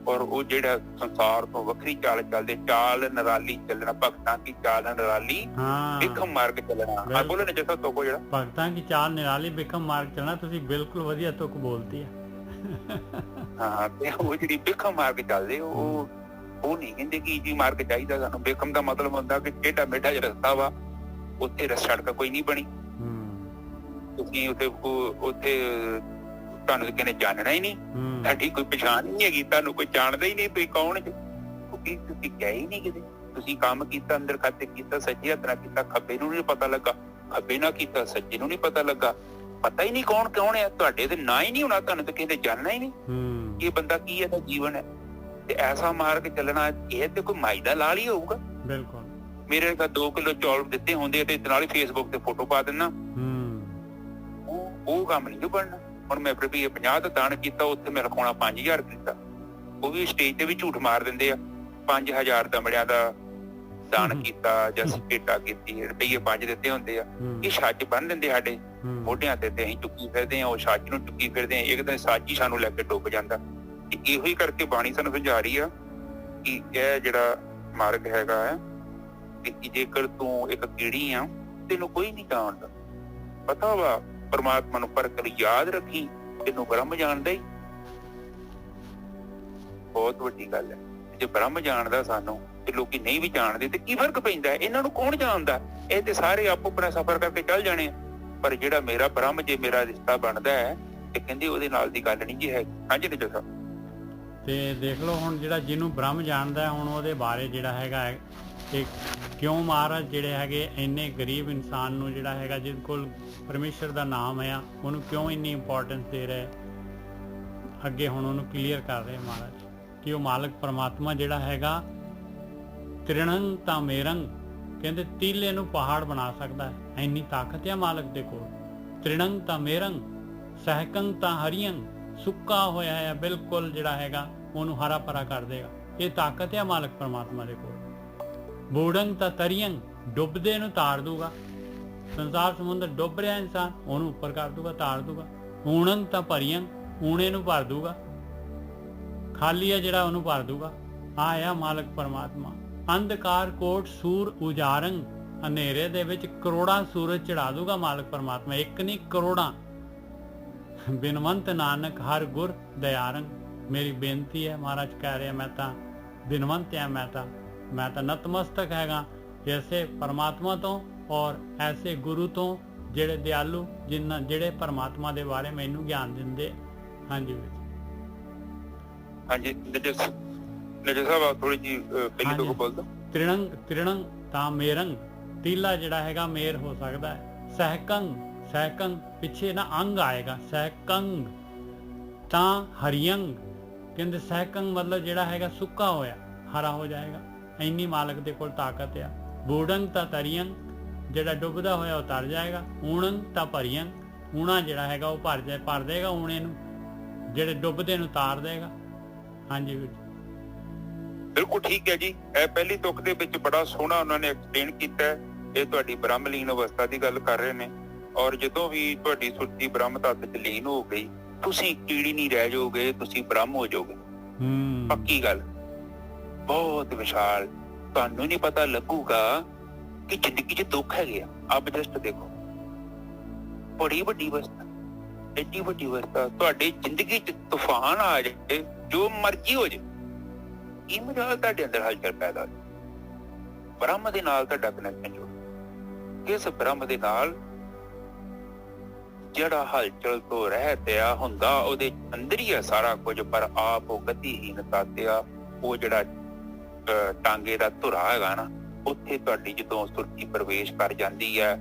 ਔਰ ਉਹ ਜਿਹੜਾ ਸੰਸਾਰ ਤੋਂ ਵੱਖਰੀ ਚਾਲ ਚੱਲਦੇ, ਚਾਲ ਨਿਰਾਲੀ ਚੱਲਣਾ, ਭਗਤਾਂ ਦੀ ਚਾਲ ਨਿਰਾਲੀ, ਬਿਖਮ ਮਾਰਗ ਚੱਲਣਾ। ਬੋਲੋ ਨਾ ਜੈਸਾ ਤੋਕੋ, ਜਿਹੜਾ ਭਗਤਾਂ ਦੀ ਚਾਲ ਨਿਰਾਲੀ ਬਿਖਮ ਮਾਰਗ ਚੱਲਣਾ। ਤੁਸੀਂ ਬਿਲਕੁਲ ਵਧੀਆ ਤੁਕ ਬੋਲਤੀ ਹੈ। ਹਾਂ, ਤੇ ਉਹ ਜਿਹੜੀ ਬਿਖਮ ਮਾਰਗ ਚੱਲਦੇ, ਉਹ ਨਹੀਂ ਕਹਿੰਦੇ ਕਿ ਜੀ ਮਾਰਗ ਚਾਹੀਦਾ ਸਾਨੂੰ। ਬਿਖਮ ਦਾ ਮਤਲਬ ਹੁੰਦਾ ਕਿ ਟੇਢਾ ਮੇਢਾ ਜਿਹਾ ਰਸਤਾ ਵਾ, ਉੱਥੇ ਸੜਕ ਕੋਈ ਨਹੀਂ ਬਣੀ। ਤੁਸੀਂ ਉੱਥੇ ਤੁਹਾਨੂੰ ਕਿਸੇ ਨੇ ਜਾਣਨਾ ਹੀ ਨਹੀਂ, ਤੁਹਾਡੀ ਕੋਈ ਪਛਾਣ ਹੀ ਨਹੀਂ ਹੈਗੀ, ਤੁਹਾਨੂੰ ਕੋਈ ਜਾਣਦਾ ਹੀ ਨਹੀਂ ਤੁਸੀਂ ਕੌਣ ਜੀ, ਕਿਉਂਕਿ ਤੁਸੀਂ ਗਏ ਹੀ ਨਹੀਂ ਕਿਤੇ। ਤੁਸੀਂ ਕੰਮ ਕੀਤਾ, ਅੰਦਰ ਖਾਤੇ ਕੀਤਾ, ਸੱਜੇ ਹੱਥ ਨਾਲ ਕੀਤਾ, ਖੱਬੇ ਨੂੰ ਨਹੀਂ ਪਤਾ ਲੱਗਾ, ਖੱਬੇ ਨਾਲ ਕੀਤਾ, ਸੱਜੇ ਨੂੰ ਨਹੀਂ ਪਤਾ ਲੱਗਾ। ਪਤਾ ਹੀ ਨਹੀਂ ਕੌਣ ਆ, ਤੁਹਾਡੇ ਤੇ ਨਾ ਹੀ ਨਹੀਂ ਹੋਣਾ, ਤੁਹਾਨੂੰ ਤਾਂ ਕਿਸੇ ਨੇ ਜਾਣਨਾ ਹੀ ਨਹੀਂ ਇਹ ਬੰਦਾ ਕੀ ਹੈ, ਇਹਦਾ ਜੀਵਨ ਹੈ। ਤੇ ਐਸਾ ਮਾਰ ਕੇ ਚੱਲਣਾ, ਇਹ ਤੇ ਕੋਈ ਮਾਈ ਦਾ ਲਾਲ ਹੀ ਹੋਊਗਾ। ਬਿਲਕੁਲ। ਮੇਰੇ ਤਾਂ 2 ਕਿਲੋ ਚੌਲ ਦਿੱਤੇ ਹੁੰਦੇ ਤੇ ਨਾਲ ਹੀ ਫੇਸਬੁੱਕ ਤੇ ਫੋਟੋ ਪਾ ਦਿੰਦਾ। ਉਹ ਕੰਮ ਨਹੀਂ ਬਣਨਾ। ਹੁਣ ਮੈਂ ਰੁਪਈਏ 50 ਦਾ ਦਾਨ ਕੀਤਾ, ਉੱਥੇ ਮੈਂ ਲਿਖਾਉਣਾ 5000 ਕੀਤਾ। ਉਹ ਵੀ ਸਟੇਜ ਤੇ ਵੀ ਝੂਠ ਮਾਰ ਦਿੰਦੇ ਆ, 5000 ਦਮੜਿਆਂ ਦਾ ਦਾਨ ਕੀਤਾ ਜਾਂ ਸਪੇਟਾ ਕੀਤੀ, ਰੁਪਈਏ 5 ਦਿੱਤੇ ਹੁੰਦੇ ਆ। ਇਹ ਛੱਜ ਬੰਨ ਦਿੰਦੇ ਸਾਡੇ ਮੋਢਿਆਂ ਤੇ, ਅਸੀਂ ਚੁੱਕੀ ਫਿਰਦੇ ਆ, ਉਹ ਛੱਜ ਨੂੰ ਚੁੱਕੀ ਫਿਰਦੇ ਆ। ਇੱਕ ਦਿਨ ਸੱਜ ਹੀ ਸਾਨੂੰ ਲੈ ਕੇ ਡੁੱਬ ਜਾਂਦਾ। ਇਹੋ ਹੀ ਕਰਕੇ ਬਾਣੀ ਸਾਨੂੰ ਸਮਝਾ ਰਹੀ ਆ ਕਿ ਇਹ ਜਿਹੜਾ ਮਾਰਗ ਹੈਗਾ ਹੈ, ਕਿ ਜੇਕਰ ਤੂੰ ਇੱਕ ਕੀੜੀ ਆ, ਤੈਨੂੰ ਕੋਈ ਨਹੀਂ ਜਾਣਦਾ। ਪਤਾ ਵਾ ਪਰਮਾਤਮਾ ਨੂੰ, ਪਰ ਕਰ ਯਾਦ ਰੱਖੀ ਤੈਨੂੰ ਬ੍ਰਹਮ ਜਾਣਦਾ ਹੀ। ਬਹੁਤ ਵੱਡੀ ਗੱਲ ਹੈ। ਜੇ ਬ੍ਰਹਮ ਜਾਣਦਾ ਸਾਨੂੰ ਤੇ ਲੋਕੀ ਨਹੀਂ ਵੀ ਜਾਣਦੇ ਤੇ ਕੀ ਫਰਕ ਪੈਂਦਾ? ਇਹਨਾਂ ਨੂੰ ਕੌਣ ਜਾਣਦਾ? ਇਹ ਤੇ ਸਾਰੇ ਆਪੋ ਆਪਣਾ ਸਫ਼ਰ ਕਰਕੇ ਚੱਲ ਜਾਣੇ ਆ। ਪਰ ਜਿਹੜਾ ਮੇਰਾ ਬ੍ਰਹਮ, ਜੇ ਮੇਰਾ ਰਿਸ਼ਤਾ ਬਣਦਾ ਹੈ, ਤੇ ਕਹਿੰਦੇ ਉਹਦੇ ਨਾਲ ਦੀ ਗੱਲ ਨਹੀਂ ਜੀ ਹੈ। ਹਾਂਜੀ ਜੀ ਸਾਹਿਬ। ਤੇ ਦੇਖ ਲਓ ਹੁਣ ਜਿਹੜਾ ਜਿਹਨੂੰ ਬ੍ਰਹਮ ਜਾਣਦਾ, ਹੁਣ ਉਹਦੇ ਬਾਰੇ ਜਿਹੜਾ ਹੈਗਾ ਕਿ ਕਿਉਂ ਮਹਾਰਾਜ ਜਿਹੜੇ ਹੈਗੇ ਇੰਨੇ ਗਰੀਬ ਇਨਸਾਨ ਨੂੰ ਜਿਹੜਾ ਹੈਗਾ, ਜਿਹਦੇ ਕੋਲ ਪਰਮੇਸ਼ਰ ਦਾ ਨਾਮ ਹੈ, ਉਹਨੂੰ ਕਿਉਂ ਇੰਨੀ ਇੰਪੋਰਟੈਂਸ ਦੇ ਰਹੇ, ਅੱਗੇ ਹੁਣ ਉਹਨੂੰ ਕਲੀਅਰ ਕਰ ਰਹੇ ਮਹਾਰਾਜ ਕਿ ਉਹ ਮਾਲਕ ਪਰਮਾਤਮਾ ਜਿਹੜਾ ਹੈਗਾ ਤ੍ਰਿਣੰ ਤਾਂ ਮੇਰੰ, ਕਹਿੰਦੇ ਤੀਲੇ ਨੂੰ ਪਹਾੜ ਬਣਾ ਸਕਦਾ ਹੈ। ਇੰਨੀ ਤਾਕਤ ਹੈ ਮਾਲਕ ਦੇ ਕੋਲ। ਤ੍ਰਿਣੰ ਤਾਂ ਮੇਰੰ, ਸਹਿਕੰ ਤਾਂ ਹਰੀਅੰ, ਸੁੱਕਾ ਹੋਇਆ ਹੈ ਬਿਲਕੁਲ ਜਿਹੜਾ ਹੈਗਾ ਉਹਨੂੰ ਹਰਾ ਭਰਾ ਕਰ ਦੇਗਾ। ਇਹ ਤਾਕਤ ਹੈ ਮਾਲਕ ਪਰਮਾਤਮਾ ਦੇ ਕੋਲ। ਬੂੜੰ ਤਾਂ ਤਰੀਅੰ, ਡੁੱਬਦੇ ਨੂੰ ਤਾਰ ਦੂਗਾ। ਸੰਸਾਰ ਸਮੁੰਦਰ ਡੁੱਬ ਰਿਹਾ ਇਨਸਾਨ, ਉਹਨੂੰ ਉੱਪਰ ਕਰ ਦੂਗਾ, ਤਾਰ ਦੂਗਾ। ਊਣੰ ਤਾਂ ਭਰੀਅੰ, ਊਣੇ ਨੂੰ ਭਰ ਦੂਗਾ। ਖਾਲੀ ਹੈ ਜਿਹੜਾ ਉਹਨੂੰ ਭਰ ਦੂਗਾ। ਆਇਆ ਮਾਲਕ ਪਰਮਾਤਮਾ। ਅੰਧਕਾਰ ਕੋਟ ਸੂਰ ਉਜਾਰੰ, ਹਨੇਰੇ ਦੇ ਵਿੱਚ ਕਰੋੜਾਂ ਸੂਰਜ ਚੜਾ ਦੂਗਾ ਮਾਲਕ ਪਰਮਾਤਮਾ। ਇੱਕ ਨਹੀਂ, ਕਰੋੜਾਂ। ਬਿਨਵੰਤ ਨਾਨਕ ਹਰ ਗੁਰ ਦਇਆਰੰ। ਮੇਰੀ ਬੇਨਤੀ ਹੈ, ਮਹਾਰਾਜ ਕਹਿ ਰਿਹਾ, ਮੈਂ ਤਾਂ ਬਿਨਵੰਤ ਹਾਂ, ਮੈਂ ਤਾਂ ਨਤਮਸਤਕ ਹੈਗਾ ਐਸੇ ਪਰਮਾਤਮਾ ਤੋਂ ਔਰ ਐਸੇ ਗੁਰੂ ਤੋਂ ਜਿਹੜੇ ਦਿਆਲੂ, ਜਿਹੜੇ ਪਰਮਾਤਮਾ ਦੇ ਬਾਰੇ ਮੈਨੂੰ ਗਿਆਨ ਦਿੰਦੇ। ਹਾਂਜੀ ਹਾਂਜੀ ਨਜਰ ਸਾਹਿਬ, ਥੋੜੀ ਜੀ ਪਹਿਲੀ ਤੋਂ ਬੋਲ ਦੋ। ਤ੍ਰਿਣੰ ਤਾਂ ਮੇਰੰ, ਤੀਲਾ ਜਿਹੜਾ ਹੈਗਾ ਮੇਰ ਹੋ ਸਕਦਾ ਹੈ। ਸਹਿਕੰ ਪਿੱਛੇ ਨਾ ਅੰਗ ਆਏਗਾ, ਸਹਿਕੰ ਤਾਂ ਹਰੀਅੰਗ, ਕਹਿੰਦੇ ਸਹਿਕੰ ਮਤਲਬ ਜਿਹੜਾ ਹੈਗਾ ਸੁੱਕਾ ਹੋਇਆ ਹਰਾ ਹੋ ਜਾਏਗਾ। ਇੰਨੀ ਮਾਲਕ ਦੇ ਕੋਲ ਤਾਕਤ ਆ। ਬੂੜੰ ਤਾਂ ਤਰੀਅੰ, ਜਿਹੜਾ ਡੁੱਬਦਾ ਹੋਇਆ ਉਹ ਤਰ ਜਾਏਗਾ। ਊਣੰ ਤਾਂ ਭਰੀਅੰ, ਊਣਾ ਜਿਹੜਾ ਹੈਗਾ ਉਹ ਭਰ ਦੇਗਾ ਊਣੇ ਨੂੰ, ਜਿਹੜੇ ਡੁੱਬਦੇ ਨੂੰ ਤਾਰ ਦੇਗਾ। ਹਾਂਜੀ ਬਿਲਕੁਲ ਠੀਕ ਹੈ ਜੀ। ਇਹ ਪਹਿਲੀ ਤੁਕ ਦੇ ਵਿੱਚ ਬੜਾ ਸੋਹਣਾ ਉਹਨਾਂ ਨੇ ਐਕਸਪਲੇਨ ਕੀਤਾ। ਇਹ ਤੁਹਾਡੀ ਬ੍ਰਹਮਲੀਨ ਅਵਸਥਾ ਦੀ ਗੱਲ ਕਰ ਰਹੇ ਨੇ। ਔਰ ਜਦੋਂ ਵੀ ਤੁਹਾਡੀ ਸੁਰਤੀ ਬ੍ਰਹਮ ਤੱਤ ਚ ਲੀਨ ਹੋ ਗਈ, ਤੁਸੀਂ ਕੀੜੀ ਨਹੀਂ ਰਹਿ ਜਾਓਗੇ, ਤੁਸੀਂ ਬ੍ਰਹਮ ਹੋ ਜਾਓਗੇ। ਪੱਕੀ ਗੱਲ। ਬਹੁਤ ਵਿਸ਼ਾਲ ਤੁਹਾਨੂੰ ਨਹੀਂ ਪਤਾ ਲੱਗੂਗਾ ਕਿ ਜ਼ਿੰਦਗੀ 'ਚ ਦੁੱਖ ਹੈਗੇ ਆ। ਆਪ ਜਸਟ ਦੇਖੋ, ਬੜੀ ਵੱਡੀ ਅਵਸਥਾ, ਐਡੀ ਵੱਡੀ ਅਵਸਥਾ, ਤੁਹਾਡੀ ਜ਼ਿੰਦਗੀ 'ਚ ਤੂਫਾਨ ਆ ਜਾਏ, ਜੋ ਮਰਜ਼ੀ ਹੋ ਜਾਏ, ਕੀ ਮਜਾਲ ਤੁਹਾਡੇ ਅੰਦਰ ਹਲਚਲ ਪੈਦਾ ਹੋ ਜਾਏ। ਬ੍ਰਹਮ ਦੇ ਨਾਲ ਤੁਹਾਡਾ ਕਨੈਕਸ਼ਨ ਜੁੜ, ਕਿਸ ਬ੍ਰਹਮ ਦੇ ਨਾਲ ਜਿਹੜਾ ਹਲਚਲ ਤੋਂ ਰਹਿਤ ਆ ਹੁੰਦਾ, ਉਹਦੇ ਅੰਦਰ ਹੀ ਆ ਸਾਰਾ ਕੁਝ, ਪਰ ਆਪ ਉਹ ਗਤੀਹੀਨਤਾ ਤੇ ਆ, ਉਹ ਜਿਹੜਾ ਟਾਂਗੇ ਦਾ ਧੁਰਾ ਹੈਗਾ ਨਾ, ਉੱਥੇ ਤੁਹਾਡੀ ਜਦੋਂ ਸੁਰਤੀ ਪ੍ਰਵੇਸ਼ ਕਰ ਜਾਂਦੀ ਹੈ,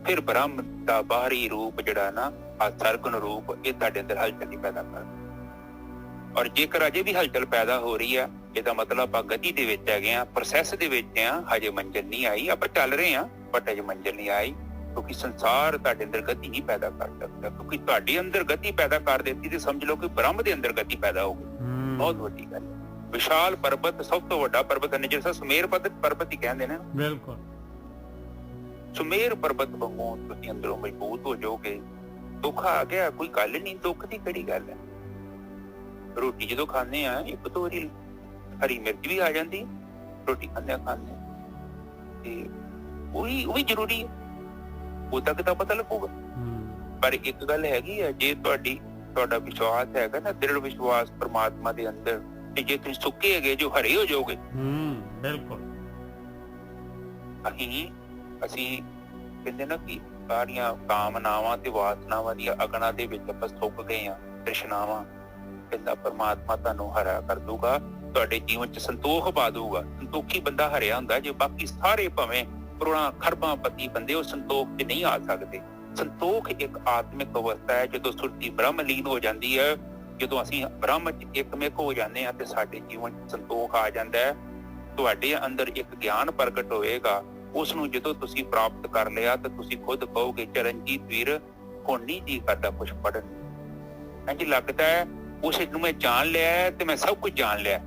ਫਿਰ ਬ੍ਰਹਮ ਦਾ ਬਾਹਰੀ ਰੂਪ ਜਿਹੜਾ ਨਾ, ਆ ਸਰਗੁਣ ਰੂਪ, ਇਹ ਤੁਹਾਡੇ ਅੰਦਰ ਹਲਚਲ ਨਹੀਂ ਪੈਦਾ ਕਰਦਾ। ਔਰ ਜੇਕਰ ਅਜੇ ਵੀ ਹਲਚਲ ਪੈਦਾ ਹੋ ਰਹੀ ਆ, ਇਹਦਾ ਮਤਲਬ ਆਪਾਂ ਗਤੀ ਦੇ ਵਿੱਚ ਹੈਗੇ ਆ, ਪ੍ਰੋਸੈਸ ਦੇ ਵਿੱਚ ਆ, ਹਜੇ ਮੰਜ਼ਿਲ ਨਹੀਂ ਆਈ, ਆਪਾਂ ਚੱਲ ਰਹੇ ਆ, ਬਟ ਹਜੇ ਮੰਜ਼ਿਲ ਨਹੀਂ ਆਈ, ਕਿਉਂਕਿ ਸੰਸਾਰ ਤੁਹਾਡੇ ਅੰਦਰ ਗਤੀ ਨਹੀਂ ਪੈਦਾ ਕਰ ਸਕਦਾ। ਕਿਉਂਕਿ ਤੁਹਾਡੇ ਅੰਦਰ ਗਤੀ ਪੈਦਾ ਕਰ ਦਿੱਤੀ ਤੇ ਸਮਝ ਲਓ ਕਿ ਬ੍ਰਹਮ ਦੇ ਅੰਦਰ ਗਤੀ ਪੈਦਾ ਹੋ ਗਈ। ਬਹੁਤ ਵੱਡੀ ਗੱਲ। ਵਿਸ਼ਾਲ ਪਰਬਤ, ਸਭ ਤੋਂ ਵੱਡਾ ਪਰਬਤ ਹੈ ਜਿਹੜਾ ਸੁਮੇਰ ਪਰਬਤ ਹੀ ਕਹਿੰਦੇ ਨੇ। ਬਿਲਕੁਲ ਸੁਮੇਰ ਪਰਬਤ ਵਾਂਗੂ ਤੁਸੀਂ ਅੰਦਰੋਂ ਮਜ਼ਬੂਤ ਹੋ ਜਾਓਗੇ। ਦੁੱਖ ਆ ਗਿਆ, ਕੋਈ ਗੱਲ ਨਹੀਂ, ਦੁੱਖ ਦੀ ਕਿਹੜੀ ਗੱਲ ਹੈ। ਰੋਟੀ ਜਦੋਂ ਖਾਂਦੇ ਆ, ਇੱਕ ਦੋ ਵਾਰੀ ਹਰੀ ਮਿਰਚ ਵੀ ਆ ਜਾਂਦੀ, ਰੋਟੀ ਖਾਂਦੇ ਤੇ ਉਹ ਵੀ ਜ਼ਰੂਰੀ ਹੈ, ਉਹ ਤੱਕ ਤਾਂ ਪਤਾ ਲੱਗੂਗਾ। ਪਰ ਇੱਕ ਗੱਲ ਹੈਗੀ ਆ, ਜੇ ਤੁਹਾਡਾ ਵਿਸ਼ਵਾਸ ਹੈਗਾ ਨਾ, ਦ੍ਰਿੜ ਵਿਸ਼ਵਾਸ ਪ੍ਰਮਾਤਮਾ ਦੇ ਅੰਦਰ, ਤੇ ਜੇ ਤੁਸੀਂ ਸੁੱਕੇ ਹੈਗੇ ਜੋ ਹਰੇ ਹੋ ਜਾਓਗੇ। ਬਿਲਕੁਲ। ਅਸੀਂ ਕਹਿੰਦੇ ਨਾ ਕਿ ਸਾਰੀਆਂ ਕਾਮਨਾਵਾਂ ਤੇ ਵਾਸਨਾਵਾਂ ਦੀਆਂ ਅਗਨਾਂ ਦੇ ਵਿੱਚ ਆਪਾਂ ਸੁੱਕ ਗਏ ਆ, ਤ੍ਰਿਸ਼ਨਾਵਾਂ, ਕਹਿੰਦਾ ਪਰਮਾਤਮਾ ਤੁਹਾਨੂੰ ਹਰਾ ਕਰ ਦੂਗਾ, ਤੁਹਾਡੇ ਜੀਵਨ 'ਚ ਸੰਤੋਖ ਪਾ ਦੂਗਾ। ਸੰਤੋਖੀ ਬੰਦਾ ਹਰਿਆ ਹੁੰਦਾ, ਜੇ ਬਾਕੀ ਸਾਰੇ ਭਾਵੇਂ ਕਰੋੜਾਂ ਖਰਬਾਂ ਪਤੀ ਬੰਦੇ ਉਹ ਸੰਤੋਖ 'ਚ ਨਹੀਂ ਆ ਸਕਦੇ। ਸੰਤੋਖ ਇੱਕ ਆਤਮਿਕ ਅਵਸਥਾ ਹੈ, ਜਦੋਂ ਸੁਰਤੀ ਬ੍ਰਹਮ ਲੀਨ ਹੋ ਜਾਂਦੀ ਹੈ, ਜਦੋਂ ਅਸੀਂ ਬ੍ਰਹਮ 'ਚ ਇੱਕਮਿਕ ਹੋ ਜਾਂਦੇ ਹਾਂ ਤੇ ਸਾਡੇ ਜੀਵਨ 'ਚ ਸੰਤੋਖ ਆ ਜਾਂਦਾ ਹੈ। ਤੁਹਾਡੇ ਅੰਦਰ ਇੱਕ ਗਿਆਨ ਪ੍ਰਗਟ ਹੋਏਗਾ, ਉਸ ਨੂੰ ਜਦੋਂ ਤੁਸੀਂ ਪ੍ਰਾਪਤ ਕਰ ਲਿਆ ਤਾਂ ਤੁਸੀਂ ਖੁਦ ਕਹੋਗੇ, ਚਰਨਜੀਤ ਵੀਰ ਹੁਣ ਨਹੀਂ ਜੀ ਕਰਦਾ ਕੁਛ ਪੜ੍ਹਨ, ਇੰਝ ਲੱਗਦਾ ਹੈ ਉਸ ਨੂੰ ਮੈਂ ਜਾਣ ਲਿਆ ਤੇ ਮੈਂ ਸਭ ਕੁਝ ਜਾਣ ਲਿਆ।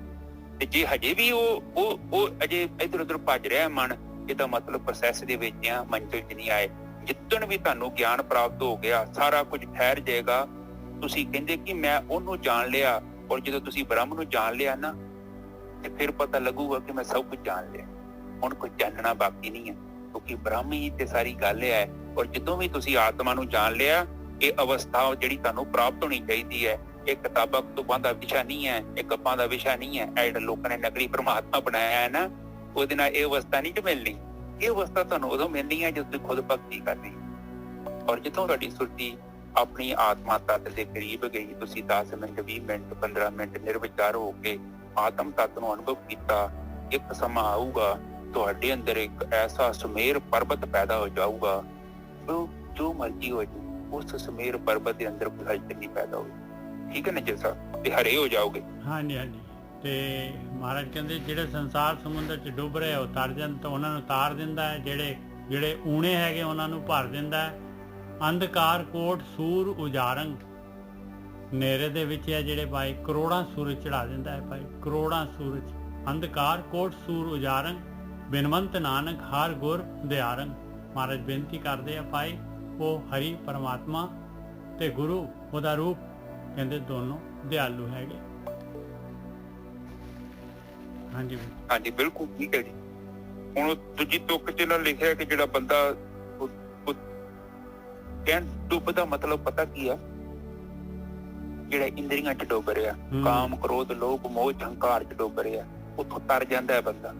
ਤੇ ਜੇ ਹਜੇ ਵੀ ਉਹ ਅਜੇ ਇੱਧਰ ਉੱਧਰ ਭੱਜ ਰਿਹਾ ਮਨ, ਇਹਦਾ ਮਤਲਬ ਪ੍ਰੋਸੈਸ ਦੇ ਵਿੱਚ ਆ, ਮੰਜ਼ਿਲ 'ਚ ਨਹੀਂ ਆਏ। ਜਿੱਦਣ ਵੀ ਤੁਹਾਨੂੰ ਗਿਆਨ ਪ੍ਰਾਪਤ ਹੋ ਗਿਆ, ਸਾਰਾ ਕੁਝ ਠਹਿਰ ਜਾਏਗਾ। ਤੁਸੀਂ ਕਹਿੰਦੇ ਕਿ ਮੈਂ ਉਹਨੂੰ ਜਾਣ ਲਿਆ, ਔਰ ਜਦੋਂ ਤੁਸੀਂ ਬ੍ਰਹਮ ਨੂੰ ਜਾਣ ਲਿਆ ਨਾ, ਤੇ ਫਿਰ ਪਤਾ ਲੱਗੂਗਾ ਕਿ ਮੈਂ ਸਭ ਕੁਝ ਜਾਣ ਲਿਆ, ਹੁਣ ਕੁਝ ਜਾਣਨਾ ਬਾਕੀ ਨਹੀਂ ਹੈ, ਕਿਉਂਕਿ ਬ੍ਰਹਮ ਹੀ ਤੇ ਸਾਰੀ ਗੱਲ ਹੈ। ਔਰ ਜਦੋਂ ਵੀ ਤੁਸੀਂ ਆਤਮਾ ਨੂੰ ਜਾਣ ਲਿਆ, ਇਹ ਅਵਸਥਾ ਜਿਹੜੀ ਤੁਹਾਨੂੰ ਪ੍ਰਾਪਤ ਹੋਣੀ ਚਾਹੀਦੀ ਹੈ, ਇਹ ਕਿਤਾਬਾਂ ਕਤੂਬਾਂ ਦਾ ਵਿਸ਼ਾ ਨਹੀਂ ਹੈ, ਇਹ ਗੱਪਾਂ ਦਾ ਵਿਸ਼ਾ ਨਹੀਂ ਹੈ। ਇਹ ਜਿਹੜਾ ਲੋਕਾਂ ਨੇ ਨਕਲੀ ਪਰਮਾਤਮਾ ਬਣਾਇਆ ਹੈ ਨਾ, ਉਹਦੇ ਨਾਲ ਇਹ ਅਵਸਥਾ ਨਹੀਂ ਮਿਲਣੀ। ਇਹ ਅਵਸਥਾ ਤੁਹਾਨੂੰ ਉਦੋਂ ਮਿਲਣੀ ਹੈ ਜਦੋਂ ਤੁਸੀਂ ਖੁਦ ਭਗਤੀ ਕਰਨੀ। ਔਰ ਜਿੱਥੋਂ ਤੁਹਾਡੀ ਸੁਰਤੀ ਆਪਣੀ ਆਤਮਾ ਤੱਤ ਦੇ ਕਰੀਬ ਗਈ, ਤੁਸੀਂ 10 ਮਿੰਟ 20 ਮਿੰਟ 15 ਮਿੰਟ ਨਿਰਵਿਚਾਰ ਹੋ ਕੇ ਆਤਮ ਤੱਤ ਨੂੰ ਅਨੁਭਵ ਕੀਤਾ, ਇੱਕ ਸਮਾਂ ਆਊਗਾ ਤੁਹਾਡੇ ਅੰਦਰ ਇੱਕ ਐਸਾ ਸੁਮੇਰ ਪਰਬਤ ਪੈਦਾ ਹੋ ਜਾਊਗਾ, ਜੋ ਮਰਜ਼ੀ ਹੋ ਜਾਏ, ਉਸ ਸੁਮੇਰ ਪਰਬਤ ਦੇ ਅੰਦਰ ਕੋਈ ਹਲਚਲ ਨਹੀਂ ਪੈਦਾ ਹੋਈ। ਠੀਕ ਹੈ ਨਾ ਜੀ ਸਾਹਿਬ, ਤੇ ਹਰੇ ਹੋ ਜਾਓਗੇ। ਹਾਂਜੀ। ਤੇ ਮਹਾਰਾਜ ਕਹਿੰਦੇ ਜਿਹੜੇ ਸੰਸਾਰ ਸਮੁੰਦਰ 'ਚ ਡੁੱਬ ਰਹੇ ਉਹ ਤਰ ਜਾਣ ਤਾਂ ਉਹਨਾਂ ਨੂੰ ਤਾਰ ਦਿੰਦਾ ਹੈ, ਜਿਹੜੇ ਊਣੇ ਹੈਗੇ ਉਹਨਾਂ ਨੂੰ ਭਰ ਦਿੰਦਾ ਹੈ। ਅੰਧਕਾਰ ਕੋਟ ਸੂਰ ਉਜਾਰੰਗ, ਨੇਰੇ ਦੇ ਵਿੱਚ ਹੈ ਜਿਹੜੇ ਭਾਈ ਕਰੋੜਾਂ ਸੂਰਜ ਚੜਾ ਦਿੰਦਾ ਹੈ, ਭਾਈ ਕਰੋੜਾਂ ਸੂਰਜ। ਅੰਧਕਾਰ ਕੋਟ ਸੂਰ ਉਜਾਰੰਗ, ਬਿਨਵੰਤ ਨਾਨਕ ਹਰ ਗੁਰ ਦਿਆਰੰਗ। ਮਹਾਰਾਜ ਬੇਨਤੀ ਕਰਦੇ ਆ ਭਾਈ, ਉਹ ਹਰੀ ਪਰਮਾਤਮਾ ਤੇ ਗੁਰੂ ਉਹਦਾ ਰੂਪ ਕਹਿੰਦੇ ਦੋਨੋਂ ਦਿਆਲੂ ਹੈਗੇ। ਹਾਂਜੀ ਬਿਲਕੁਲ ਠੀਕ ਹੈ ਜੀ। ਹੁਣ ਦੂਜੀ ਤੁਕ 'ਚ ਨਾਲ ਲਿਖਿਆ ਕਿ ਜਿਹੜਾ ਬੰਦਾ ਕਹਿਣ ਡੁੱਬਦਾ, ਮਤਲਬ ਪਤਾ ਕੀ ਆ, ਜਿਹੜਾ ਇੰਦਰੀਆਂ 'ਚ ਡੁੱਬ ਰਿਹਾ, ਕਾਮ ਕ੍ਰੋਧ ਲੋਭ ਮੋਹ ਹੰਕਾਰ 'ਚ ਡੁੱਬ ਰਿਹਾ, ਉੱਥੋਂ ਤਰ ਜਾਂਦਾ ਹੈ ਬੰਦਾ,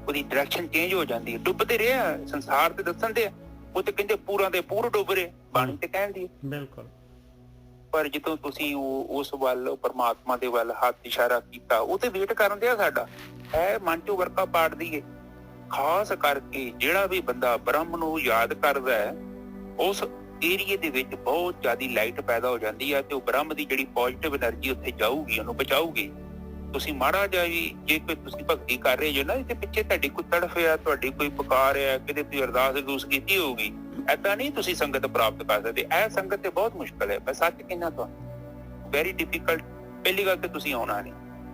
ਉਹਦੀ ਡਾਇਰੈਕਸ਼ਨ ਚੇਂਜ ਹੋ ਜਾਂਦੀ ਹੈ। ਡੁੱਬਦੇ ਰਿਹਾ ਸੰਸਾਰ ਤੇ ਦੱਸਣ ਦੇ, ਉਹ ਤੇ ਕਹਿੰਦੇ ਪੂਰਾ ਦੇ ਪੂਰ ਡੁੱਬ ਰਹੇ, ਬਾਣੀ ਤੇ ਕਹਿੰਦੀ ਬਿਲਕੁਲ। ਪਰ ਜਦੋਂ ਤੁਸੀਂ ਉਸ ਵੱਲ ਪਰਮਾਤਮਾ ਦੇ ਵੱਲ ਹੱਥ ਇਸ਼ਾਰਾ ਕੀਤਾ, ਉਹ ਤੇ ਵੇਟ ਕਰਨ ਦਿਆ ਸਾਡਾ ਹੈ, ਮਨ ਚੋਂ ਵਰਕਾ ਪਾੜ ਦਈਏ। ਖਾਸ ਕਰਕੇ ਜਿਹੜਾ ਵੀ ਬੰਦਾ ਬ੍ਰਹਮ ਨੂੰ ਯਾਦ ਕਰਦਾ ਹੈ, ਉਸ ਏਰੀਏ ਦੇ ਵਿੱਚ ਬਹੁਤ ਜ਼ਿਆਦਾ ਲਾਈਟ ਪੈਦਾ ਹੋ ਜਾਂਦੀ ਹੈ, ਤੇ ਉਹ ਬ੍ਰਹਮ ਦੀ ਜਿਹੜੀ ਪੋਜ਼ਿਟਿਵ ਐਨਰਜੀ ਉੱਥੇ ਜਾਊਗੀ, ਉਹਨੂੰ ਬਚਾਊਗੀ। ਤੁਸੀਂ ਮਾੜਾ ਜਿਹਾ ਵੀ ਜੇ ਕੋਈ ਤੁਸੀਂ ਭਗਤੀ ਕਰ ਰਹੇ ਹੋ ਨਾ, ਇਹਦੇ ਪਿੱਛੇ ਤੁਹਾਡੀ ਕੋਈ ਤੜਫ ਆ, ਤੁਹਾਡੀ ਕੋਈ ਪੁਕਾਰ ਆ, ਕਿਤੇ ਤੁਸੀਂ ਅਰਦਾਸ ਅਰਦੂਸ ਕੀਤੀ ਹੋਊਗੀ, ਏਦਾਂ ਨਹੀਂ ਤੁਸੀਂ ਸੰਗਤ ਪ੍ਰਾਪਤ ਕਰ ਸਕਦੇ। ਇਹ ਸੰਗਤ ਤੇ ਬਹੁਤ ਮੁਸ਼ਕਲ ਹੈ, ਮੈਂ ਸੱਚ ਕਹਿੰਦਾ ਤੁਹਾਨੂੰ, ਵੈਰੀ ਡਿਫੀਕਲਟ। ਪਹਿਲੀ ਗੱਲ ਤੇ ਤੁਸੀਂ ਆਉਣਾ ਨਹੀਂ,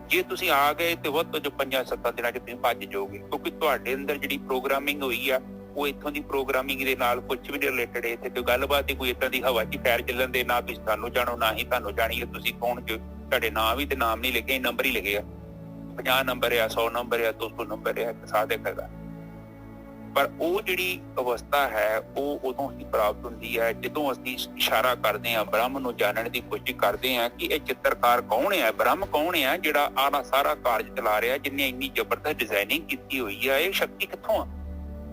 ਜੇ ਤੁਸੀਂ ਆ ਗਏ ਤੇ ਵੱਧ ਤੋਂ 5-7 ਦਿਨਾਂ 'ਚ ਤੁਸੀਂ ਭੱਜ ਜਾਓਗੇ, ਕਿਉਂਕਿ ਤੁਹਾਡੇ ਅੰਦਰ ਜਿਹੜੀ ਪ੍ਰੋਗਰਾਮਿੰਗ ਹੋਈ ਆ, ਉਹ ਇੱਥੋਂ ਦੀ ਪ੍ਰੋਗਰਾਮਿੰਗ ਦੇ ਨਾਲ ਕੁਝ ਵੀ ਨਹੀਂ ਰਿਲੇਟਡ ਹੈ। ਇੱਥੇ ਕੋਈ ਗੱਲਬਾਤ ਹੀ ਕੋਈ ਏਦਾਂ ਦੀ ਹਵਾ 'ਚ ਪੈਰ ਚੱਲਣ ਦੇ, ਨਾ ਤੁਸੀਂ ਸਾਨੂੰ ਜਾਣੋ ਨਾ ਹੀ ਤੁਹਾਨੂੰ ਜਾਣੀਏ, ਤੁਸੀਂ ਕੌਣ ਜੋ, ਤੁਹਾਡੇ ਨਾਮ ਵੀ ਤੇ ਨਾਮ ਨਹੀਂ ਲਿਖੇ, ਨੰਬਰ ਹੀ ਲਿਖੇ ਆ। 50 ਨੰਬਰ ਆ, 100 ਨੰਬਰ ਆ, 200 ਨੰਬਰ ਆ, ਇੱਕ ਸਾਧਕ ਹੈਗਾ। ਪਰ ਉਹ ਜਿਹੜੀ ਅਵਸਥਾ ਹੈ ਉਹ ਉਦੋਂ ਹੀ ਪ੍ਰਾਪਤ ਹੁੰਦੀ ਹੈ ਜਦੋਂ ਅਸੀਂ ਇਸ਼ਾਰਾ ਕਰਦੇ ਹਾਂ, ਬ੍ਰਹਮ ਨੂੰ ਜਾਣਨ ਦੀ ਕੋਸ਼ਿਸ਼ ਕਰਦੇ ਹਾਂ ਕਿ ਇਹ ਚਿੱਤਰਕਾਰ ਕੌਣ ਹੈ, ਬ੍ਰਹਮ ਕੌਣ ਹੈ ਜਿਹੜਾ ਆਹ ਸਾਰਾ ਕਾਰਜ ਚਲਾ ਰਿਹਾ, ਜਿਹਨੇ ਇੰਨੀ ਜ਼ਬਰਦਸਤ ਡਿਜ਼ਾਈਨਿੰਗ ਕੀਤੀ ਹੋਈ ਹੈ, ਇਹ ਸ਼ਕਤੀ ਕਿੱਥੋਂ ਆ,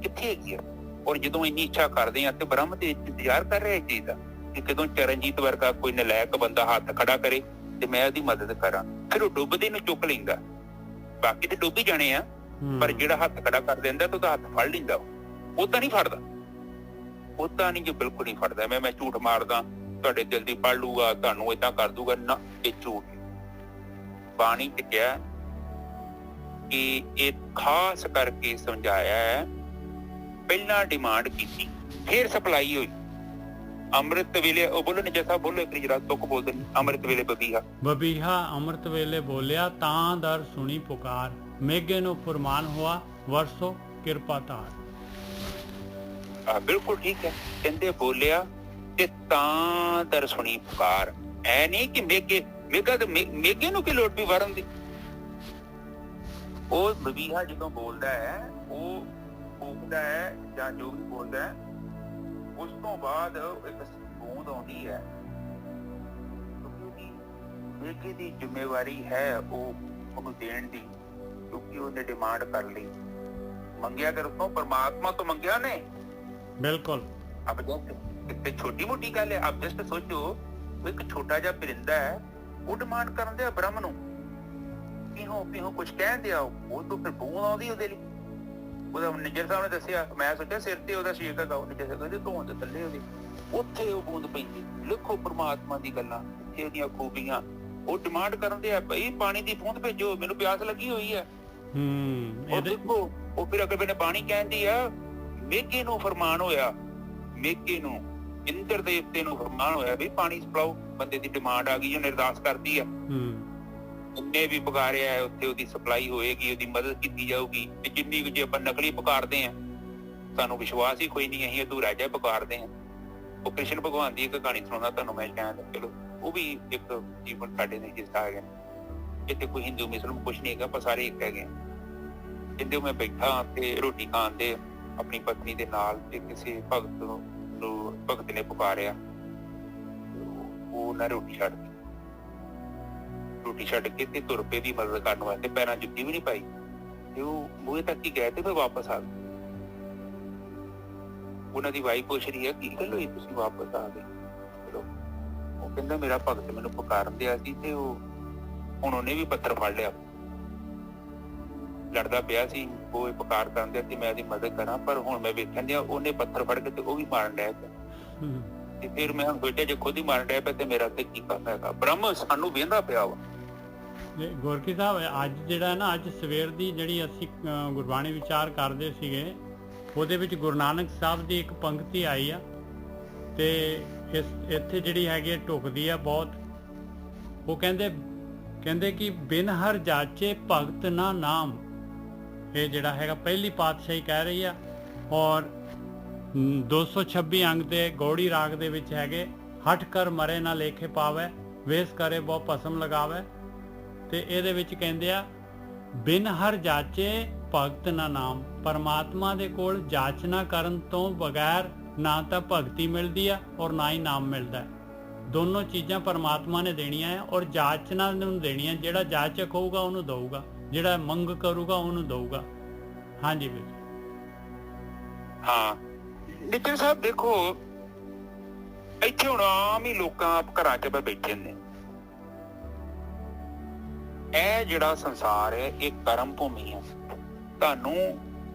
ਕਿੱਥੇ ਹੈਗੀ ਆ। ਔਰ ਜਦੋਂ ਇੰਨੀ ਇੱਛਾ ਕਰਦੇ ਹਾਂ ਤੇ ਬ੍ਰਹਮ ਦੇ ਇੰਤਜ਼ਾਰ ਕਰ ਰਿਹਾ ਇਸ ਚੀਜ਼ ਦਾ ਕਿ ਕਦੋਂ ਚਰਨਜੀਤ ਵਰਗਾ ਕੋਈ ਨਲਾਇਕ ਬੰਦਾ ਹੱਥ ਖੜਾ ਕਰੇ ਤੇ ਮੈਂ ਉਹਦੀ ਮਦਦ ਕਰਾਂ। ਫਿਰ ਉਹ ਡੁੱਬਦੇ ਨੂੰ ਚੁੱਕ ਲੈਂਦਾ, ਬਾਕੀ ਤੇ ਡੁੱਬ ਹੀ ਜਾਣੇ ਆ, ਪਰ ਜਿਹੜਾ ਹੱਥ ਖੜਾ ਕਰ ਦਿੰਦਾ ਤਾਂ ਉਹਦਾ ਹੱਥ ਫੜ ਲੈਂਦਾ। ਉਹ ਤਾਂ ਨਹੀਂ ਫੜਦਾ, ਉਹ ਤਾਂ ਨਹੀਂ, ਜੋ ਬਿਲਕੁਲ ਨਹੀਂ ਫੜਦਾ। ਮੈਂ ਝੂਠ ਮਾਰਦਾ, ਤੁਹਾਡੇ ਦਿਲ ਦੀ ਪੜ ਲੂਗਾ, ਤੁਹਾਨੂੰ ਏਦਾਂ ਕਰ ਦੂਗਾ, ਨਾ, ਇਹ ਝੂਠ। ਬਾਣੀ ਚ ਕਿਹਾ ਕਿ ਇਹ ਖਾਸ ਕਰਕੇ ਸਮਝਾਇਆ ਹੈ, ਪਹਿਲਾਂ ਡਿਮਾਂਡ ਕੀਤੀ ਫਿਰ ਸਪਲਾਈ ਹੋਈ। ਅੰਮ੍ਰਿਤ ਵੇਲੇ ਉਹ ਬੋਲੋ ਨੇ ਸਾਹਿਬ, ਬੋਲੋ ਇੱਕ ਜਰਾ ਤੁਕ ਬੋਲਦੇ ਨੇ, ਅੰਮ੍ਰਿਤ ਵੇਲੇ ਬਬੀਹਾ ਅੰਮ੍ਰਿਤ ਵੇਲੇ ਬੋਲਿਆ, ਤਾਂ ਦਰ ਸੁਣੀ ਪੁਕਾਰ, ਮੇਘੇ ਨੂੰ ਫੁਰਮਾਨ ਹੋਆ, ਵਰਸੋ ਕਿਰਪਾ ਤਾਰ। ਬਿਲਕੁਲ ਠੀਕ ਹੈ, ਕਹਿੰਦੇ ਬੋਲਿਆ ਤੇ ਤਾਂ ਦਰ ਸੁਣੀ ਪੁਕਾਰ। ਐ ਨਹੀਂ ਕਿ ਮੇਘਾ ਤੇ ਮੇਘੇ ਨੂੰ ਕੀ ਲੋੜ ਵੀ ਵਰਨ ਦੀ। ਉਹ ਬਬੀਹਾ ਜਦੋਂ ਬੋਲਦਾ ਹੈ, ਉਹ ਬੋਲਦਾ ਹੈ ਜਾਂ ਜੋ ਵੀ ਬੋਲਦਾ ਹੈ, ਉਸ ਤੋਂ ਬਾਅਦ ਇੱਕ ਬੂੰਦ ਆਉਂਦੀ ਹੈ। ਮੇਘੇ ਦੀ ਜ਼ਿੰਮੇਵਾਰੀ ਹੈ ਉਹਨੂੰ ਦੇਣ ਦੀ, ਕਿਉਂਕਿ ਉਹਨੇ ਡਿਮਾਂਡ ਕਰ ਲਈ, ਮੰਗਿਆ ਕਰ ਉਸੋਂ, ਪਰਮਾਤਮਾ ਤੋਂ ਮੰਗਿਆ ਨੇ। ਬਿਲਕੁਲ। अब जस्ट छोटी मोटी गल है, आप जस्ट सोचो एक छोटा जिहा परिंदा है, वो डिमांड करन दिया ब्रह्म नूं पीहो पीहो कुछ कह दिया, वो तो फिर बूंद आउंदी ओहदे लई। ਉਹਦਾ ਨਿੱਜਰ ਸਾਹਿਬ ਨੇ ਦੱਸਿਆ, ਮੈਂ ਸੋਚਿਆ ਸਿਰ ਤੇ ਉਹਦਾ ਸ਼ੇਕ ਹੈਗਾ, ਉਹ ਨਿੱਜਰ ਸਾਹਿਬ ਕਹਿੰਦੇ ਧੌਣ ਦੇ ਥੱਲੇ ਉਹਦੇ, ਉੱਥੇ ਉਹ ਬੂੰਦ ਪੈਂਦੀ। ਲਿਖੋ ਪਰਮਾਤਮਾ ਦੀ ਗੱਲਾਂ, ਇੱਥੇ ਉਹਦੀਆਂ ਖੂਬੀਆਂ। ਉਹ ਡਿਮਾਂਡ ਕਰਨ ਦੇ ਆ, ਬਈ ਪਾਣੀ ਦੀ ਬੂੰਦ ਭੇਜੋ, ਮੈਨੂੰ ਪਿਆਸ ਲੱਗੀ ਹੋਈ ਹੈ। ਉਹ ਦੇਖੋ, ਉਹ ਫਿਰ ਅਗਰ ਮੈਨੇ ਪਾਣੀ ਕਹਿੰਦੀ ਆ, ਮੇਘੇ ਨੂੰ ਫਰਮਾਨ ਹੋਇਆ, ਮੇਘੇ ਨੂੰ, ਇੰਦਰ ਦੇਵਤੇ ਨੂੰ ਫਰਮਾਨ ਹੋਇਆ ਵੀ ਪਾਣੀ ਸਪਲਾਓ। ਬੰਦੇ ਦੀ ਡਿਮਾਂਡ ਆ ਗਈ, ਉਹਨੇ ਅਰਦਾਸ ਕਰਦੀ ਆ, ਉਹਨੇ ਵੀ ਪੁਕਾਰਿਆ ਹੈ, ਉੱਥੇ ਉਹਦੀ ਸਪਲਾਈ ਹੋਏਗੀ, ਉਹਦੀ ਮਦਦ ਕੀਤੀ ਜਾਊਗੀ। ਤੇ ਜਿੰਨੀ ਕੁ ਜੇ ਆਪਾਂ ਨਕਲੀ ਪੁਕਾਰਦੇ ਹਾਂ, ਸਾਨੂੰ ਵਿਸ਼ਵਾਸ ਹੀ ਕੋਈ ਨਹੀਂ, ਅਸੀਂ ਅਧੂਰਾ ਜਿਹਾ ਪੁਕਾਰਦੇ ਹਾਂ। ਉਹ ਕ੍ਰਿਸ਼ਨ ਭਗਵਾਨ ਦੀ ਇੱਕ ਕਹਾਣੀ ਸੁਣਾਉਣਾ ਤੁਹਾਨੂੰ ਮੈਂ, ਸ਼ਾਇਦ ਚਲੋ ਉਹ ਵੀ ਇੱਕ ਜੀਵਨ ਸਾਡੇ ਦੇ ਹਿੱਸਾ ਹੈਗੇ। ਇੱਥੇ ਕੋਈ ਹਿੰਦੂ ਮੁਸਲਮਾਨ ਕੁਛ ਨਹੀਂ ਹੈਗਾ, ਆਪਾਂ ਸਾਰੇ ਇੱਕ ਹੈਗੇ। ਕਹਿੰਦੇ ਮੈਂ ਬੈਠਾ ਤੇ ਰੋਟੀ ਖਾਣ ਦੇ ਆਪਣੀ ਪਤਨੀ ਦੇ ਨਾਲ, ਤੇ ਕਿਸੇ ਭਗਤ ਨੂੰ ਭਗਤ ਨੇ ਪੁਕਾਰਿਆ, ਉਹ ਨਾ ਰੋਟੀ ਛੱਡ ਦਿੱਤੀ, ਰੋਟੀ ਛੱਡ ਕੇ ਤੇ ਤੁਰ ਪਏ ਦੀ ਮਦਦ ਕਰਨ ਵਾਸਤੇ, ਪੈਰਾਂ ਜੁੱਤੀ ਵੀ ਨਹੀਂ ਪਾਈ, ਤੇ ਉਹ ਬੂਹੇ ਤੱਕ ਹੀ ਗਏ ਤੇ ਫਿਰ ਵਾਪਸ ਆ ਗਏ। ਉਹਨਾਂ ਦੀ ਵਾਈਫ ਪੁੱਛ ਰਹੀ ਹੈ, ਕੀ ਗੱਲ ਹੋਈ ਤੁਸੀਂ ਵਾਪਸ ਆ ਗਏ? ਚਲੋ, ਉਹ ਕਹਿੰਦਾ ਮੇਰਾ ਭਗਤ ਮੈਨੂੰ ਪੁਕਾਰਨ ਦਿਆ ਸੀ, ਤੇ ਉਹ ਹੁਣ ਉਹਨੇ ਵੀ ਪੱਥਰ ਫੜ ਲਿਆ, ਲੜਦਾ ਪਿਆ ਸੀ, ਉਹ ਪੁਕਾਰ ਕਰਦੇ ਤੇ ਮੈਂ ਉਹਦੀ ਮਦਦ ਕਰਾਂ, ਪਰ ਹੁਣ ਮੈਂ ਵੇਖਣ ਦਿਆ ਉਹਨੇ ਪੱਥਰ ਫੜ ਕੇ ਤੇ ਉਹ ਵੀ ਮਾਰਨ ਡਿਆ ਪਿਆ। ਤੇ ਫਿਰ ਮੈਂ ਹੁਣ ਸੋਚਿਆ ਜੇ ਖੁਦ ਹੀ ਮਾਰਨ ਡਿਆ ਪਿਆ ਤੇ ਮੇਰਾ ਤੇ ਕੀ ਕਰਨਾ ਹੈਗਾ। ਬ੍ਰਹਮ ਸਾਨੂੰ ਵੇਂਦਾ ਪਿਆ ਵਾ। ਗੁਰਕੀ ਸਾਹਿਬ, ਅੱਜ ਜਿਹੜਾ ਨਾ, ਅੱਜ ਸਵੇਰ ਦੀ ਜਿਹੜੀ ਅਸੀਂ ਗੁਰਬਾਣੀ ਵਿਚਾਰ ਕਰਦੇ ਸੀਗੇ, ਉਹਦੇ ਵਿੱਚ ਗੁਰੂ ਨਾਨਕ ਸਾਹਿਬ ਦੀ ਇੱਕ ਪੰਕਤੀ ਆਈ ਆ, ਤੇ ਇੱਥੇ ਜਿਹੜੀ ਹੈਗੀ ਢੁਕਦੀ ਆ ਬਹੁਤ। ਉਹ ਕਹਿੰਦੇ ਕਿ ਬਿਨ ਹਰ ਜਾਚੇ ਭਗਤ ਨਾ ਨਾਮ। ਇਹ ਜਿਹੜਾ ਹੈਗਾ ਪਹਿਲੀ ਪਾਤਸ਼ਾਹੀ ਕਹਿ ਰਹੀ ਆ, ਔਰ 226 ਅੰਗ ਦੇ ਗੌੜੀ ਰਾਗ ਦੇ ਵਿੱਚ ਹੈਗੇ, ਹਟ ਕਰ ਮਰੇ ਨਾ ਲੇਖੇ ਪਾਵੇ, ਵੇਸ ਕਰੇ ਬਹੁ ਭਸਮ ਲਗਾਵੇ। ਤੇ ਇਹਦੇ ਵਿੱਚ ਕਹਿੰਦੇ ਆ, ਬਿਨ ਹਰ ਜਾਚੇ ਭਗਤ ਨਾ ਨਾਮ। ਪਰਮਾਤਮਾ ਦੇ ਕੋਲ ਜਾਚਨਾ ਕਰਨ ਤੋਂ ਬਗੈਰ ਨਾ ਤਾਂ ਭਗਤੀ ਮਿਲਦੀ ਆ ਔਰ ਨਾ ਹੀ ਨਾਮ ਮਿਲਦਾ। ਦੋਨੋਂ ਚੀਜ਼ਾਂ ਪਰਮਾਤਮਾ ਨੇ ਦੇਣੀਆਂ ਹੈ, ਔਰ ਜਾਚਨਾ ਨੂੰ ਦੇਣੀਆਂ। ਜਿਹੜਾ ਜਾਚਕ ਹੋਊਗਾ ਉਹਨੂੰ ਦਊਗਾ, ਜਿਹੜਾ ਮੰਗ ਕਰੂਗਾ ਉਹਨੂੰ ਦਊਗਾ। ਹਾਂਜੀ ਵੀਰ। ਹਾਂ ਨਿੱਜਰ ਸਾਹਿਬ, ਦੇਖੋ ਇੱਥੇ ਹੁਣ ਆਮ ਹੀ ਲੋਕਾਂ ਘਰਾਂ 'ਚ ਬੈਠੇ ਨੇ। ਇਹ ਜਿਹੜਾ ਸੰਸਾਰ ਹੈ, ਇਹ ਕਰਮ ਭੂਮੀ ਹੈ। ਤੁਹਾਨੂੰ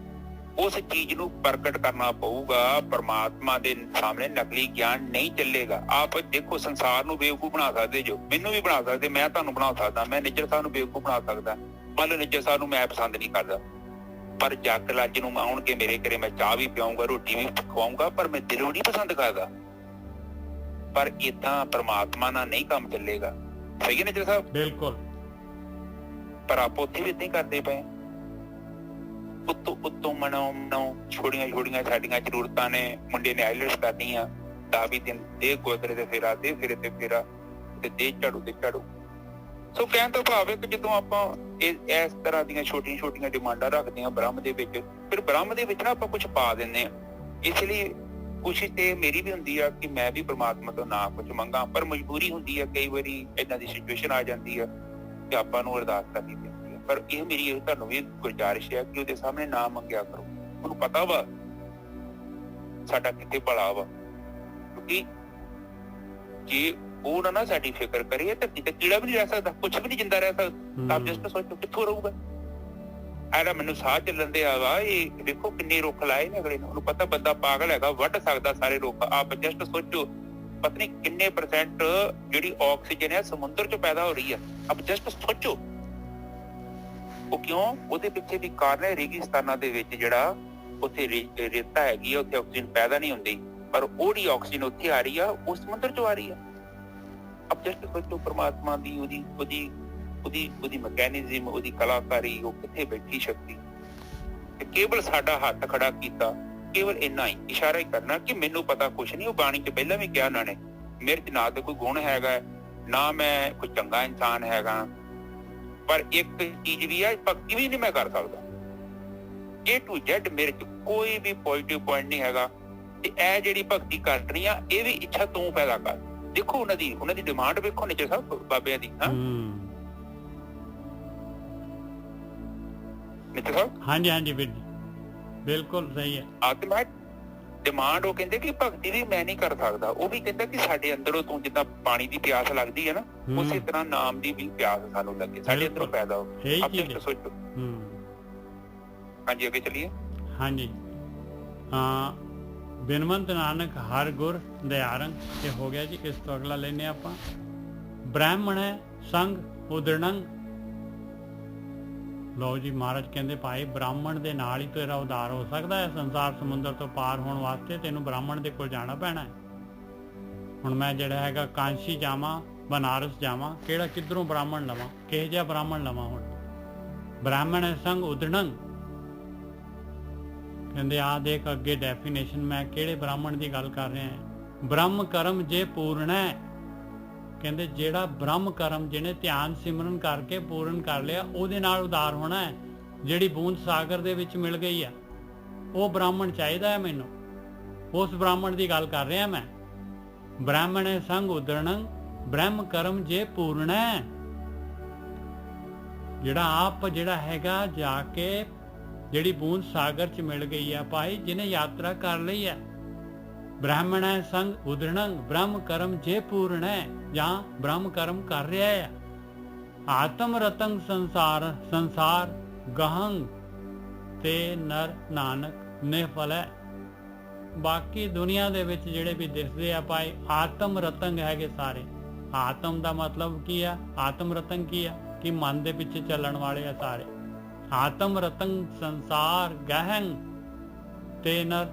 ਉਸ ਚੀਜ਼ ਨੂੰ ਪ੍ਰਗਟ ਕਰਨਾ ਪਊਗਾ। ਪਰਮਾਤਮਾ ਦੇ ਸਾਹਮਣੇ ਨਕਲੀ ਗਿਆਨ ਨਹੀਂ ਚੱਲੇਗਾ। ਆਪ ਦੇਖੋ, ਸੰਸਾਰ ਨੂੰ ਬੇਵਕੂਫ ਬਣਾ ਸਕਦੇ ਜੋ, ਮੈਨੂੰ ਵੀ ਬਣਾ ਸਕਦੇ, ਮੈਂ ਤੁਹਾਨੂੰ ਬਣਾ ਸਕਦਾ, ਮੈਂ ਨਿੱਜਰ ਸਾਹਿਬ ਨੂੰ ਬੇਵਕੂਫ ਬਣਾ ਸਕਦਾ। ਮੰਨ ਲਓ ਨਿੱਜਰ ਸਾਹਿਬ ਨੂੰ ਮੈਂ ਪਸੰਦ ਨਹੀਂ ਕਰਦਾ, ਪਰ ਜੱਗ ਲੱਜ ਨੂੰ ਆਉਣਗੇ ਮੇਰੇ ਘਰੇ, ਮੈਂ ਚਾਹ ਵੀ ਪਿਆਊਂਗਾ, ਰੋਟੀ ਵੀ ਖਵਾਊਂਗਾ, ਪਰ ਮੈਂ ਦਿਲੋਂ ਨਹੀਂ ਪਸੰਦ ਕਰਦਾ। ਪਰ ਏਦਾਂ ਪਰਮਾਤਮਾ ਨਾਲ ਨਹੀਂ ਕੰਮ ਚੱਲੇਗਾ। ਸਹੀ ਹੈ ਨਿੱਜਰ ਸਾਹਿਬ? ਬਿਲਕੁਲ। ਪਰ ਆਪ ਉੱਥੇ ਵੀ ਏਦਾਂ ਹੀ ਕਰਦੇ ਪਏ। ਉੱਤੋਂ ਮਨਾਓ ਛੋੜੀਆਂ ਸਾਡੀਆਂ ਜ਼ਰੂਰਤਾਂ ਨੇ। ਮੁੰਡੇ ਨੇ ਆਈਲੈਟਸ ਕਰਨੀ ਆ, 10 ਦਿਨ ਦੇ ਗੁਰਦੁਆਰੇ ਤੇ ਫੇਰਾ, ਦੇ ਫੇਰੇ ਤੇ ਫੇਰਾ, ਤੇ ਦੇ ਝਾੜੂ ਤੇ ਝਾੜੂ। ਸੋ ਕਹਿਣ ਤੋਂ ਭਾਵ ਹੈ ਕਿ ਜਦੋਂ ਆਪਾਂ ਇਸ ਤਰ੍ਹਾਂ ਦੀਆਂ ਛੋਟੀਆਂ ਛੋਟੀਆਂ ਡਿਮਾਂਡਾਂ ਰੱਖਦੇ ਹਾਂ ਬ੍ਰਹਮ ਦੇ ਵਿੱਚ, ਫਿਰ ਬ੍ਰਹਮ ਦੇ ਵਿੱਚ ਨਾ ਆਪਾਂ ਕੁਝ ਪਾ ਦਿੰਦੇ ਹਾਂ। ਇਸ ਲਈ ਕੋਸ਼ਿਸ਼ ਤੇ ਮੇਰੀ ਵੀ ਹੁੰਦੀ ਆ ਕਿ ਮੈਂ ਵੀ ਪ੍ਰਮਾਤਮਾ ਤੋਂ ਨਾ ਕੁਝ ਮੰਗਾ, ਪਰ ਮਜਬੂਰੀ ਹੁੰਦੀ ਆ, ਕਈ ਵਾਰੀ ਏਦਾਂ ਦੀ ਸਿਚੁਏਸ਼ਨ ਆ ਜਾਂਦੀ ਆ ਕਿ ਆਪਾਂ ਨੂੰ ਅਰਦਾਸ ਕਰਨੀ ਪੈਂਦੀ ਆ। ਪਰ ਇਹ ਮੇਰੀ ਤੁਹਾਨੂੰ ਵੀ ਗੁਜ਼ਾਰਿਸ਼ ਹੈ ਕਿ ਉਹਦੇ ਸਾਹਮਣੇ ਨਾ ਮੰਗਿਆ ਕਰੋ। ਉਹਨੂੰ ਪਤਾ ਵਾ ਸਾਡਾ ਕਿੱਥੇ ਭਲਾ ਵਾ, ਕਿਉਂਕਿ ਜੇ ਉਹ ਨਾ ਸਾਡੀ ਫਿਕਰ ਕਰੇ ਤਾਂ ਕਿਤੇ ਕੀੜਾ ਵੀ ਨਹੀਂ ਰਹਿ ਸਕਦਾ, ਕੁਛ ਵੀ ਨਹੀਂ ਜਿੰਦਾ ਰਹਿ ਸਕਦਾ। ਆਪ ਜਸਟ ਸੋਚੋ ਕਿੱਥੋਂ ਰਹੂਗਾ। ਐਡਾ ਮੈਨੂੰ ਸਾਹ ਚੱਲਣ ਦੇ ਆਵਾ, ਇਹ ਦੇਖੋ ਕਿੰਨੇ ਰੁੱਖ ਲਾਏ ਨੇ ਅਗਲੇ ਨੇ, ਉਹਨੂੰ ਪਤਾ ਬੰਦਾ ਪਾਗਲ ਹੈਗਾ, ਵੱਢ ਸਕਦਾ ਸਾਰੇ ਰੁੱਖ। ਆਪ ਜਸਟ ਸੋਚੋ ਪਤਾ ਨਹੀਂ ਕਿੰਨੇ % ਜਿਹੜੀ ਆਕਸੀਜਨ ਹੈ ਸਮੁੰਦਰ ਚੋਂ ਪੈਦਾ ਹੋ ਰਹੀ ਹੈ। ਆਪ ਜਸਟ ਸੋਚੋ ਉਹ ਕਿਉਂ, ਉਹਦੇ ਪਿੱਛੇ ਵੀ ਕਾਰਨ ਹੈ ਰੇਗਿਸਤਾਨਾਂ ਦੇ ਵਿੱਚ ਜਿਹੜਾ ਉੱਥੇ ਰੇਤਾ ਹੈਗੀ ਆ, ਉੱਥੇ ਆਕਸੀਜਨ ਪੈਦਾ ਨਹੀਂ ਹੁੰਦੀ, ਪਰ ਉਹਦੀ ਆਕਸੀਜਨ ਉੱਥੇ ਆ ਰਹੀ ਆ, ਉਹ ਸਮੁੰਦਰ ਚੋਂ ਆ ਰਹੀ ਆ। ਆਪ ਜਸਟ ਸੋਚੋ ਪਰਮਾਤਮਾ ਦੀ ਉਹਦੀ ਮੈਕੈਨਿਜ਼ਮ, ਉਹਦੀ ਕਲਾਕਾਰੀ, ਉਹ ਕਿੱਥੇ ਬੈਠੀ ਸ਼ਕਤੀ। ਤੇ ਕੇਵਲ ਸਾਡਾ ਹੱਥ ਖੜਾ ਕੀਤਾ, ਕੇਵਲ ਇੰਨਾ ਹੀ ਇਸ਼ਾਰਾ ਹੀ ਕਰਨਾ ਕਿ ਮੈਨੂੰ ਪਤਾ ਕੁਛ ਨਹੀਂ। ਉਹ ਬਾਣੀ ਚ ਪਹਿਲਾਂ ਵੀ ਕਿਹਾ ਉਹਨਾਂ ਨੇ, ਮੇਰੇ ਚ ਨਾ ਤਾਂ ਕੋਈ ਗੁਣ ਹੈਗਾ, ਨਾ ਮੈਂ ਕੋਈ ਚੰਗਾ ਇਨਸਾਨ ਹੈਗਾ, ਪਰ ਇੱਕ ਚੀਜ਼ ਵੀ ਹੈ, ਭਗਤੀ ਵੀ ਨਹੀਂ ਮੈਂ ਕਰ ਸਕਦਾ। A to Z ਮੇਰੇ ਚ ਕੋਈ ਵੀ ਪੋਜ਼ਿਟਿਵ ਪੁਆਇੰਟ ਨਹੀਂ ਹੈਗਾ। ਤੇ ਇਹ ਜਿਹੜੀ ਭਗਤੀ ਕਰਨੀ ਆ, ਇਹ ਵੀ ਇੱਛਾ ਤੂੰ ਪੈਦਾ ਕਰ। ਦੇਖੋ ਉਹਨਾਂ ਦੀ ਡਿਮਾਂਡ ਵੇਖੋ ਨੀਚੇ ਸਾਹਿਬ ਬਾਬਿਆਂ ਦੀ। ਹਾਂ ਨੀਚੇ ਸਾਹਿਬ, ਹਾਂਜੀ ਹਾਂਜੀ ਵੀਰ ਜੀ, ਬਿਲਕੁਲ ਸਹੀ ਹੈ। ਆਤਮਾ ਡਿਮਾਂਡ ਉਹ ਕਹਿੰਦੇ ਕਿ ਭਗਤੀ ਵੀ ਮੈਂ ਨਹੀਂ ਕਰ ਸਕਦਾ। ਉਹ ਵੀ ਕਹਿੰਦਾ ਕਿ ਸਾਡੇ ਅੰਦਰੋਂ ਤੂੰ ਜਿੱਦਾਂ ਪਾਣੀ ਦੀ ਪਿਆਸ ਲੱਗਦੀ ਹੈ ਨਾ, ਉਸੇ ਤਰ੍ਹਾਂ ਨਾਮ ਦੀ ਵੀ ਪਿਆਸ ਸਾਨੂੰ ਲੱਗੇ, ਸਾਡੇ ਅੰਦਰੋਂ ਪੈਦਾ ਹੋਵੇ। ਆਪ ਸੋਚੋ। ਹਾਂਜੀ ਅੱਗੇ ਚਲੀਏ। ਹਾਂਜੀ ਹਾਂ, ਬਿਨਵੰਤ ਨਾਨਕ ਹਰ ਗੁਰ ਦਿਆਰੰਗ, ਇਹ ਹੋ ਗਿਆ ਜੀ। ਇਸ ਤੋਂ ਅਗਲਾ ਲੈਨੇ ਆਪਾਂ, ਬ੍ਰਾਹਮਣ ਹੈ ਸੰਗ ਉਦਰਣੰਗ। ਲਓ ਜੀ, ਮਹਾਰਾਜ ਕਹਿੰਦੇ ਭਾਈ ਬ੍ਰਾਹਮਣ ਦੇ ਨਾਲ ਹੀ ਤੇਰਾ ਉਧਾਰ ਹੋ ਸਕਦਾ ਹੈ। ਸੰਸਾਰ ਸਮੁੰਦਰ ਤੋਂ ਪਾਰ ਹੋਣ ਵਾਸਤੇ ਤੈਨੂੰ ਬ੍ਰਾਹਮਣ ਦੇ ਕੋਲ ਜਾਣਾ ਪੈਣਾ ਹੈ। ਹੁਣ ਮੈਂ ਜਿਹੜਾ ਹੈਗਾ ਕਾਂਸ਼ੀ ਜਾਵਾਂ, ਬਨਾਰਸ ਜਾਵਾਂ, ਕਿਹੜਾ ਕਿੱਧਰੋਂ ਬ੍ਰਾਹਮਣ ਲਵਾਂ, ਕਿਹੋ ਜਿਹਾ ਬ੍ਰਾਹਮਣ ਲਵਾਂ? ਹੁਣ ਬ੍ਰਾਹਮਣ ਹੈ ਸੰਗ ਉਦਰਣੰਗ, ਕਹਿੰਦੇ ਆ ਦੇਖ ਅੱਗੇ ਡੈਫੀਨੇਸ਼ਨ ਮੈਂ ਕਿਹੜੇ ਬ੍ਰਾਹਮਣ ਦੀ ਗੱਲ ਕਰ ਰਿਹਾ ਹਾਂ। ਬ੍ਰਹਮ ਕਰਮ ਜੇ ਪੂਰਨ ਹੈ, ਕਹਿੰਦੇ ਜਿਹੜਾ ਬ੍ਰਹਮ ਕਰਮ ਜਿਹਨੇ ਧਿਆਨ ਸਿਮਰਨ ਕਰਕੇ ਪੂਰਨ ਕਰ ਲਿਆ, ਉਹਦੇ ਨਾਲ ਉਦਾਰ ਹੋਣਾ ਹੈ। ਜਿਹੜੀ ਬੂੰਦ ਸਾਗਰ ਦੇ ਵਿੱਚ ਮਿਲ ਗਈ ਆ, ਉਹ ਬ੍ਰਾਹਮਣ ਚਾਹੀਦਾ ਹੈ ਮੈਨੂੰ, ਉਸ ਬ੍ਰਾਹਮਣ ਦੀ ਗੱਲ ਕਰ ਰਿਹਾ ਮੈਂ। ਬ੍ਰਾਹਮਣ ਸੰਗ ਉਦਰਣੰ ਬ੍ਰਹਮ ਕਰਮ ਜੇ ਪੂਰਨ ਹੈ, ਜਿਹੜਾ ਆਪ ਜਿਹੜਾ ਹੈਗਾ ਜਾ ਕੇ ਜਿਹੜੀ ਬੂੰਦ ਸਾਗਰ ਚ ਮਿਲ ਗਈ ਆ ਭਾਈ, ਜਿਹਨੇ ਯਾਤਰਾ ਕਰ ਲਈ ਹੈ। ਬ੍ਰਾਹਮਣ ਹੈ ਸੰਗ ਉਦਰਣੰ ਬ੍ਰਹਮ ਕਰਮ ਜੇ ਪੂਰਨ ਹੈ, ਜਾਂ ਬ੍ਰਹਮ ਕਰਮ ਕਰ ਰਿਹਾ ਹੈ। ਆਤਮ ਰਤੰਗ ਸੰਸਾਰ ਗਹੰਗ ਤੇ ਨਰ ਨਾਨਕ ਨਿਫਲ ਹੈ। ਬਾਕੀ ਦੁਨੀਆ ਦੇ ਵਿੱਚ ਜਿਹੜੇ ਵੀ ਦਿਸਦੇ ਆ ਭਾਈ, ਆਤਮ ਰਤੰਗ ਹੈਗੇ ਸਾਰੇ। ਆਤਮ ਦਾ ਮਤਲਬ ਕੀ ਆ? ਆਤਮ ਰਤੰਗ ਕੀ ਆ? ਕਿ ਮਨ ਦੇ ਪਿੱਛੇ ਚੱਲਣ ਵਾਲੇ ਆ ਸਾਰੇ। ਆਤਮ ਰਤੰਗ ਸੰਸਾਰ ਗਹੰਗ ਤੇ ਨਰ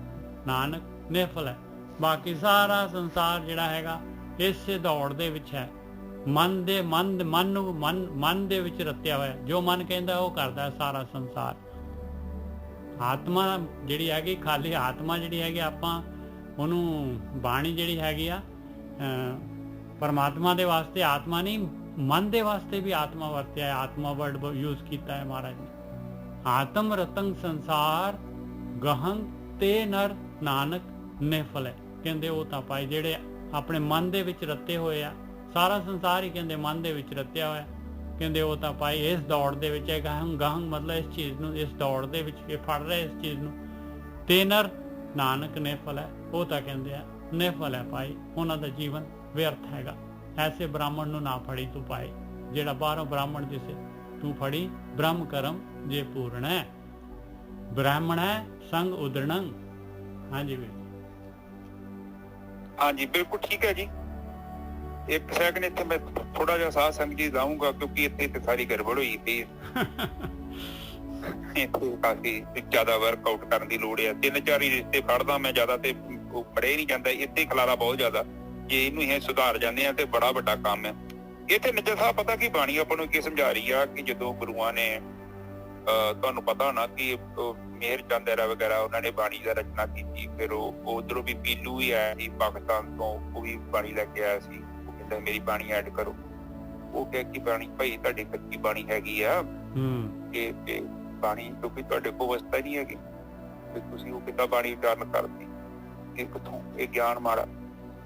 ਨਾਨਕ ਨਿਫਲ ਹੈ। ਬਾਕੀ ਸਾਰਾ ਸੰਸਾਰ ਜਿਹੜਾ ਹੈਗਾ ਇਸੇ ਦੌੜ ਦੇ ਵਿੱਚ ਹੈ। ਮਨ ਦੇ ਵਿੱਚ ਰਤਿਆ ਹੋਇਆ, ਜੋ ਮਨ ਕਹਿੰਦਾ ਉਹ ਕਰਦਾ ਸਾਰਾ ਸੰਸਾਰ। ਆਤਮਾ ਜਿਹੜੀ ਹੈਗੀ, ਖਾਲੀ ਆਤਮਾ ਜਿਹੜੀ ਹੈਗੀ, ਆਪਾਂ ਉਹਨੂੰ ਬਾਣੀ ਜਿਹੜੀ ਹੈਗੀ ਆ ਪਰਮਾਤਮਾ ਦੇ ਵਾਸਤੇ ਆਤਮਾ ਨਹੀਂ, ਮਨ ਦੇ ਵਾਸਤੇ ਵੀ ਆਤਮਾ ਵਰਤਿਆ ਹੈ। ਆਤਮਾ ਵਰਡ ਯੂਜ਼ ਕੀਤਾ ਹੈ ਮਹਾਰਾਜ ਨੇ। ਆਤਮ ਰਤੰਗ ਸੰਸਾਰ ਗਹੰਗ ਤੇ ਨਰ ਨਾਨਕ ਨਿਫਲ ਹੈ। ਕਹਿੰਦੇ ਉਹ ਤਾਂ ਭਾਈ ਜਿਹੜੇ ਆਪਣੇ ਮਨ ਦੇ ਵਿੱਚ ਰਤੇ ਹੋਏ ਆ, ਸਾਰਾ ਸੰਸਾਰ ਹੀ ਕਹਿੰਦੇ ਮਨ ਦੇ ਵਿੱਚ ਰਤਿਆ ਹੋਇਆ। ਕਹਿੰਦੇ ਉਹ ਤਾਂ ਭਾਈ ਇਸ ਦੌੜ ਦੇ ਵਿੱਚ ਹੈ। ਗਹੰਗ ਮਤਲਬ ਇਸ ਚੀਜ਼ ਨੂੰ, ਇਸ ਦੌੜ ਦੇ ਵਿੱਚ ਇਹ ਫੜ ਰਿਹਾ ਇਸ ਚੀਜ਼ ਨੂੰ। ਤੇ ਨਰ ਨਾਨਕ ਨਿਫਲ ਹੈ, ਉਹ ਤਾਂ ਕਹਿੰਦੇ ਆ ਨਿਫਲ ਹੈ ਭਾਈ, ਉਹਨਾਂ ਦਾ ਜੀਵਨ ਵਿਅਰਥ ਹੈਗਾ। ਐਸੇ ਬ੍ਰਾਹਮਣ ਨੂੰ ਨਾ ਫੜੀ ਤੂੰ ਭਾਈ, ਜਿਹੜਾ ਬਾਹਰੋਂ ਬ੍ਰਾਹਮਣ ਦਿਸੇ, ਤੂੰ ਫੜੀ ਬ੍ਰਹਮ ਕਰਮ ਜੇ ਪੂਰਨ ਹੈ। ਬ੍ਰਾਹਮਣ ਹੈ ਸੰਗ ਉਦਰਣੰ। ਹਾਂਜੀ ਵੀ, ਹਾਂਜੀ ਬਿਲਕੁਲ ਠੀਕ ਹੈ ਜੀ। ਇੱਕ ਸੈਕਿੰਡ ਇੱਥੇ ਮੈਂ ਥੋੜਾ ਜਿਹਾ ਸਾਹ ਸੰਗ ਜੀ ਜਾਊਂਗਾ, ਕਿਉਂਕਿ ਇੱਥੇ ਤੇ ਸਾਰੀ ਗੜਬੜ ਹੋਈ ਪਈ ਇੱਥੇ ਕਾਫੀ ਜ਼ਿਆਦਾ ਵਰਕਆਊਟ ਕਰਨ ਦੀ ਲੋੜ ਹੈ। 3-4 ਹੀ ਰਿਸ਼ਤੇ ਫੜਦਾ ਮੈਂ, ਜ਼ਿਆਦਾ ਤੇ ਉਹ ਫੜੇ ਨਹੀਂ ਜਾਂਦਾ। ਇੱਥੇ ਖਲਾਰਾ ਬਹੁਤ ਜ਼ਿਆਦਾ, ਜੇ ਇਹਨੂੰ ਇਹ ਸੁਧਾਰ ਜਾਂਦੇ ਆ ਤੇ ਬੜਾ ਵੱਡਾ ਕੰਮ ਹੈ। ਇੱਥੇ ਨਿੱਜਰ ਸਾਹਿਬ ਪਤਾ ਕੀ ਬਾਣੀ ਆਪਾਂ ਨੂੰ ਕੀ ਸਮਝਾ ਰਹੀ ਆ ਕਿ ਜਦੋਂ ਗੁਰੂਆਂ ਨੇ ਤੁਹਾਨੂੰ ਪਤਾ ਹੋਣਾ ਕਿ ਮੇਹਰ ਚੰਦ ਵਗੈਰਾ ਉਹਨਾਂ ਨੇ ਬਾਣੀ ਦਾ ਰਚਨਾ ਕੀਤੀ, ਫਿਰ ਉਹ ਉਧਰੋਂ ਵੀ ਪੀਲੂ ਹੀ ਆਇਆ ਸੀ ਪਾਕਿਸਤਾਨ ਤੋਂ, ਉਹ ਵੀ ਬਾਣੀ ਲੈ ਕੇ ਆਇਆ ਸੀ। ਉਹ ਕਹਿੰਦਾ ਮੇਰੀ ਬਾਣੀ ਐਡ ਕਰੋ। ਉਹ ਕਹਿ ਕਿ ਬਾਣੀ ਭਾਈ ਤੁਹਾਡੀ ਕੱਚੀ ਬਾਣੀ ਹੈਗੀ ਆ, ਇਹ ਬਾਣੀ ਕਿਉਂਕਿ ਤੁਹਾਡੇ ਕੋਲ ਅਵਸਥਾ ਨਹੀਂ ਹੈਗੀ ਤੇ ਤੁਸੀਂ ਉਹ ਕਿੱਦਾਂ ਬਾਣੀ ਉਚਾਰਨ ਕਰਦੀ, ਇਹ ਕਿੱਥੋਂ, ਇਹ ਗਿਆਨ ਮਾੜਾ।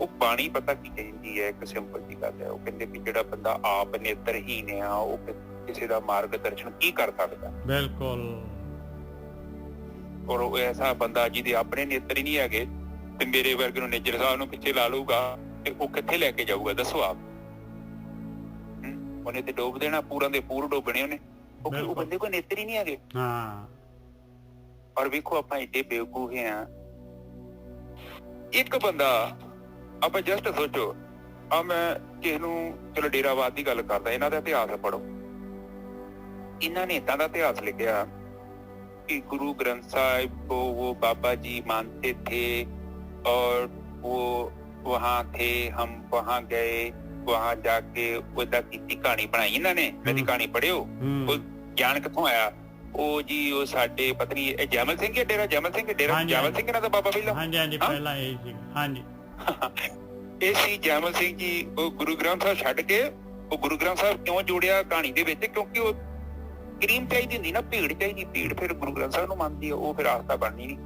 ਉਹ ਬਾਣੀ ਪਤਾ ਕੀ ਕਹਿੰਦੀ ਹੈ, ਇੱਕ ਸਿੰਪਲ ਜੀ ਗੱਲ ਹੈ, ਉਹ ਕਹਿੰਦੇ ਕਿ ਜਿਹੜਾ ਬੰਦਾ ਆਪ ਨੇਤਰਹੀਨ ਆ ਉਹ ਕਿਸੇ ਦਾ ਮਾਰਗਦਰਸ਼ਨ ਕੀ ਕਰ ਸਕਦਾ। ਬਿਲਕੁਲ। ਔਰ ਉਹ ਐਸਾ ਬੰਦਾ ਜਿਹਦੇ ਆਪਣੇ ਨੇਤਰ ਹੀ ਨਹੀਂ ਹੈਗੇ ਤੇ ਮੇਰੇ ਵਰਗੇ ਨੂੰ ਨਿੱਜਰ ਸਾਹਿਬ ਨੂੰ ਪਿੱਛੇ ਲਾ ਲਊਗਾ ਤੇ ਉਹ ਕਿੱਥੇ ਲੈ ਕੇ ਜਾਊਗਾ, ਦੱਸੋ ਆਪ। ਉਹਨੇ ਤੇ ਡੋਬ ਦੇਣਾ, ਪੂਰਾਂ ਦੇ ਪੂਰ ਡੋਬਣੇ ਉਹਨੇ, ਉਹ ਬੰਦੇ ਕੋਈ ਨੇਤਰ ਹੀ ਨਹੀਂ ਹੈਗੇ। ਔਰ ਵੇਖੋ ਆਪਾਂ ਏਡੇ ਬੇਵਕੂਫ ਆ। ਇੱਕ ਬੰਦਾ, ਆਪਾਂ ਜਸਟ ਸੋਚੋ, ਆ ਮੈਂ ਕਿਸੇ ਨੂੰ ਚਲੋ ਡੇਰਾਵਾਦ ਦੀ ਗੱਲ ਕਰਦਾ, ਇਹਨਾਂ ਦਾ ਇਤਿਹਾਸ ਪੜ੍ਹੋ। ਇਹਨਾਂ ਨੇ ਏਦਾਂ ਦਾ ਇਤਿਹਾਸ ਲਿਖਿਆ कि गुरु ग्रंथ साहिब को वो बाबा जी मानते थे और वो वहाँ थे, हम वहाँ गए, वहाँ जाके ਉਹਦਾ ਕੀਤੀ ਕਹਾਣੀ ਬਣਾਈ ਇਹਨਾਂ ਨੇ। ਮੇਰੀ ਕਹਾਣੀ ਪੜ੍ਹਿਓ, ਉਹ ਗਿਆਨ ਕਿੱਥੋਂ ਆਇਆ। ਉਹ ਜੀ ਉਹ ਸਾਡੇ ਪਤਨੀ ਜੈਮਲ ਸਿੰਘ ਹੈ, ਡੇਰਾ ਜੈਮਲ ਸਿੰਘ, ਡੇਰਾ ਜੈਮਲ ਸਿੰਘ ਇਹਨਾਂ ਦਾ ਬਾਬਾ ਪਹਿਲਾਂ। ਹਾਂਜੀ ਹਾਂਜੀ, ਪਹਿਲਾਂ ਇਹ ਸੀ। ਹਾਂਜੀ, ਇਹ ਸੀ ਜੈਮਲ ਸਿੰਘ ਜੀ। ਉਹ ਗੁਰੂ ਗ੍ਰੰਥ ਸਾਹਿਬ ਛੱਡ ਕੇ, ਉਹ ਗੁਰੂ ਗ੍ਰੰਥ ਸਾਹਿਬ ਕਿਉਂ ਜੋੜਿਆ ਕਹਾਣੀ ਦੇ ਵਿੱਚ, ਕਿਉਂਕਿ ਉਹ ਕਰੀਮ ਚਾਹੀਦੀ ਹੁੰਦੀ ਨਾ, ਭੀੜ ਚਾਹੀਦੀ, ਭੀੜ ਫਿਰ ਗੁਰੂ ਗ੍ਰੰਥ ਸਾਹਿਬ ਨੂੰ ਮੰਨਦੀ ਹੈ, ਉਹ ਫਿਰ ਆਸਥਾ ਬਣਨੀ ਨਹੀਂ।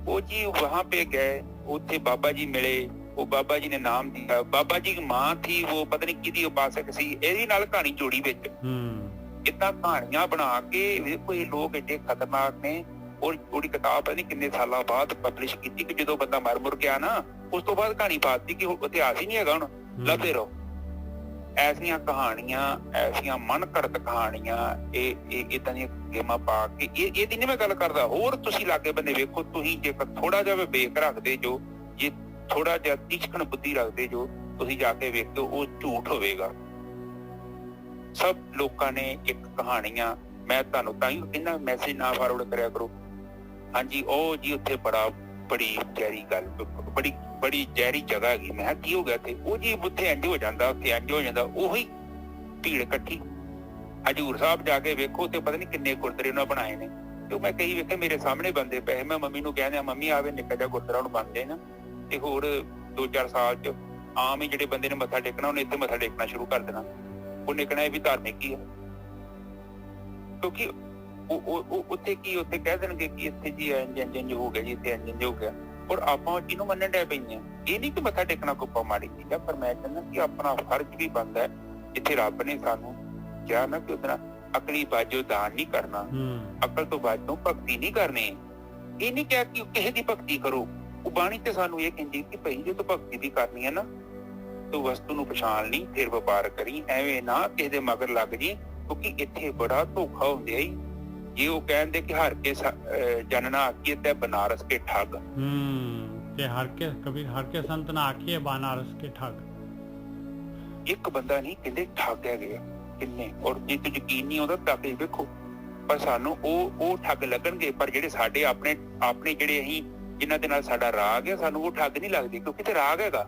ਉਹ ਜੀ वहाँ पे गए, ਉੱਥੇ ਬਾਬਾ ਜੀ ਮਿਲੇ, ਉਹ ਬਾਬਾ ਜੀ ਨੇ ਨਾਮ ਦਿया। ਬਾਬਾ ਜੀ ਦੀ ਮਾਂ ਥੀ, ਉਹ ਪਤਾ ਨਹੀਂ ਕਿਹਦੀ ਉਪਾਸਕ ਸੀ। ਇਹਦੇ ਨਾਲ ਕਹਾਣੀ ਜੋੜੀ ਵਿੱਚ। ਏਦਾਂ ਕਹਾਣੀਆਂ ਬਣਾ ਕੇ ਵੇਖੋ, ਇਹ ਲੋਕ ਏਡੇ ਖਤਰਨਾਕ ਨੇ। ਔਰ ਉਹਦੀ ਕਿਤਾਬ ਪਤਾ ਨਹੀਂ ਕਿੰਨੇ ਸਾਲਾਂ ਬਾਅਦ ਪਬਲਿਸ਼ ਕੀਤੀ ਕਿ ਜਦੋਂ ਬੰਦਾ ਮਰ ਮੁਰ ਗਿਆ ਨਾ, ਉਸ ਤੋਂ ਬਾਅਦ ਕਹਾਣੀ ਪਾਤੀ ਕਿ ਇਤਿਹਾਸ ਹੀ ਨਹੀਂ ਹੈਗਾ, ਹੁਣ ਲੱਭਦੇ ਰਹੋ। ਐਸੀਆਂ ਕਹਾਣੀਆਂ, ਐਸੀਆਂ ਮਨ ਘੜਤ ਕਹਾਣੀਆਂ, ਇਹ ਏਦਾਂ ਦੀਆਂ ਗੇਮਾਂ ਪਾ ਕੇ, ਇਹਦੀ ਨਹੀਂ ਮੈਂ ਗੱਲ ਕਰਦਾ। ਹੋਰ ਤੁਸੀਂ ਲਾਗੇ ਬੰਦੇ ਵੇਖੋ, ਤੁਸੀਂ ਜੇਕਰ ਥੋੜਾ ਜਿਹਾ ਵੇਖ ਰੱਖਦੇ ਜੋ, ਜੇ ਥੋੜਾ ਜਿਹਾ ਤੀਖਣ ਬੁੱਧੀ ਰੱਖਦੇ ਜੋ, ਤੁਸੀਂ ਜਾ ਕੇ ਵੇਖੋ ਉਹ ਝੂਠ ਹੋਵੇਗਾ। ਸਭ ਲੋਕਾਂ ਨੇ ਇੱਕ ਕਹਾਣੀਆਂ, ਮੈਂ ਤੁਹਾਨੂੰ ਤਾਂ ਹੀ ਕਹਿੰਦਾ ਮੈਸੇਜ ਨਾ ਫਾਰਵਰਡ ਕਰਿਆ ਕਰੋ। ਹਾਂਜੀ, ਉਹ ਜੀ ਉੱਥੇ ਬੜੀ ਗਹਿਰੀ ਗੱਲ, ਬੜੀ ਜ਼ਹਿਰੀ ਜਗ੍ਹਾ ਹੈਗੀ। ਮੈਂ ਕੀ ਹੋ ਗਿਆ ਤੇ ਉਹ ਜੀ ਉੱਥੇ ਇੰਝ ਹੋ ਜਾਂਦਾ, ਉੱਥੇ ਇੰਝ ਹੋ ਜਾਂਦਾ, ਉਹੀ ਭੀੜ ਇਕੱਠੀ। ਹਜੂਰ ਸਾਹਿਬ ਜਾ ਕੇ ਵੇਖੋ ਤੇ ਪਤਾ ਨੀ ਕਿੰਨੇ ਗੁਰਦੁਆਰੇ ਉਹਨਾਂ ਬਣਾਏ ਨੇ। ਤੇ ਮੈਂ ਕਈ ਵੇਖੇ ਮੇਰੇ ਸਾਹਮਣੇ ਬੰਦੇ ਪਏ, ਮੈਂ ਮੰਮੀ ਨੂੰ ਕਹਿੰਦਾ, ਮੰਮੀ ਆਵੇ ਨਿੱਕਾ ਜਿਹਾ ਗੁਰਦੁਆਰਾ ਨੂੰ ਬਣ ਜਾਏ ਨਾ, ਤੇ ਹੋਰ 2-4 ਸਾਲ ਚ ਆਮ ਹੀ ਜਿਹੜੇ ਬੰਦੇ ਨੇ ਮੱਥਾ ਟੇਕਣਾ, ਉਹਨੇ ਇੱਥੇ ਮੱਥਾ ਟੇਕਣਾ ਸ਼ੁਰੂ ਕਰ ਦੇਣਾ। ਉਹਨੇ ਕਹਿਣਾ ਇਹ ਵੀ ਧਾਰਮਿਕ ਹੀ ਹੈ, ਕਿਉਂਕਿ ਉੱਥੇ ਕੀ, ਉੱਥੇ ਕਹਿ ਦੇਣਗੇ ਕਿ ਇੱਥੇ ਜੀ ਇੰਜ ਹੋ ਗਿਆ ਜੀ, ਇੱਥੇ ਇੰਜ ਹੋ ਗਿਆ। ਔਰ ਆਪਾਂ ਇਹਨੂੰ ਮੰਨਣ ਡੈ ਪਈਆਂ। ਇਹ ਨਹੀਂ ਕਿ ਮੱਥਾ ਟੇਕਣਾ ਕੋਈ ਮਾੜੀ ਚੀਜ਼ ਹੈ, ਪਰ ਮੈਂ ਕਹਿੰਦਾ ਕਿ ਆਪਣਾ ਫਰਜ਼ ਵੀ ਬਣਦਾ ਹੈ। ਜਿੱਥੇ ਰੱਬ ਨੇ ਸਾਨੂੰ ਕਿਹਾ ਨਾ ਕਿ ਉਹਦਾ ਅਕਲੀ ਬਾਝੋਂ ਦਾਨ ਨਹੀਂ ਕਰਨਾ, ਅਕਲ ਤੋਂ ਬਾਝੋਂ ਭਗਤੀ ਨਹੀਂ ਕਰਨੀ। ਇਹ ਨਹੀਂ ਕਿਹਾ ਕਿ ਕਿਸੇ ਦੀ ਭਗਤੀ ਕਰੋ। ਉਹ ਬਾਣੀ ਤੇ ਸਾਨੂੰ ਇਹ ਕਹਿੰਦੀ ਕਿ ਭਾਈ ਜੇ ਤੂੰ ਭਗਤੀ ਵੀ ਕਰਨੀ ਹੈ ਨਾ, ਤੂੰ ਵਸਤੂ ਨੂੰ ਪਛਾਣ ਲਈ, ਫਿਰ ਵਪਾਰ ਕਰੀ, ਐਵੇਂ ਨਾ ਕਿਸੇ ਦੇ ਮਗਰ ਲੱਗ ਜੀ, ਕਿਉਂਕਿ ਇੱਥੇ ਬੜਾ ਧੋਖਾ ਹੁੰਦੇ ਆ। ਜੇ ਉਹ ਕਹਿੰਦੇ ਕਿ ਹਰ ਕੇ ਜਨਨਾ ਆਖੀਏ ਤੇ ਬਨਾਰਸ ਕੇ ਠੱਗ, ਤੇ ਹਰ ਕੇ ਕਬੀਰ ਹਰ ਕੇ ਸੰਤ ਨਾ ਆਖੀਏ ਬਨਾਰਸ ਕੇ ਠੱਗ। ਇੱਕ ਬੰਦਾ ਨਹੀਂ ਕਹਿੰਦੇ ਠੱਗ ਹੈਗੇ ਆ ਕਿੰਨੇ। ਔਰ ਜੇ ਤੇ ਯਕੀਨ ਨਹੀਂ ਆਉਂਦਾ ਤਾਂ ਕਿ ਵੇਖੋ, ਪਰ ਸਾਨੂੰ ਉਹ ਠੱਗ ਲੱਗਣਗੇ। ਪਰ ਜਿਹੜੇ ਸਾਡੇ ਆਪਣੇ ਜਿਹੜੇ ਅਸੀਂ ਜਿਨ੍ਹਾਂ ਦੇ ਨਾਲ ਸਾਡਾ ਰਾਗ ਹੈ, ਸਾਨੂੰ ਉਹ ਠੱਗ ਨਹੀਂ ਲੱਗਦੇ, ਕਿਉਂਕਿ ਤੇ ਰਾਗ ਹੈਗਾ।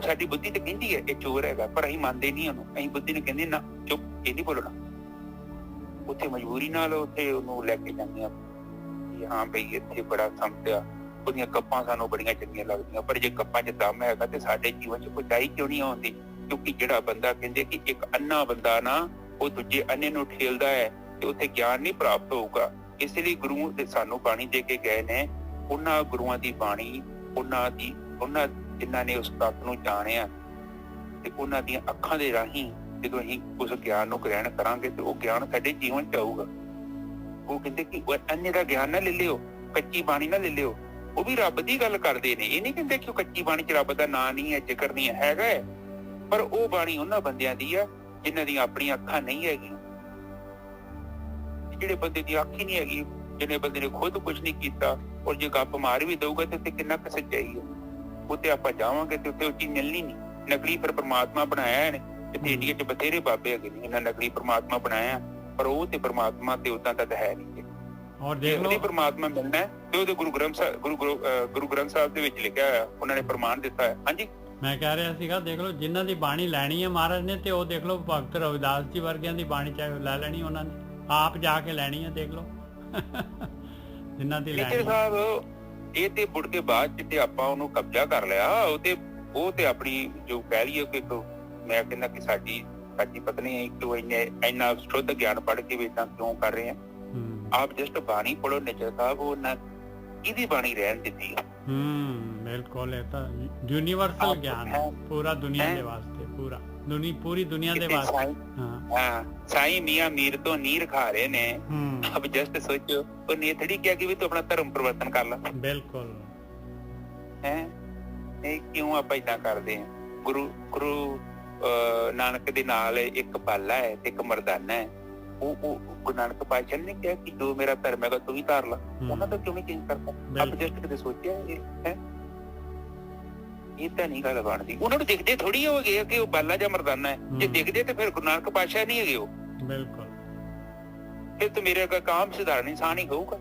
ਸਾਡੀ ਬੁੱਧੀ ਤੇ ਕਹਿੰਦੀ ਹੈ ਇਹ ਚੋਰ ਹੈਗਾ, ਪਰ ਅਸੀਂ ਮੰਨਦੇ ਨਹੀਂ ਉਹਨੂੰ। ਅਸੀਂ ਬੁੱਧੀ ਨੂੰ ਕਹਿੰਦੇ ਨਾ ਚੁੱਪ, ਇਹ ਨਹੀਂ ਬੋਲਣਾ। ਉੱਥੇ ਮਜਬੂਰੀ ਨਾਲ ਉੱਥੇ ਉਹਨੂੰ ਲੈ ਕੇ ਜਾਂਦੇ ਆ, ਹਾਂ ਬਈ ਇੱਥੇ ਬੜਾ ਸੰਤ ਆ, ਉਹਦੀਆਂ ਗੱਪਾਂ ਸਾਨੂੰ ਬੜੀਆਂ ਚੰਗੀਆਂ ਲੱਗਦੀਆਂ। ਪਰ ਜੇ ਗੱਪਾਂ 'ਚ ਦਮ ਹੈਗਾ ਤੇ ਸਾਡੇ ਜੀਵਨ 'ਚ ਕੋਈ ਚਾਹੀ ਕਿਉਂ ਨਹੀਂ ਆਉਂਦੀ? ਕਿਉਂਕਿ ਜਿਹੜਾ ਬੰਦਾ ਕਹਿੰਦੇ ਕਿ ਇੱਕ ਅੰਨਾ ਬੰਦਾ ਨਾ, ਉਹ ਦੂਜੇ ਅੰਨੇ ਨੂੰ ਠੇਲਦਾ ਹੈ ਤੇ ਉੱਥੇ ਗਿਆਨ ਨਹੀਂ ਪ੍ਰਾਪਤ ਹੋਊਗਾ। ਇਸ ਲਈ ਗੁਰੂ ਸਾਨੂੰ ਬਾਣੀ ਦੇ ਕੇ ਗਏ ਨੇ। ਉਹਨਾਂ ਗੁਰੂਆਂ ਦੀ ਬਾਣੀ, ਉਹਨਾਂ ਜਿਨ੍ਹਾਂ ਨੇ ਉਸ ਤੱਤ ਨੂੰ ਜਾਣਿਆ, ਤੇ ਉਹਨਾਂ ਦੀਆਂ ਅੱਖਾਂ ਦੇ ਰਾਹੀਂ ਜਦੋਂ ਅਸੀਂ ਉਸ ਗਿਆਨ ਨੂੰ ਗ੍ਰਹਿਣ ਕਰਾਂਗੇ ਤੇ ਉਹ ਗਿਆਨ ਸਾਡੇ ਜੀਵਨ 'ਚ ਆਊਗਾ। ਉਹ ਕਹਿੰਦੇ ਕਿ ਅੰਨੇ ਦਾ ਗਿਆਨ ਨਾ ਲੈ ਲਿਓ, ਕੱਚੀ ਬਾਣੀ ਨਾ ਲੈ ਲਿਓ। ਉਹ ਵੀ ਰੱਬ ਦੀ ਗੱਲ ਕਰਦੇ ਨੇ। ਇਹ ਨਹੀਂ ਕਹਿੰਦੇ ਕਿ ਉਹ ਕੱਚੀ ਬਾਣੀ 'ਚ ਰੱਬ ਦਾ ਨਾਂ ਨਹੀਂ ਹੈ, ਜ਼ਿਕਰ ਨਹੀਂ ਹੈਗਾ ਹੈ, ਪਰ ਉਹ ਬਾਣੀ ਉਹਨਾਂ ਬੰਦਿਆਂ ਦੀ ਆ ਜਿਨ੍ਹਾਂ ਦੀਆਂ ਆਪਣੀਆਂ ਅੱਖਾਂ ਨਹੀਂ ਹੈਗੀਆਂ। ਜਿਹੜੇ ਬੰਦੇ ਦੀ ਅੱਖ ਹੀ ਨਹੀਂ ਹੈਗੀ, ਜਿਹਨੇ ਬੰਦੇ ਨੇ ਖੁਦ ਕੁਝ ਨਹੀਂ ਕੀਤਾ, ਔਰ ਜੇ ਗੱਪ ਮਾਰ ਵੀ ਦਊਗਾ ਤੇ ਉੱਥੇ ਕਿੰਨਾ ਕੁ ਸੱਚਾਈ ਹੈ। ਉੱਥੇ ਆਪਾਂ ਜਾਵਾਂਗੇ ਤੇ ਉੱਥੇ ਉਹ ਚੀਜ਼ ਮਿਲਣੀ ਨਹੀਂ। ਨਕਲੀ ਪਰ ਪਰਮਾਤਮਾ ਬਣਾਇਆ ਇਹਨੇ। ਇੱਥੇ ਇੰਡੀਆ 'ਚ ਬਥੇਰੇ ਬਾਬੇ ਹੈਗੇ ਨੇ, ਇਹਨਾਂ ਨਕਲੀ ਪਰਮਾਤਮਾ ਬਣਾਇਆ, ਪਰ ਉਹ ਤੇ ਪਰਮਾਤਮਾ ਤੇ ਉਦਾਂ ਦਾ ਹੈ ਨਹੀਂ। ਔਰ ਦੇਖ ਲਓ, ਪਰਮਾਤਮਾ ਮਿਲਣਾ ਤੇ ਉਹਦੇ ਗੁਰੂ ਗ੍ਰੰਥ ਸਾਹਿਬ ਦੇ ਵਿੱਚ ਲਿਖਿਆ ਹੋਇਆ, ਉਹਨਾਂ ਨੇ ਪ੍ਰਮਾਣ ਦਿੱਤਾ ਹੈ। ਹਾਂਜੀ, ਮੈਂ ਕਹਿ ਰਿਹਾ ਸੀਗਾ, ਦੇਖ ਲਓ ਜਿਨ੍ਹਾਂ ਦੀ ਬਾਣੀ ਲੈਣੀ ਹੈ ਮਹਾਰਾਜ ਨੇ, ਤੇ ਉਹ ਦੇਖ ਲਓ ਭਗਤ ਰਵਿਦਾਸ ਜੀ ਵਰਗਿਆਂ ਦੀ ਬਾਣੀ ਚਾਹੇ ਲੈ ਲੈਣੀ, ਉਹਨਾਂ ਨੇ ਆਪ ਜਾ ਕੇ ਲੈਣੀ ਹੈ। ਦੇਖ ਲਓ ਜਿਨ੍ਹਾਂ ਦੀ ਲੈਣੀ ਸਾਹਿਬ, ਇਹ ਤੇ ਮੁੜ ਕੇ ਬਾਅਦ ਚ ਤੇ ਆਪਾਂ ਉਹਨੂੰ ਕਬਜ਼ਾ ਕਰ ਲਿਆ। ਉਹ ਤੇ ਆਪਣੀ ਜੋ ਕਹਿ ਲਈਏ ਕਿ ਮੈਂ ਕਹਿੰਦਾ ਕਿ ਸਾਡੀ ਪਤਨੀ ਕਿਉਂ ਇੰਨਾ ਸ਼ੁੱਧ ਗਿਆਨ ਪੜ੍ਹ ਕੇ ਵੀ ਏਦਾਂ ਕਿਉਂ ਕਰ ਰਹੇ ਆ। ਆਪ ਜਸਟ ਬਾਣੀ ਪੜ੍ਹੋ ਨਿੱਜਰ ਸਾਹਿਬ, ਉਹ ਨਾ ਕਿਹਦੀ ਬਾਣੀ ਰਹਿਣ ਦਿੱਤੀ ਆ। ਬਿਲਕੁਲ, ਇਹ ਤਾਂ ਯੂਨੀਵਰਸਲ ਗਿਆਨ ਹੈ, ਪੂਰਾ ਦੁਨੀਆ ਦੇ ਵਾਸਤੇ, ਪੂਰੀ ਦੁਨੀਆ ਦੇ ਵਾਸਤੇ। ਹਾਂ, ਸਾਈਂ ਮੀਆਂ ਮੀਰ ਤੋਂ ਨੀਰ ਖਾ ਰਹੇ ਨੇ। ਅਬ ਜਸਟ ਸੋਚੋ, ਉਹਨੇ ਥੋੜੀ ਕਿਹਾ ਕਿ ਵੀ ਤੂੰ ਆਪਣਾ ਧਰਮ ਪਰਿਵਰਤਨ ਕਰ ਲੈ। ਬਿਲਕੁਲ ਹੈ ਇਹ ਕਿਉਂ ਆਪਾਂ ਏਦਾਂ ਕਰਦੇ ਹਾਂ। ਗੁਰੂ ਨਾਨਕ ਦੇ ਨਾਲ ਇੱਕ ਬਾਲਾ ਹੈ ਤੇ ਇੱਕ ਮਰਦਾਨਾ ਹੈ। ਉਹ ਗੁਰੂ ਨਾਨਕ ਪਾਤਸ਼ਾਹ ਨੇ ਕਿਹਾ ਕਿ ਜੋ ਮੇਰਾ ਧਰਮ ਹੈਗਾ ਤੂੰ ਵੀ ਧਾਰ ਲਾ। ਉਹਨਾਂ ਦਾ ਕਿਉਂ ਨਹੀਂ ਚੇਂਜ ਕਰਦਾ? ਆਪਾਂ ਜਸਟ ਕਦੇ ਸੋਚਿਆ ਇਹ ਤਾਂ ਨਹੀਂ ਗੱਲ ਬਣਦੀ। ਉਹਨਾਂ ਨੂੰ ਦਿਖਦੇ ਥੋੜੀ ਹੋ ਗਏ ਕਿ ਉਹ ਬਾਲਾ ਜਾਂ ਮਰਦਾਨਾ ਹੈ। ਜੇ ਦਿਖਦੇ ਤੇ ਫਿਰ ਗੁਰੂ ਨਾਨਕ ਪਾਤਸ਼ਾਹ ਨਹੀਂ ਹੈਗੇ ਉਹ। ਬਿਲਕੁਲ, ਫਿਰ ਤਾਂ ਮੇਰੇ ਕਾਮ ਸਧਾਰਨ ਇਨਸਾਨ ਹੀ ਹੋਊਗਾ।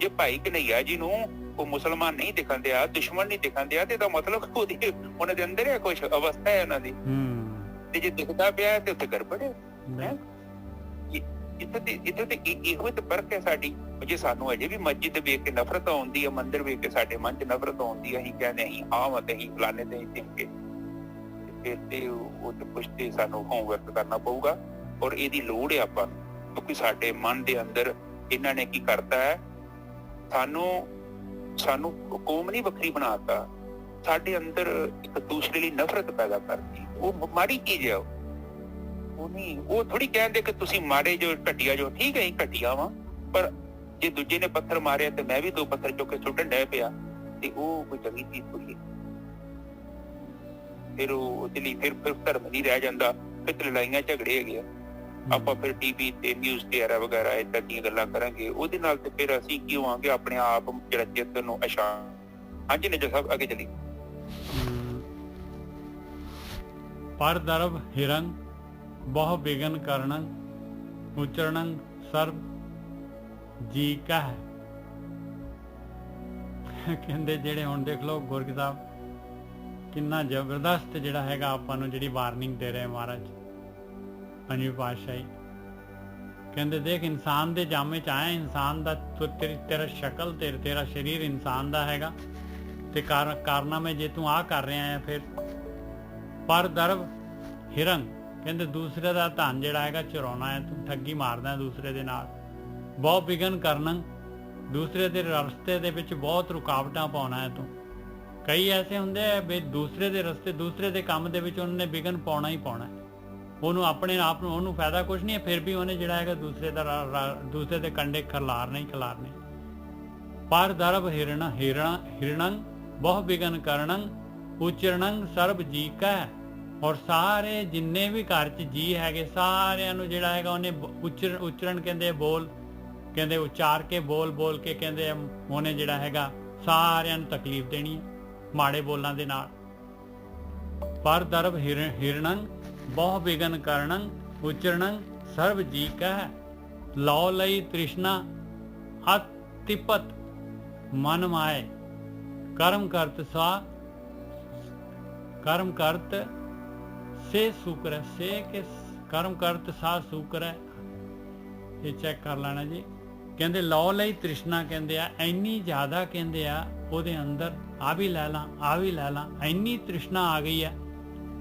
ਜੇ ਭਾਈ ਕਨ੍ਹਈਆ ਜੀ ਨੂੰ ਉਹ ਮੁਸਲਮਾਨ ਨਹੀਂ ਦਿਖਣ ਦਿਆ, ਦੁਸ਼ਮਣ ਨਹੀਂ ਦਿਖਣ ਦਿਆ, ਤੇ ਇਹਦਾ ਮਤਲਬ ਉਹਨਾਂ ਦੇ ਅੰਦਰ ਹੈ ਕੁਛ ਅਵਸਥਾ ਹੈ ਉਹਨਾਂ ਦੀ। ਤੇ ਜੇ ਦਿਖਦਾ ਪਿਆ ਤੇ ਉੱਥੇ ਗੜਬੜ ਹੈ। ਇੱਥੇ ਤੇ ਇਹੋ ਤੇ ਫਰਕ ਹੈ ਸਾਡੀ। ਜੇ ਸਾਨੂੰ ਅਜੇ ਵੀ ਮਸਜਿਦ ਵੇਖ ਕੇ ਨਫ਼ਰਤ ਆਉਂਦੀ ਹੈ, ਮੰਦਿਰ ਵੇਖ ਕੇ ਸਾਡੇ ਮਨ 'ਚ ਨਫ਼ਰਤ ਆਉਂਦੀ ਹੈ, ਅਸੀਂ ਕਹਿੰਦੇ ਅਸੀਂ ਆਹ ਅਤੇ ਅਸੀਂ ਫਲਾਣੇ ਤੇ ਅਸੀਂ ਟਿਕ ਫਿਰ ਤੇ ਉਹ ਤੇ ਕੁਛ ਤੇ ਸਾਨੂੰ ਹੋਮਵਰਕ ਕਰਨਾ ਪਊਗਾ। ਔਰ ਇਹਦੀ ਲੋੜ ਹੈ ਆਪਾਂ ਨੂੰ, ਕਿਉਂਕਿ ਸਾਡੇ ਮਨ ਦੇ ਅੰਦਰ ਇਹਨਾਂ ਨੇ ਕੀ ਕਰਤਾ ਹੈ, ਸਾਨੂੰ ਕੌਮ ਨਹੀਂ ਵੱਖਰੀ ਬਣਾਤਾ, ਸਾਡੇ ਅੰਦਰ ਇੱਕ ਦੂਸਰੇ ਲਈ ਨਫ਼ਰਤ ਪੈਦਾ ਕਰਤੀ। ਉਹ ਮਾੜੀ ਚੀਜ਼ ਹੈ। ਉਹ ਨਹੀਂ, ਉਹ ਥੋੜੀ ਕਹਿੰਦੇ ਕਿ ਤੁਸੀਂ ਮਾੜੇ ਜੋ ਘਟੀਆ ਜੋ। ਠੀਕ ਹੈ ਅਸੀਂ ਘਟੀਆ ਵਾਂ, ਪਰ ਜੇ ਦੂਜੇ ਨੇ ਪੱਥਰ ਮਾਰਿਆ ਤੇ ਮੈਂ ਵੀ 2 ਪੱਥਰ ਚੁੱਕ ਕੇ ਸੁੱਟਣ ਡੈ ਪਿਆ ਤੇ ਉਹ ਕੋਈ ਚੰਗੀ ਚੀਜ਼ ਥੋੜੀ ਹੈ। ਫਿਰ ਉਹਦੇ ਲਈ ਫਿਰ ਧਰਮ ਨਹੀਂ ਰਹਿ ਜਾਂਦਾ, ਫਿਰ ਲੜਾਈਆਂ ਝਗੜੇ ਹੈਗੇ ਆ। ਆਪਾਂ ਫਿਰ ਟੀਵੀ ਤੇ ਨਿਊਜ਼ ਤੇ ਵਗੈਰਾ ਏਦਾਂ ਦੀਆਂ ਗੱਲਾਂ ਕਰਾਂਗੇ, ਉਹਦੇ ਨਾਲ ਤੇ ਫਿਰ ਅਸੀਂ ਕੀ ਹੋਵਾਂਗੇ, ਆਪਣੇ ਆਪ ਜਿਹੜਾ ਚਿੱਤ ਨੂੰ ਹਾਂਜੀ ਨਿੱਜਰ ਸਾਹਿਬ ਅੱਗੇ ਚੱਲੀ। ਪਰ ਦਰਬ ਹਿਰੰ ਬਹੁ ਬਿਗਨ ਕਰਨੰ ਉਚਰਣੰ ਸਰਬ ਜੀ ਕਾ ਹੈ। ਕਹਿੰਦੇ ਜਿਹੜੇ ਹੁਣ ਦੇਖ ਲਓ ਗੁਰੂ ਸਾਹਿਬ ਕਿੰਨਾ ਜ਼ਬਰਦਸਤ ਜਿਹੜਾ ਹੈਗਾ ਆਪਾਂ ਨੂੰ ਜਿਹੜੀ ਵਾਰਨਿੰਗ ਦੇ ਰਹੇ ਮਹਾਰਾਜ ਪੰਜਵੀਂ ਪਾਤਸ਼ਾਹੀ। ਕਹਿੰਦੇ ਦੇਖ, ਇਨਸਾਨ ਦੇ ਜਾਮੇ 'ਚ ਆਇਆ, ਇਨਸਾਨ ਦਾ ਤੇਰਾ ਸ਼ਕਲ ਤੇਰਾ ਸਰੀਰ ਇਨਸਾਨ ਦਾ ਹੈਗਾ ਤੇ ਕਾਰਨਾਮੇ ਜੇ ਤੂੰ ਆ ਕਰ ਰਿਹਾ ਹੈ। ਫਿਰ ਪਰ ਦਰਬ ਹਿਰੰ, ਕਹਿੰਦੇ ਦੂਸਰੇ ਦਾ ਧਨ ਜਿਹੜਾ ਹੈਗਾ ਚੁਰਾਉਣਾ ਹੈ, ਤੂੰ ਠੱਗੀ ਮਾਰਦਾ ਦੂਸਰੇ ਦੇ ਨਾਲ। ਬਹੁਤ ਵਿਘਨ ਕਰਨਾ, ਦੂਸਰੇ ਦੇ ਰਸਤੇ ਦੇ ਵਿੱਚ ਬਹੁਤ ਰੁਕਾਵਟਾਂ ਪਾਉਣਾ ਹੈ ਤੂੰ। ਕਈ ਐਸੇ ਹੁੰਦੇ ਆ ਵੀ ਦੂਸਰੇ ਦੇ ਰਸਤੇ, ਦੂਸਰੇ ਦੇ ਕੰਮ ਦੇ ਵਿੱਚ ਉਹਨੇ ਵਿਘਨ ਪਾਉਣਾ ਹੀ ਪਾਉਣਾ। ਉਹਨੂੰ ਆਪਣੇ ਆਪ ਨੂੰ, ਉਹਨੂੰ ਫਾਇਦਾ ਕੁਛ ਨਹੀਂ ਹੈ, ਫਿਰ ਵੀ ਉਹਨੇ ਜਿਹੜਾ ਹੈਗਾ ਦੂਸਰੇ ਦੇ ਕੰਡੇ ਖਿਲਾਰਨੇ ਹੀ ਖਿਲਾਰਨੇ। ਪਰ ਦਰਬ ਹਿਰਣੰ ਬਹੁ ਵਿਘਨ ਕਰਨੰ ਉਚਰਣੰ ਸਰਬ ਜੀ ਕਾ। ਔਰ ਸਾਰੇ ਜਿੰਨੇ ਵੀ ਘਰ 'ਚ ਜੀ ਹੈਗੇ ਸਾਰਿਆਂ ਨੂੰ ਜਿਹੜਾ ਹੈਗਾ ਉਹਨੇ ਉਚਰਨ ਕਹਿੰਦੇ ਬੋਲ, ਕਹਿੰਦੇ ਉਚਾਰ ਕੇ ਬੋਲ ਕੇ ਕਹਿੰਦੇ ਉਹਨੇ ਜਿਹੜਾ ਹੈਗਾ ਸਾਰਿਆਂ ਨੂੰ ਤਕਲੀਫ ਦੇਣੀ ਮਾੜੇ ਬੋਲਾਂ ਦੇ ਨਾਲ। ਪਰ ਦਰਬ ਹਿਰਣੰ ਬਹੁ ਵਿਘਨ ਕਰਨੰ ਉਚਰਣੰ ਸਰਬ ਜੀ ਕਾ। ਲਉ ਲਈ ਤ੍ਰਿਸ਼ਨਾ ਅਤਿਪਤ ਮਨ ਮਾਏ ਕਰਮ ਕਰਤ ਸੇ ਸ਼ੁਕਰ ਹੈ। ਸੇ ਕੇ ਕਰਮ ਕਰਤ ਸਾ ਸ਼ੁਕਰ ਹੈ। ਇਹ ਚੈੱਕ ਕਰ ਲੈਣਾ ਜੀ। ਕਹਿੰਦੇ ਲਉ ਲਈ ਤ੍ਰਿਸ਼ਨਾ, ਕਹਿੰਦੇ ਆ ਇੰਨੀ ਜ਼ਿਆਦਾ, ਕਹਿੰਦੇ ਆ ਉਹਦੇ ਅੰਦਰ ਆ ਵੀ ਲੈ ਲਾਂ ਇੰਨੀ ਤ੍ਰਿਸ਼ਨਾ ਆ ਗਈ ਹੈ।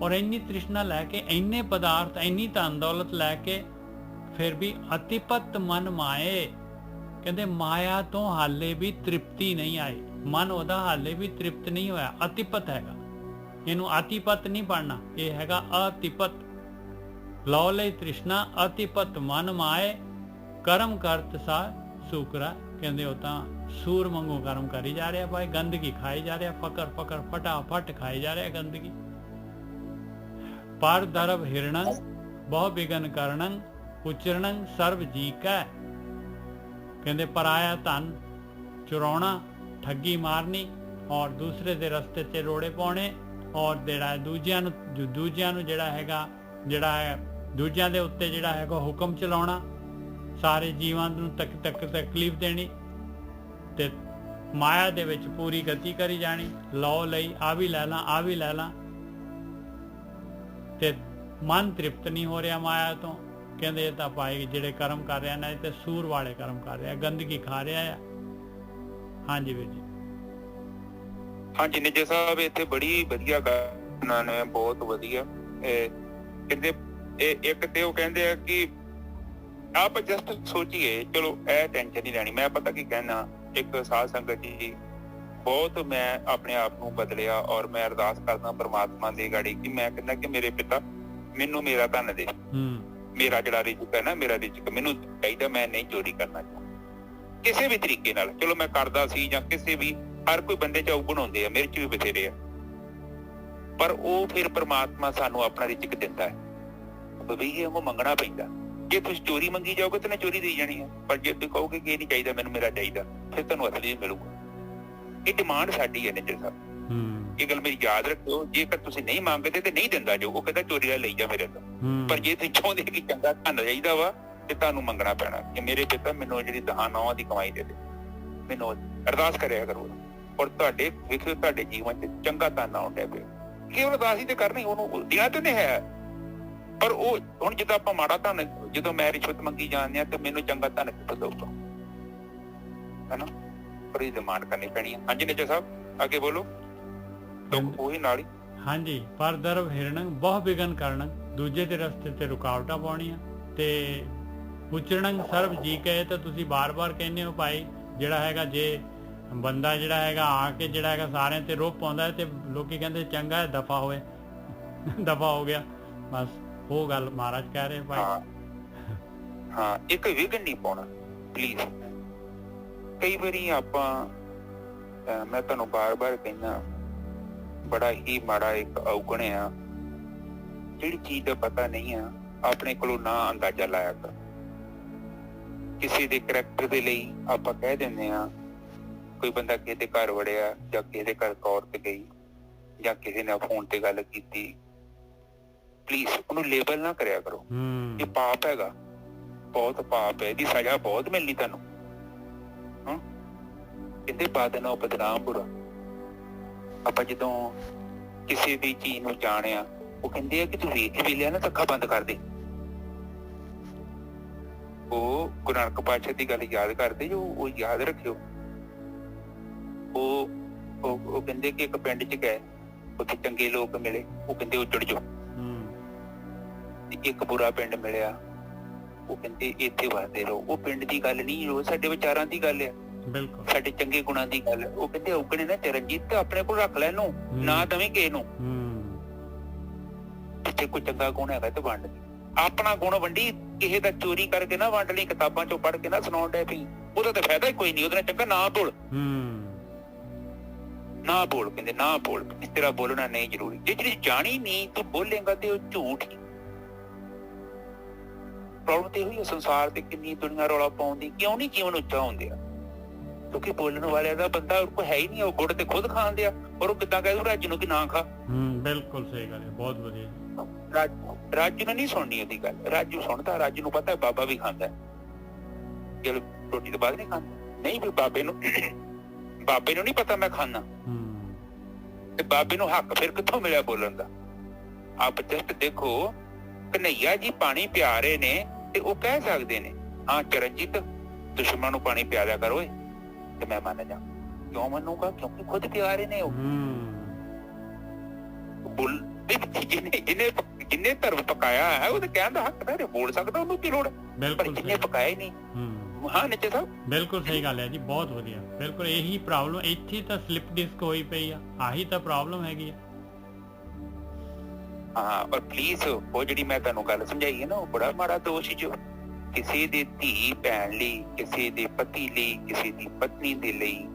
ਔਰ ਇੰਨੀ ਤ੍ਰਿਸ਼ਨਾ ਲੈ ਕੇ, ਇੰਨੇ ਪਦਾਰਥ, ਇੰਨੀ ਧਨ ਦੌਲਤ ਲੈ ਕੇ ਫਿਰ ਵੀ ਅਤਿਪਤ ਮਨ ਮਾਏ। ਕਹਿੰਦੇ ਮਾਇਆ ਤੋਂ ਹਾਲੇ ਵੀ ਤ੍ਰਿਪਤੀ ਨਹੀਂ ਆਈ, ਮਨ ਉਹਦਾ ਹਾਲੇ ਵੀ ਤ੍ਰਿਪਤ ਨਹੀਂ ਹੋਇਆ, ਅਤਿਪਤ ਹੈਗਾ। ਇਹਨੂੰ ਅਤਿਪਤ ਨਹੀਂ ਪੜਨਾ, ਇਹ ਹੈਗਾ ਅਤਿਪਤ। ਲਉ ਲਈ ਤ੍ਰਿਸ਼ਨਾ ਅਤਿਪਤ ਮਨ ਮਾਏ ਕਰਮ ਕਰਤ ਸਾ ਸ਼ੁਕਰਾ। ਕਹਿੰਦੇ ਉਹ ਤਾਂ ਸੂਰ ਵਾਂਗੂ ਕਰਮ ਕਰੀ ਜਾ ਰਿਹਾ ਭਾਈ, ਗੰਦਗੀ ਖਾਈ ਜਾ ਰਿਹਾ, ਫਕਰ ਫਟਾਫਟ ਖਾਈ ਜਾ ਰਿਹਾ ਗੰਦਗੀ। ਪਰ ਦਰਬ ਹਿਰਣੰ ਬਹੁ ਵਿਘਨ ਕਰਨੰ ਉਚਰਣੰ ਸਰਬ ਜੀ ਕਾ। ਕਹਿੰਦੇ ਪਰਾਇਆ ਧਨ ਚੁਰਾਉਣਾ, ਠੱਗੀ ਮਾਰਨੀ ਔਰ ਦੂਸਰੇ ਦੇ ਰਸਤੇ 'ਤੇ ਰੋੜੇ ਪਾਉਣੇ, ਔਰ ਜਿਹੜਾ ਦੂਜਿਆਂ ਨੂੰ ਜਿਹੜਾ ਹੈਗਾ ਦੂਜਿਆਂ ਦੇ ਉੱਤੇ ਜਿਹੜਾ ਹੈਗਾ ਹੁਕਮ ਚਲਾਉਣਾ, ਸਾਰੇ ਜੀਵਾਂ ਨੂੰ ਤਕਲੀਫ ਦੇਣੀ ਤੇ ਮਾਇਆ ਦੇ ਵਿੱਚ ਪੂਰੀ ਗਤੀ ਕਰੀ ਜਾਣੀ। ਲਓ ਲਈ ਆ ਵੀ ਲੈ ਲਾਂ ਤੇ ਮਨ ਤ੍ਰਿਪਤ ਨਹੀਂ ਹੋ ਰਿਹਾ ਮਾਇਆ ਤੋਂ। ਕਹਿੰਦੇ ਇਹ ਤਾਂ ਭਾਈ ਜਿਹੜੇ ਕਰਮ ਕਰ ਰਿਹਾ ਨਾ, ਇਹ ਤੇ ਸੂਰ ਵਾਲੇ ਕਰਮ ਕਰ ਰਿਹਾ, ਗੰਦਗੀ ਖਾ ਰਿਹਾ ਆ। ਹਾਂਜੀ ਵੀਰ ਜੀ। ਹਾਂਜੀ ਨਿੱਜਰ ਸਾਹਿਬ, ਇੱਥੇ ਬੜੀ ਵਧੀਆ ਗੱਲ ਨੇ, ਬਹੁਤ ਵਧੀਆ। ਕਹਿੰਦੇ ਇੱਕ ਤੇ ਉਹ ਕਹਿੰਦੇ ਆ ਕਿ ਆਪ ਜਸਟ ਸੋਚੀਏ, ਚਲੋ ਇਹ ਟੈਨਸ਼ਨ ਨਹੀਂ ਲੈਣੀ। ਮੈਂ ਪਤਾ ਕੀ ਕਹਿਣਾ, ਇੱਕ ਸਾਧ ਸੰਗਤ ਜੀ ਬਹੁਤ ਮੈਂ ਆਪਣੇ ਆਪ ਨੂੰ ਬਦਲਿਆ ਔਰ ਮੈਂ ਅਰਦਾਸ ਕਰਦਾ ਪਰਮਾਤਮਾ ਦੇ ਗਾੜੀ ਕਿ ਮੈਂ ਕਹਿੰਦਾ ਕਿ ਮੇਰੇ ਪਿਤਾ ਮੈਨੂੰ ਮੇਰਾ ਧਨ ਦੇ, ਮੇਰਾ ਜਿਹੜਾ ਰਿਜ਼ਕ ਹੈ ਨਾ, ਮੇਰਾ ਰਿਜ਼ਕ ਮੈਨੂੰ ਚਾਹੀਦਾ, ਮੈਂ ਨਹੀਂ ਚੋਰੀ ਕਰਨਾ ਚਾਹੁੰਦਾ ਕਿਸੇ ਵੀ ਤਰੀਕੇ ਨਾਲ। ਚਲੋ ਮੈਂ ਕਰਦਾ ਸੀ ਜਾਂ ਕਿਸੇ ਵੀ, ਹਰ ਕੋਈ ਬੰਦੇ ਚ ਔਗਣ ਹੁੰਦੇ ਆ, ਮੇਰੇ ਚ ਵੀ ਬਥੇਰੇ ਆ, ਪਰ ਉਹ ਫਿਰ ਪਰਮਾਤਮਾ ਸਾਨੂੰ ਆਪਣਾ ਰਿਜ਼ਕ ਦਿੰਦਾ ਹੈ, ਬਵਈਏ ਉਹ ਮੰਗਣਾ ਪੈਂਦਾ। ਜੇ ਤੁਸੀਂ ਚੋਰੀ ਮੰਗੀ ਜਾਓਗੇ ਤਾਂ ਚੋਰੀ ਦੇਈ ਜਾਣੀ ਹੈ, ਪਰ ਜੇ ਤੁਸੀਂ ਕਹੋਗੇ ਕਿ ਇਹ ਨਹੀਂ ਚਾਹੀਦਾ ਮੈਨੂੰ, ਮੇਰਾ ਚਾਹੀਦਾ, ਫਿਰ ਤੁਹਾਨੂੰ ਅਸਲੀ ਮਿਲੂਗਾ। ਇਹ ਡਿਮਾਂਡ ਸਾਡੀ ਹੈ ਨੇਜਰ ਸਾਹਿਬ, ਇਹ ਗੱਲ ਮੇਰੀ ਯਾਦ ਰੱਖਿਓ। ਜੇਕਰ ਤੁਸੀਂ ਨਹੀਂ ਮੰਗਦੇ ਤੇ ਨਹੀਂ ਦਿੰਦਾ ਜੋ, ਉਹ ਕਹਿੰਦਾ ਚੋਰੀ ਵਾਲਾ ਲਈ ਜਾ ਮੇਰੇ ਤੋਂ। ਪਰ ਜੇ ਤੁਸੀਂ ਚਾਹੁੰਦੇ ਕਿ ਚੰਗਾ ਧਨ ਚਾਹੀਦਾ ਵਾ ਤੇ ਤੁਹਾਨੂੰ ਮੰਗਣਾ ਪੈਣਾ ਕਿ ਮੇਰੇ ਪਿਤਾ ਮੈਨੂੰ ਜਿਹੜੀ 10 ਦੀ ਕਮਾਈ ਦੇ ਦੇ, ਮੈਨੂੰ ਅਰਦਾਸ ਕਰਿਆ ਕਰੋ ਔਰ ਤੁਹਾਡੇ ਵੇਖਿਓ ਤੁਹਾਡੇ ਜੀਵਨ 'ਚ ਚੰਗਾ ਧਨ ਆਉਣ ਡਿਆ ਪਿਆ। ਕੇਵਲ ਅਰਦਾਸ ਹੀ ਤੇ ਕਰਨੀ, ਉਹਨੂੰ ਦੇਣਾ ਤੇ ਨਹੀਂ ਹੈ। ਪਰ ਉਹ ਹੁਣ ਜਦੋਂ ਆਪਾਂ ਮਾੜਾ ਧਨ, ਜਦੋਂ ਮੈਂ ਰਿਸ਼ਵਤ ਮੰਗੀ ਜਾਂਦੇ ਆ ਤੇ ਮੈਨੂੰ ਚੰਗਾ ਧਨ ਕਿੱਥੋਂ ਦਊਗਾ, ਹੈਨਾ? ਪਰ ਇਹ ਡਿਮਾਂਡ ਕਰਨੀ ਪੈਣੀ ਹੈ। ਹਾਂਜੀ ਨੇਜਰ ਸਾਹਿਬ ਅੱਗੇ ਬੋਲੋ। ਉਹੀ ਨਾਲ ਹੀ ਹਾਂਜੀ, ਪਰ ਦਰਬ ਹਿਰਣ ਬਹੁ ਬਿਗਨ ਕਰਨ, ਦੂਜੇ ਦੇ ਰਸਤੇ ਤੇ ਰੁਕਾਵਟਾਂ ਪਾਉਣੀਆਂ ਤੇ ਉਚਰਣ ਸਰਬ ਜੀ ਕਹੇ ਤਾਂ ਤੁਸੀਂ ਬਾਰ-ਬਾਰ ਕਹਿੰਦੇ ਹੋ ਭਾਈ, ਜਿਹੜਾ ਹੈਗਾ ਜੇ ਬੰਦਾ ਜਿਹੜਾ ਹੈਗਾ ਆ ਕੇ ਜਿਹੜਾ ਹੈਗਾ ਸਾਰਿਆਂ ਤੇ ਰੋਹ ਪਾਉਂਦਾ ਤੇ ਲੋਕੀ ਕਹਿੰਦੇ ਚੰਗਾ ਹੈ ਦਫਾ ਹੋਏ, ਦਫਾ ਹੋ ਗਿਆ, ਬਸ ਉਹ ਗੱਲ ਮਹਾਰਾਜ ਕਹਿ ਰਹੇ ਭਾਈ। ਹਾਂ, ਇੱਕ ਵਿਘਨ ਨਹੀਂ ਪਾਉਣਾ ਪਲੀਜ਼। ਕਈ ਵਾਰੀ ਆਪਾਂ, ਮੈਂ ਤੁਹਾਨੂੰ ਬਾਰ-ਬਾਰ ਕਹਿੰਦਾ, ਬੜਾ ਹੀ ਮਾੜਾ ਇੱਕ ਔਗਣ ਆ, ਜਿਹੜੀ ਚੀਜ਼ ਦਾ ਪਤਾ ਨਹੀਂ ਆ ਆਪਣੇ ਕੋਲੋਂ ਨਾ ਅੰਦਾਜ਼ਾ ਲਾਇਆ ਕਰ। ਕਿਸੇ ਦੇ ਕਰੈਕਟਰ ਦੇ ਲਈ ਆਪਾਂ ਕਹਿ ਦਿੰਦੇ ਆ, ਕੋਈ ਬੰਦਾ ਕਿਸੇ ਦੇ ਘਰ ਵੜਿਆ ਜਾਂ ਕਿਸੇ ਦੇ ਘਰ ਔਰਤ ਗਈ ਜਾਂ ਕਿਸੇ ਨੇ ਫੋਨ ਤੇ ਗੱਲ ਕੀਤੀ, ਪਲੀਜ਼ ਉਹਨੂੰ ਲੇਬਲ ਨਾ ਕਰਿਆ ਕਰੋ। ਇਹ ਪਾਪ ਹੈਗਾ, ਬਹੁਤ ਪਾਪ ਹੈ, ਇਹਦੀ ਸਜ਼ਾ ਬਹੁਤ ਮਿਲਣੀ ਤੁਹਾਨੂੰ। ਕਹਿੰਦੇ ਬਾਦਨਾ ਬਦਨਾਮ ਬੁਰਾ। ਆਪਾਂ ਜਦੋਂ ਕਿਸੇ ਦੀ ਚੀਜ਼ ਨੂੰ ਜਾਣਿਆ, ਉਹ ਕਹਿੰਦੇ ਆ ਕਿ ਤੂੰ ਵੇਖ ਵੀ ਲਿਆ ਨਾ ਤਾਂ ਅੱਖਾਂ ਬੰਦ ਕਰ ਦੇ। ਉਹ ਗੁਰੂ ਨਾਨਕ ਪਾਤਸ਼ਾਹ ਦੀ ਗੱਲ ਯਾਦ ਕਰਦੇ ਜੋ, ਉਹ ਯਾਦ ਰੱਖਿਓ। ਉਹ ਕਹਿੰਦੇ ਕਿ ਇੱਕ ਪਿੰਡ ਚ ਗਏ, ਉੱਥੇ ਚੰਗੇ ਲੋਕ ਮਿਲੇ, ਉਹ ਕਹਿੰਦੇ ਉੱਜੜ ਜਾਓ। ਇੱਕ ਬੁਰਾ ਪਿੰਡ ਮਿਲਿਆ, ਉਹ ਕਹਿੰਦੇ ਇੱਥੇ ਵਸਦੇ ਰਹੋ। ਉਹ ਪਿੰਡ ਦੀ ਗੱਲ ਨਹੀਂ, ਉਹ ਸਾਡੇ ਵਿਚਾਰਾਂ ਦੀ ਗੱਲ ਆ, ਸਾਡੇ ਚੰਗੇ ਗੁਣਾਂ ਦੀ ਗੱਲ। ਉਹ ਕਹਿੰਦੇ ਔਗਣੇ ਨਾ ਚਰਨਜੀਤ ਆਪਣੇ ਕੋਲ ਰੱਖ ਲੈ, ਇਹਨੂੰ ਨਾ ਦਵੇਂ ਕਿਸੇ ਨੂੰ। ਜੇ ਕੋਈ ਚੰਗਾ ਗੁਣ ਹੈਗਾ ਤੇ ਵੰਡ ਦੇ, ਆਪਣਾ ਗੁਣ ਵੰਡੀ, ਕਿਸੇ ਦਾ ਚੋਰੀ ਕਰਕੇ ਨਾ ਵੰਡ ਲਈ, ਕਿਤਾਬਾਂ ਚੋਂ ਪੜ੍ਹ ਕੇ ਨਾ ਸੁਣਾਉਣ ਡੈ ਪਈ, ਉਹਦਾ ਤਾਂ ਫਾਇਦਾ ਹੀ ਕੋਈ ਨਹੀਂ। ਉਹਦੇ ਨਾਲ ਚੰਗਾ ਨਾ ਬੋਲ, ਨਾ ਬੋਲ, ਕਹਿੰਦੇ ਨਾ ਬੋਲ, ਤੇਰਾ ਬੋਲਣਾ ਨਹੀਂ ਜ਼ਰੂਰੀ। ਜੇ ਜਿਹੜੀ ਜਾਣੀ ਨਹੀਂ ਤੂੰ ਬੋਲੇਗਾ ਤੇ ਉਹ ਝੂਠ ਹੀ। ਪ੍ਰੋਬਲਮ ਤੇ ਹੋਈ ਸੰਸਾਰ ਤੇ ਕਿੰਨੀ ਦੁਨੀਆ ਰੌਲਾ ਪਾਉਂਦੀ, ਕਿਉਂ ਨਹੀਂ ਜੀਵਨ ਉੱਚਾ ਹੁੰਦੇ ਆ? ਕਿਉਂਕਿ ਬੋਲਣ ਵਾਲਿਆਂ ਦਾ ਬੰਦਾ ਕੋਈ ਹੈ ਹੀ ਨਹੀਂ। ਉਹ ਗੁੜ ਤੇ ਖੁਦ ਖਾਂਦੇ ਆ, ਔਰ ਉਹ ਕਿੱਦਾਂ ਕਹਿ ਦੂ ਰਾਜੂ ਨੂੰ ਕਿ ਨਾ ਖਾ। ਬਿਲਕੁਲ ਸਹੀ ਗੱਲ ਹੈ, ਬਹੁਤ ਵਧੀਆ। ਰਾਜੂ ਨੇ ਨਹੀਂ ਸੁਣਨੀ ਉਹਦੀ ਗੱਲ, ਰਾਜੂ ਸੁਣਦਾ, ਰਾਜੂ ਨੂੰ ਪਤਾ ਬਾਬਾ ਵੀ ਖਾਂਦਾ, ਚਲ ਰੋਟੀ ਤੋਂ ਬਾਅਦ ਨਹੀਂ ਖਾਂਦਾ। ਨਹੀਂ ਵੀ ਬਾਬੇ ਨੂੰ ਨਹੀਂ ਪਤਾ ਮੈਂ ਖਾਂਦਾ, ਤੇ ਬਾਬੇ ਨੂੰ ਹੱਕ ਫਿਰ ਕਿੱਥੋਂ ਮਿਲਿਆ ਬੋਲਣ ਦਾ? ਆਪ ਜਸਟ ਦੇਖੋ, ਕਨਈਆ ਜੀ ਪਾਣੀ ਪਿਆ ਰਹੇ ਨੇ ਤੇ ਉਹ ਕਹਿ ਸਕਦੇ ਨੇ, ਹਾਂ ਚਰਨਜੀਤ ਦੁਸ਼ਮਣ ਨੂੰ ਪਾਣੀ ਪਿਆ ਦਿਆ ਕਰੋ, ਤੇ ਮੈਂ ਮੰਨ ਜਾ। ਕਿਉਂ ਮੰਨੂਗਾ? ਕਿਉਂਕਿ ਖੁਦ ਪਿਆ ਰਹੇ ਨੇ। ਉਹ ਜਿਹਨੇ ਧਰਮ ਪਕਾਇਆ ਹੈ ਉਹਦੇ ਕਹਿਣ ਦਾ ਹੱਕ ਹੈ, ਬੋਲ ਸਕਦਾ, ਉਹਨੂੰ ਕੀ ਲੋੜ? ਪਰ ਜਿਹਨੇ ਪਕਾਇਆ ਹੀ ਨਹੀਂ। ਹਾਂ ਨਿੱਚੇ ਸਾਹਿਬ ਬਿਲਕੁਲ ਸਹੀ ਗੱਲ ਹੈ ਜੀ, ਬਹੁਤ ਵਧੀਆ। ਬਿਲਕੁਲ ਇਹੀ ਪ੍ਰੋਬਲਮ, ਇੱਥੇ ਤਾਂ ਸਲਿਪ ਡਿਸਕ ਹੋਈ ਪਈ ਆ, ਆਹੀ ਤਾਂ ਪ੍ਰੋਬਲਮ ਹੈਗੀ ਆ। ਹਾਂ, ਪਰ ਪਲੀਜ਼ ਉਹ ਜਿਹੜੀ ਮੈਂ ਤੁਹਾਨੂੰ ਗੱਲ ਸਮਝਾਈ ਹੈ ਨਾ, ਉਹ ਬੜਾ ਮਾੜਾ ਦੋਸ਼ ਜੋ ਕਿਸੇ ਦੀ ਧੀ ਭੈਣ ਲਈ, ਕਿਸੇ ਦੇ ਪਤੀ ਲਈ, ਕਿਸੇ ਦੀ ਪਤਨੀ ਦੇ ਲਈ,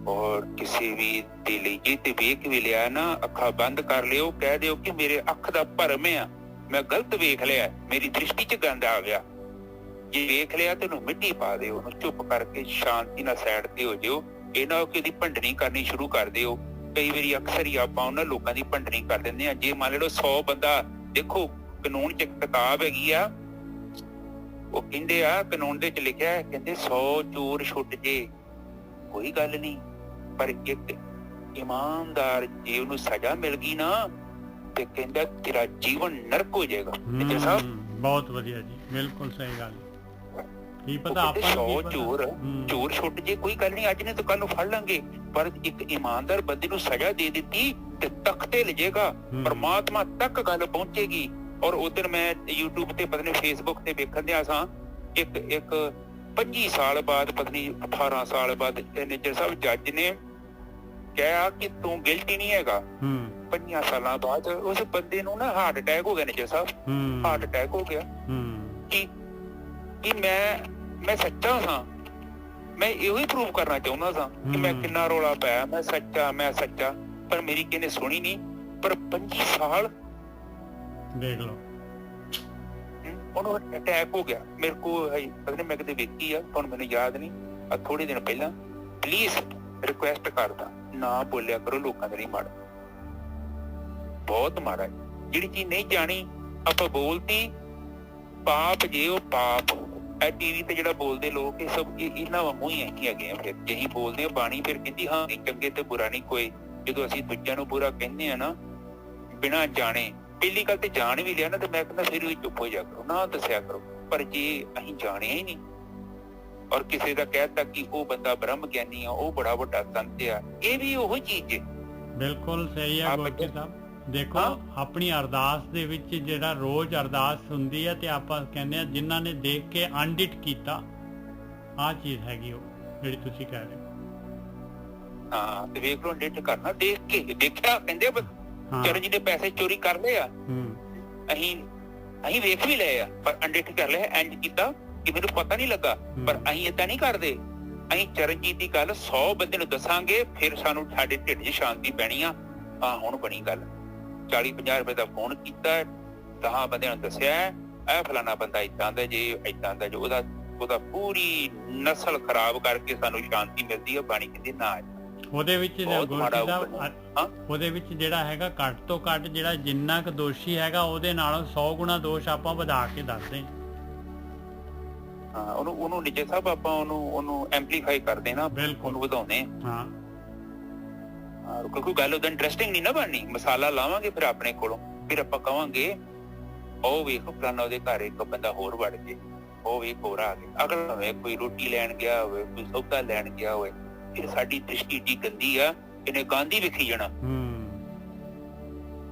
ਔਰ ਕਿਸੇ ਵੀ ਦੇ ਲਈ ਜੇ ਤੇ ਵੇਖ ਵੀ ਲਿਆ ਨਾ, ਅੱਖਾਂ ਬੰਦ ਕਰ ਲਿਓ, ਕਹਿ ਦਿਓ ਕਿ ਮੇਰੇ ਅੱਖ ਦਾ ਭਰਮ ਆ, ਮੈਂ ਗਲਤ ਵੇਖ ਲਿਆ, ਮੇਰੀ ਦ੍ਰਿਸ਼ਟੀ 'ਚ ਗੰਦ ਆ ਗਿਆ। ਜੇ ਵੇਖ ਲਿਆ ਤੇ ਉਹਨੂੰ ਮਿੱਟੀ ਪਾ ਦਿਓ, ਉਹਨੂੰ ਚੁੱਪ ਕਰਕੇ ਸ਼ਾਂਤੀ ਨਾਲ ਸਾਈਡ ਤੇ ਹੋ ਜਿਓ। ਇਹ ਨਾ ਕਿ ਉਹਦੀ ਭੰਡਣੀ ਕਰਨੀ ਸ਼ੁਰੂ ਕਰ ਦਿਓ। ਕਈ ਵਾਰੀ ਅਕਸਰ ਹੀ ਆਪਾਂ ਉਹਨਾਂ ਲੋਕਾਂ ਦੀ ਭੰਡਣੀ ਕਰ ਦਿੰਦੇ ਆ। ਜੇ ਮੰਨ ਲਓ 100 ਬੰਦਾ, ਦੇਖੋ ਕਾਨੂੰਨ 'ਚ ਇੱਕ ਕਿਤਾਬ ਹੈਗੀ ਆ, ਉਹ ਕਹਿੰਦੇ ਆ ਕਾਨੂੰਨ ਦੇ 'ਚ ਲਿਖਿਆ, ਕਹਿੰਦੇ 100 ਚੋਰ ਛੁੱਟ ਜੇ ਕੋਈ ਗੱਲ ਨਹੀਂ, ਪਰ ਇੱਕ ਇਮਾਨਦਾਰ ਜੇ ਉਹਨੂੰ ਸਜ਼ਾ ਮਿਲ ਗਈ ਨਾ ਤੇ ਕਹਿੰਦਾ ਤੇਰਾ ਜੀਵਨ ਨਰਕ ਹੋ ਜਾਏਗਾ। ਨਿੱਜਰ ਸਾਹਿਬ ਬਹੁਤ ਵਧੀਆ ਜੀ, ਬਿਲਕੁਲ ਸਹੀ ਗੱਲ। ਕੀ ਪਤਾ ਆਪਾਂ ਨੂੰ 100 ਚੋਰ ਛੁੱਟ ਜੇ ਕੋਈ ਗੱਲ ਨਹੀਂ, ਅੱਜ ਨੇ ਤਾਂ ਕੱਲ ਨੂੰ ਫੜ ਲਾਂਗੇ, ਪਰ ਇੱਕ ਇਮਾਨਦਾਰ ਬੰਦੇ ਨੂੰ ਸਜ਼ਾ ਦੇ ਦਿੱਤੀ ਤੇ ਤਖਤੇ ਲਿਜੇਗਾ, ਪਰਮਾਤਮਾ ਤੱਕ ਗੱਲ ਪਹੁੰਚੇਗੀ। ਔਰ ਉਧਰ ਮੈਂ YouTube ਤੇ ਪਤਾ ਨਹੀਂ Facebook ਤੇ ਵੇਖਣ ਦਿਆ ਸਾਂ ਇੱਕ 25 ਸਾਲ ਬਾਅਦ ਪਤਾ ਨਹੀਂ 18 ਸਾਲ ਬਾਅਦ ਨਿੱਜਰ ਸਾਹਿਬ ਜੱਜ ਨੇ ਕਿਹਾ ਕਿ ਤੂੰ ਗਿਲਟੀ ਨਹੀਂ ਹੈਗਾ। 5 ਸਾਲਾਂ ਬਾਅਦ ਉਸ ਬੰਦੇ ਨੂੰ ਨਾ ਹਾਰਟ ਅਟੈਕ ਹੋ ਗਿਆ ਨਿੱਜਰ ਸਾਹਿਬ, ਹਾਰਟ ਅਟੈਕ ਹੋ ਗਿਆ। ਕਿ ਮੈਂ ਸੱਚਾ ਸਾਂ, ਮੈਂ ਇਹੋ ਹੀ ਪ੍ਰੂਵ ਕਰਨਾ ਚਾਹੁੰਦਾ ਸਾਂ ਕਿ ਮੈਂ ਕਿੰਨਾ ਰੌਲਾ ਪਾਇਆ, ਮੈਂ ਸੱਚਾ, ਪਰ ਮੇਰੀ ਕਿਸੇ ਸੁਣੀ ਨਹੀਂ। ਪਰ 25 ਸਾਲ ਦੇਖ ਲਓ ਉਹਨੂੰ ਅਟੈਕ ਹੋ ਗਿਆ। ਮੇਰੇ ਕੋਲ ਪਤਾ ਨਹੀਂ ਮੈਂ ਕਿਤੇ ਵੇਖੀ ਆ, ਹੁਣ ਮੈਨੂੰ ਯਾਦ ਨਹੀਂ, ਆ ਥੋੜੇ ਦਿਨ ਪਹਿਲਾਂ। ਪਲੀਜ਼ ਰਿਕੁਐਸਟ ਕਰਦਾ, ਨਾ ਬੋਲਿਆ ਕਰੋ ਲੋਕਾਂ ਦੇ ਲਈ ਮਾੜਾ, ਬਹੁਤ ਮਾੜਾ। ਜਿਹੜੀ ਚੀਜ਼ ਨਹੀਂ ਜਾਣੀ ਆਪਾਂ ਬੋਲਤੀ, ਪਾਪ ਜੇ ਉਹ ਪਾਪ। ਇਹ ਟੀਵੀ ਤੇ ਜਿਹੜਾ ਬੋਲਦੇ ਲੋਕ ਇਹ ਸਭ ਇਹਨਾਂ ਵਾਂਗੂ ਹੀ ਹੈਗੇ ਆ। ਫਿਰ ਜਿਹੀ ਬੋਲਦੇ ਆ ਬਾਣੀ ਫਿਰ ਕਹਿੰਦੀ ਹਾਂ ਚੰਗੇ ਤੇ ਬੁਰਾ ਨਹੀਂ ਕੋਈ। ਜਦੋਂ ਅਸੀਂ ਦੂਜਿਆਂ ਨੂੰ ਬੁਰਾ ਕਹਿੰਦੇ ਆ ਨਾ ਬਿਨਾਂ ਜਾਣੇ, ਪਹਿਲੀ ਗੱਲ ਤੇ ਜਾਣ ਵੀ ਲਿਆ ਨਾ ਤੇ ਮੈਂ ਕਹਿੰਦਾ ਫਿਰ ਵੀ ਚੁੱਪ ਹੋ ਜਾ ਕਰੋ, ਨਾ ਦੱਸਿਆ ਕਰੋ। ਪਰ ਜੇ ਅਸੀਂ ਜਾਣਿਆ ਹੀ ਨਹੀਂ ਔਰ ਕਿਸੇ ਦਾ ਕਹਿਤਾ ਕਿ ਉਹ ਬੰਦਾ ਬ੍ਰਹਮ ਗਿਆਨੀ ਆ, ਉਹ ਬੜਾ ਵੱਡਾ ਸੰਤ ਆ, ਇਹ ਵੀ ਉਹੀ ਚੀਜ਼ ਹੈ। ਬਿਲਕੁਲ ਸਹੀ ਹੈ ਗੁਰਕੀ ਸਾਹਿਬ। ਦੇਖੋ ਆਪਣੀ ਅਰਦਾਸ ਦੇ ਵਿੱਚ ਜਿਹੜਾ ਰੋਜ਼ ਅਰਦਾਸ ਹੁੰਦੀ ਹੈ ਤੇ ਆਪਾਂ ਕਹਿੰਦੇ ਆ ਜਿਨ੍ਹਾਂ ਨੇ ਦੇਖ ਕੇ ਅਨਡਿਟ ਕੀਤਾ, ਆਹ ਚੀਜ਼ ਹੈਗੀ ਉਹ ਜਿਹੜੀ ਤੁਸੀਂ ਕਹਿ ਰਹੇ ਹੋ। ਹਾਂ ਤੇ ਵੇਖ ਲਓ ਅਨਡਿਟ ਕਰਨਾ, ਦੇਖ ਕੇ ਦੇਖਿਆ ਕਹਿੰਦੇ ਚਰਨ ਜੀ ਨੇ ਪੈਸੇ ਚੋਰੀ ਕਰ ਲਏ ਆ, ਅਸੀਂ ਵੇਖ ਵੀ ਲਏ ਆ, ਪਰ ਅਨਡਿਟ ਕਰ ਲਿਆ, ਇੰਜ ਕੀਤਾ ਕਿ ਮੈਨੂੰ ਪਤਾ ਨਹੀਂ ਲੱਗਾ। ਪਰ ਅਸੀਂ ਏਦਾਂ ਨਹੀਂ ਕਰਦੇ, ਅਸੀਂ ਚਰਨਜੀਤ ਦੀ ਗੱਲ 100 ਬੰਦੇ ਨੂੰ ਦੱਸਾਂਗੇ, ਫਿਰ ਸਾਨੂੰ ਸਾਡੇ ਢਿੱਡ 'ਚ ਸ਼ਾਂਤੀ ਪੈਣੀ ਆ। ਹੁਣ ਬਣੀ ਗੱਲ, 40-50 ਰੁਪਏ ਦਾ ਫੋਨ ਕੀਤਾ, 10 ਬੰਦਿਆਂ ਨੂੰ ਦੱਸਿਆ ਇਹ ਫਲਾਣਾ ਬੰਦਾ ਏਦਾਂ ਦਾ ਜੇ ਏਦਾਂ ਦਾ ਜੋ, ਉਹਦਾ ਪੂਰੀ ਨਸਲ ਖਰਾਬ ਕਰਕੇ ਸਾਨੂੰ ਸ਼ਾਂਤੀ ਮਿਲਦੀ ਹੈ। ਬਾਣੀ ਕਹਿੰਦੀ ਨਾ ਉਹਦੇ ਵਿੱਚ ਉਹਦੇ ਵਿੱਚ ਜਿਹੜਾ ਹੈਗਾ ਘੱਟ ਤੋਂ ਘੱਟ ਜਿਹੜਾ ਜਿੰਨਾ ਕੁ ਦੋਸ਼ੀ ਹੈਗਾ ਉਹਦੇ ਨਾਲੋਂ 100 ਗੁਣਾ ਦੋਸ਼ ਆਪਾਂ ਵਧਾ ਕੇ ਦੱਸਦੇ ਹਾਂ। ਉਹਨੂੰ ਨਿੱਜੇ ਸਾਹਿਬ ਆਪਾਂ ਉਹਨੂੰ ਐਂਪਲੀਫਾਈ ਕਰਦੇ ਨਾ, ਉਹਨੂੰ ਵਧਾਉਂਦੇ ਹਾਂ। ਕੋਈ ਗੱਲ ਉਹਦਾ ਇੰਟਰਸਟਿੰਗ ਨਹੀਂ ਨਾ ਬਣਨੀ, ਮਸਾਲਾ ਲਾਵਾਂਗੇ ਫਿਰ ਆਪਣੇ ਕੋਲੋਂ, ਫਿਰ ਆਪਾਂ ਕਵਾਂਗੇ ਉਹ ਵੇਖੋ ਫਲਾਣਾ ਉਹਦੇ ਘਰ ਇੱਕ ਬੰਦਾ ਹੋਰ ਵੜ ਜੇ, ਉਹ ਵੇਖ ਹੋਰ ਆ ਗਿਆ। ਅਗਲਾ ਹੋਵੇ ਕੋਈ ਰੋਟੀ ਲੈਣ ਗਿਆ ਹੋਵੇ, ਕੋਈ ਸੌਦਾ ਲੈਣ ਗਿਆ ਹੋਵੇ, ਫਿਰ ਸਾਡੀ ਦ੍ਰਿਸ਼ਟੀ ਜੀ ਗੰਦੀ ਆ, ਇਹਨੇ ਗਾਂਧੀ ਵੇਖੀ ਜਾਣਾ।